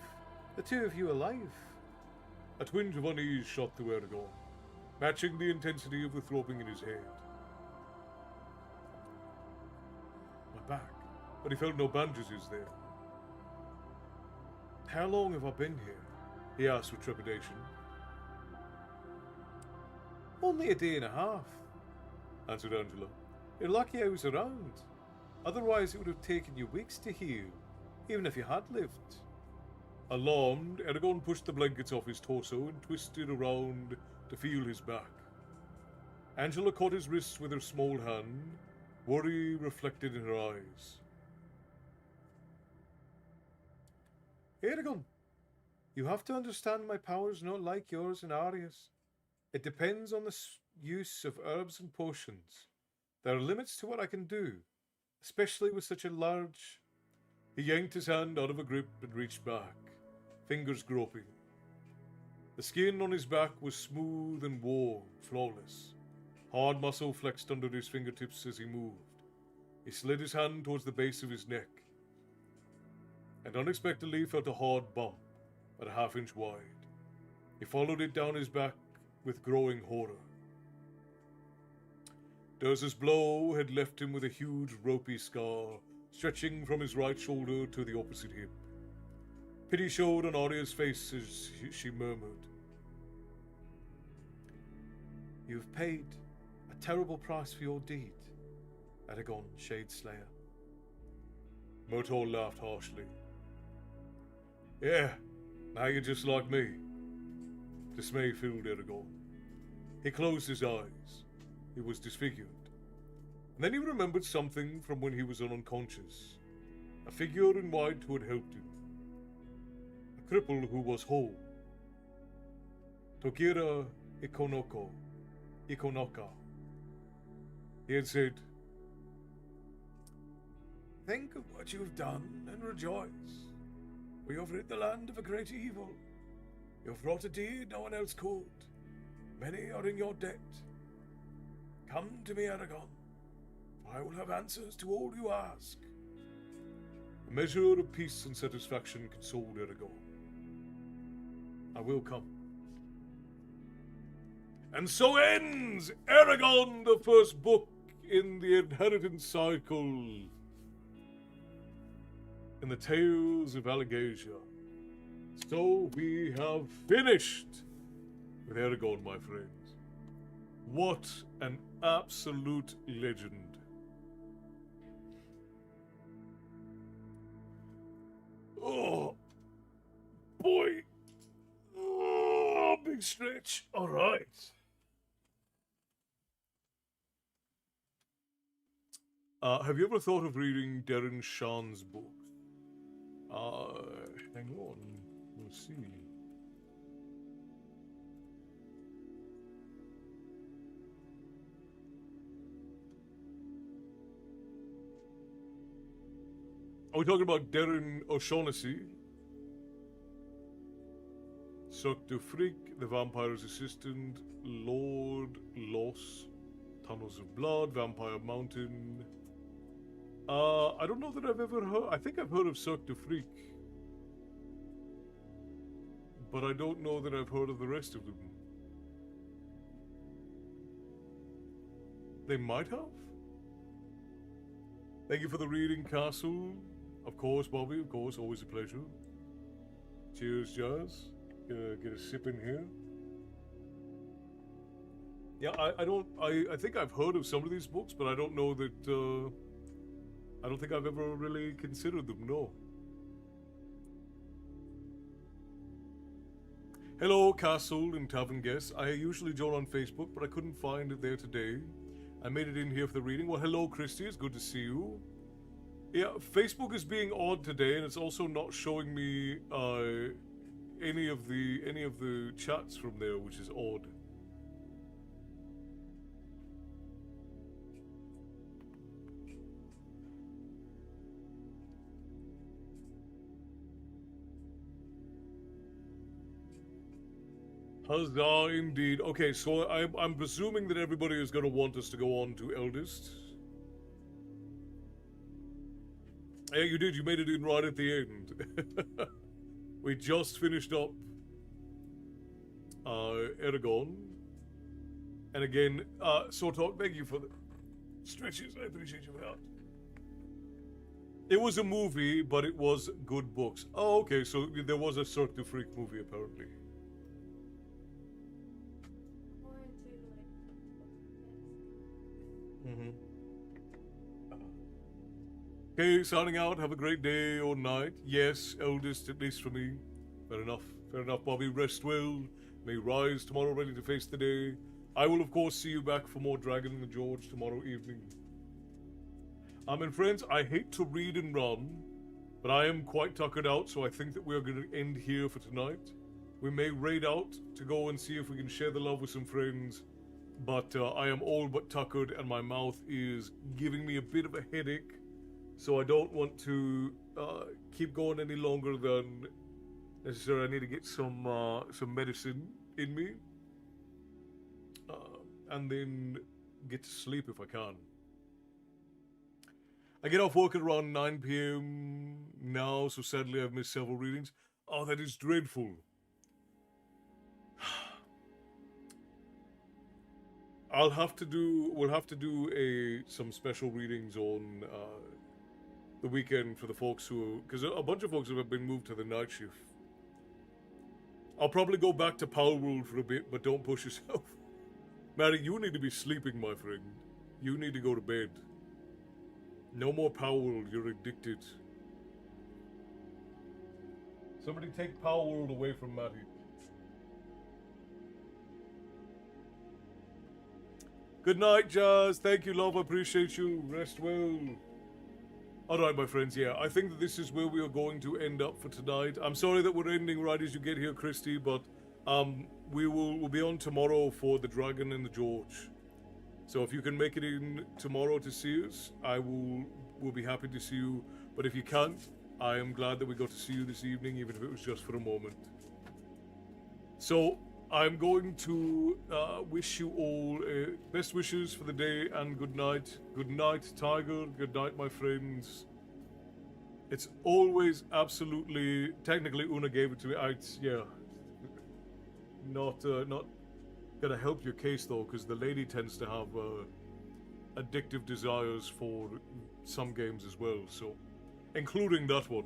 The two of you alive. A twinge of unease shot through Eragon, matching the intensity of the throbbing in his head. My back, but he felt no bandages there. How long have I been here? He asked with trepidation. Only a day and a half, answered Angela. You're lucky I was around. Otherwise it would have taken you weeks to heal, even if you had lived. Alarmed, Eragon pushed the blankets off his torso and twisted around to feel his back. Angela caught his wrists with her small hand, worry reflected in her eyes. Eragon, you have to understand my power's not like yours and Arya's. It depends on the use of herbs and potions. There are limits to what I can do, especially with such a large... He yanked his hand out of a grip and reached back, fingers groping. The skin on his back was smooth and warm, flawless. Hard muscle flexed under his fingertips as he moved. He slid his hand towards the base of his neck, and unexpectedly felt a hard bump at a half-inch wide. He followed it down his back with growing horror. Durza's blow had left him with a huge ropey scar stretching from his right shoulder to the opposite hip. Pity showed on Arya's face as she murmured, You've paid a terrible price for your deed, Eragon Shadeslayer. Murtaugh laughed harshly. Yeah, now you're just like me. Dismay filled Eragon. He closed his eyes. He was disfigured. And then he remembered something from when he was unconscious. A figure in white who had helped him. A cripple who was whole. Togira Ikonoka. He had said, Think of what you have done and rejoice. For you have rid the land of a great evil. You have wrought a deed no one else could. Many are in your debt. Come to me, Eragon. I will have answers to all you ask. A measure of peace and satisfaction consoled Eragon. I will come. And so ends Eragon, the first book in the inheritance cycle in the Tales of Allegasia. So we have finished with Eragon, my friends. What an absolute legend. Oh, boy. Oh, big stretch. All right. Have you ever thought of reading Darren Shan's books? Hang on. We'll see. Are we talking about Darren O'Shaughnessy? Cirque du Freak, The Vampire's Assistant, Lord Loss, Tunnels of Blood, Vampire Mountain. I don't know that I've ever heard. I think I've heard of Cirque du Freak, but I don't know that I've heard of the rest of them. They might have. Thank you for the reading, Castle. Of course, Bobby. Of course, always a pleasure. Cheers, Jazz. Get a sip in here. Yeah, I think I've heard of some of these books, but I don't know that. I don't think I've ever really considered them. No. Hello, Castle and Tavern Guest. I usually join on Facebook, but I couldn't find it there today. I made it in here for the reading. Well, hello, Christy. It's good to see you. Yeah, Facebook is being odd today, and it's also not showing me any of the chats from there, which is odd. Huzzah, indeed. Okay, so I'm presuming that everybody is going to want us to go on to Eldest. Yeah, you did. You made it in right at the end. We just finished up Eragon. And again, Sortok, thank you for the stretches. I appreciate your help. It was a movie, but it was good books. Oh, okay, so there was a Cirque du Freak movie, apparently. Okay, signing out. Have a great day or night. Yes, Eldest, at least for me. Fair enough. Fair enough, Bobby. Rest well. May rise tomorrow ready to face the day. I will, of course, see you back for more Dragon and the George tomorrow evening. And friends, I hate to read and run, but I am quite tuckered out, so I think that we're going to end here for tonight. We may raid out to go and see if we can share the love with some friends, but I am all but tuckered and my mouth is giving me a bit of a headache. So I don't want to keep going any longer than necessary. I need to get some medicine in me, and then get to sleep if I can. I get off work at around 9 p.m. now, so sadly I've missed several readings. Oh, that is dreadful. We'll have to do some special readings on the weekend for the folks who, because a bunch of folks have been moved to the night shift. I'll probably go back to Power World for a bit, but don't push yourself. Mary, you need to be sleeping, my friend. You need to go to bed. No more Power World, you're addicted. Somebody take Power World away from Matty. Good night, Jazz. Thank you, love. I appreciate you. Rest well. Alright, my friends, yeah, I think that this is where we are going to end up for tonight. I'm sorry that we're ending right as you get here, Christy, but we'll be on tomorrow for the Dragon and the George. So if you can make it in tomorrow to see us, we'll be happy to see you. But if you can't, I am glad that we got to see you this evening, even if it was just for a moment. So I'm going to wish you all best wishes for the day and good night. Good night, Tiger. Good night, my friends. It's always absolutely, technically Una gave it to me. Yeah, not gonna help your case though, because the lady tends to have addictive desires for some games as well, so including that one.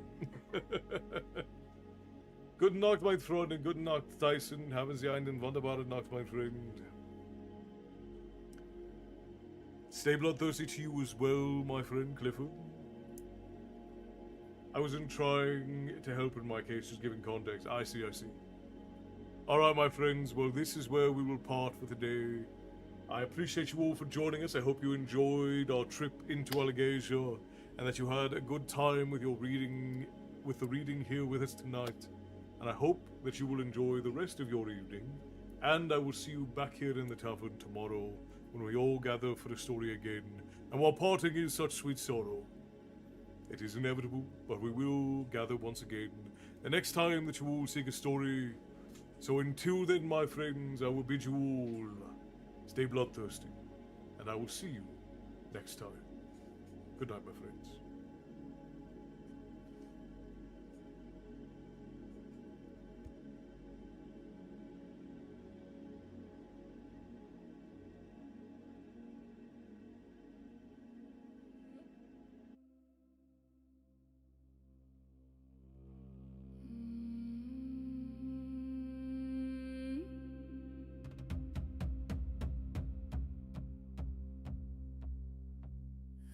Guten Nacht, mein Freund, and guten Nacht, Tyson. Haben Sie einen wunderbaren Nacht, mein friend. Stay bloodthirsty to you as well, my friend Clifford. I wasn't trying to help in my case, just giving context. I see. Alright, my friends, well, this is where we will part for the day. I appreciate you all for joining us. I hope you enjoyed our trip into Allegasia and that you had a good time with your reading, with the reading here with us tonight. And I hope that you will enjoy the rest of your evening. And I will see you back here in the tavern tomorrow when we all gather for the story again. And while parting is such sweet sorrow, it is inevitable, but we will gather once again the next time that you all seek a story. So until then, my friends, I will bid you all stay bloodthirsty, and I will see you next time. Good night, my friends.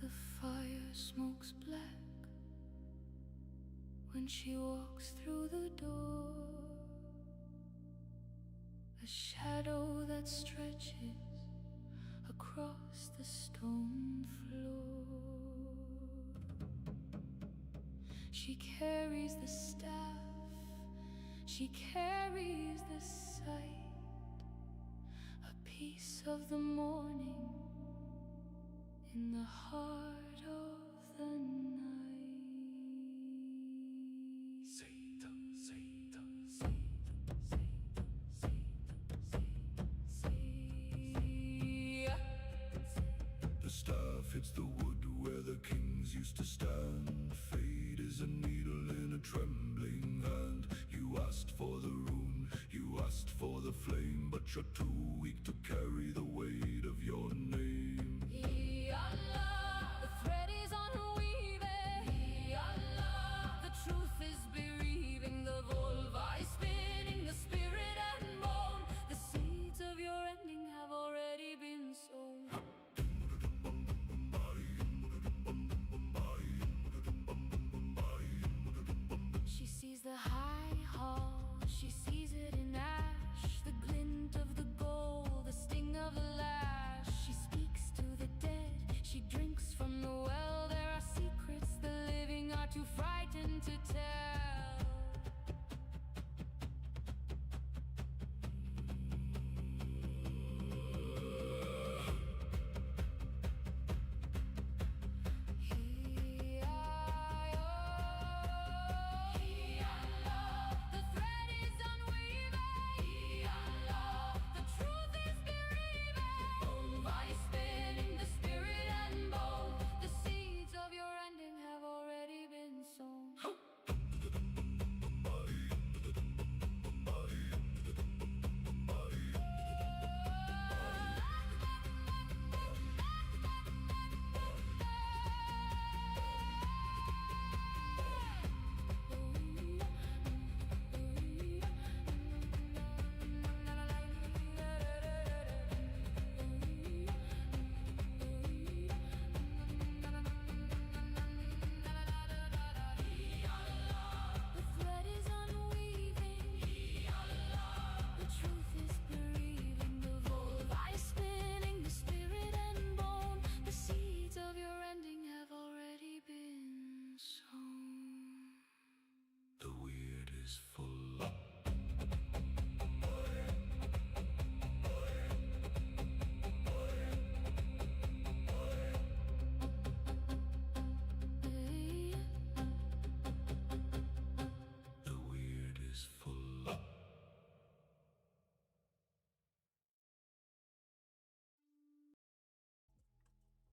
The fire smokes black when she walks through the door. A shadow that stretches across the stone floor. She carries the staff, she carries the sight, a piece of the morning in the heart of the night. Satan, Satan, the staff hits the wood where the kings used to stand. Fate is a needle in a trembling hand. You asked for the rune, you asked for the flame, but you're too weak to carry the weight of your name. The thread is unweaving, the truth is bereaving, the vulva is spinning, the spirit and bone. The seeds of your ending have already been sown. She sees the high hall, she sees it in ash, the glint of the gold, the sting of the lash. She speaks to the dead, she drinks from the well. There are secrets the living are too frightened to tell.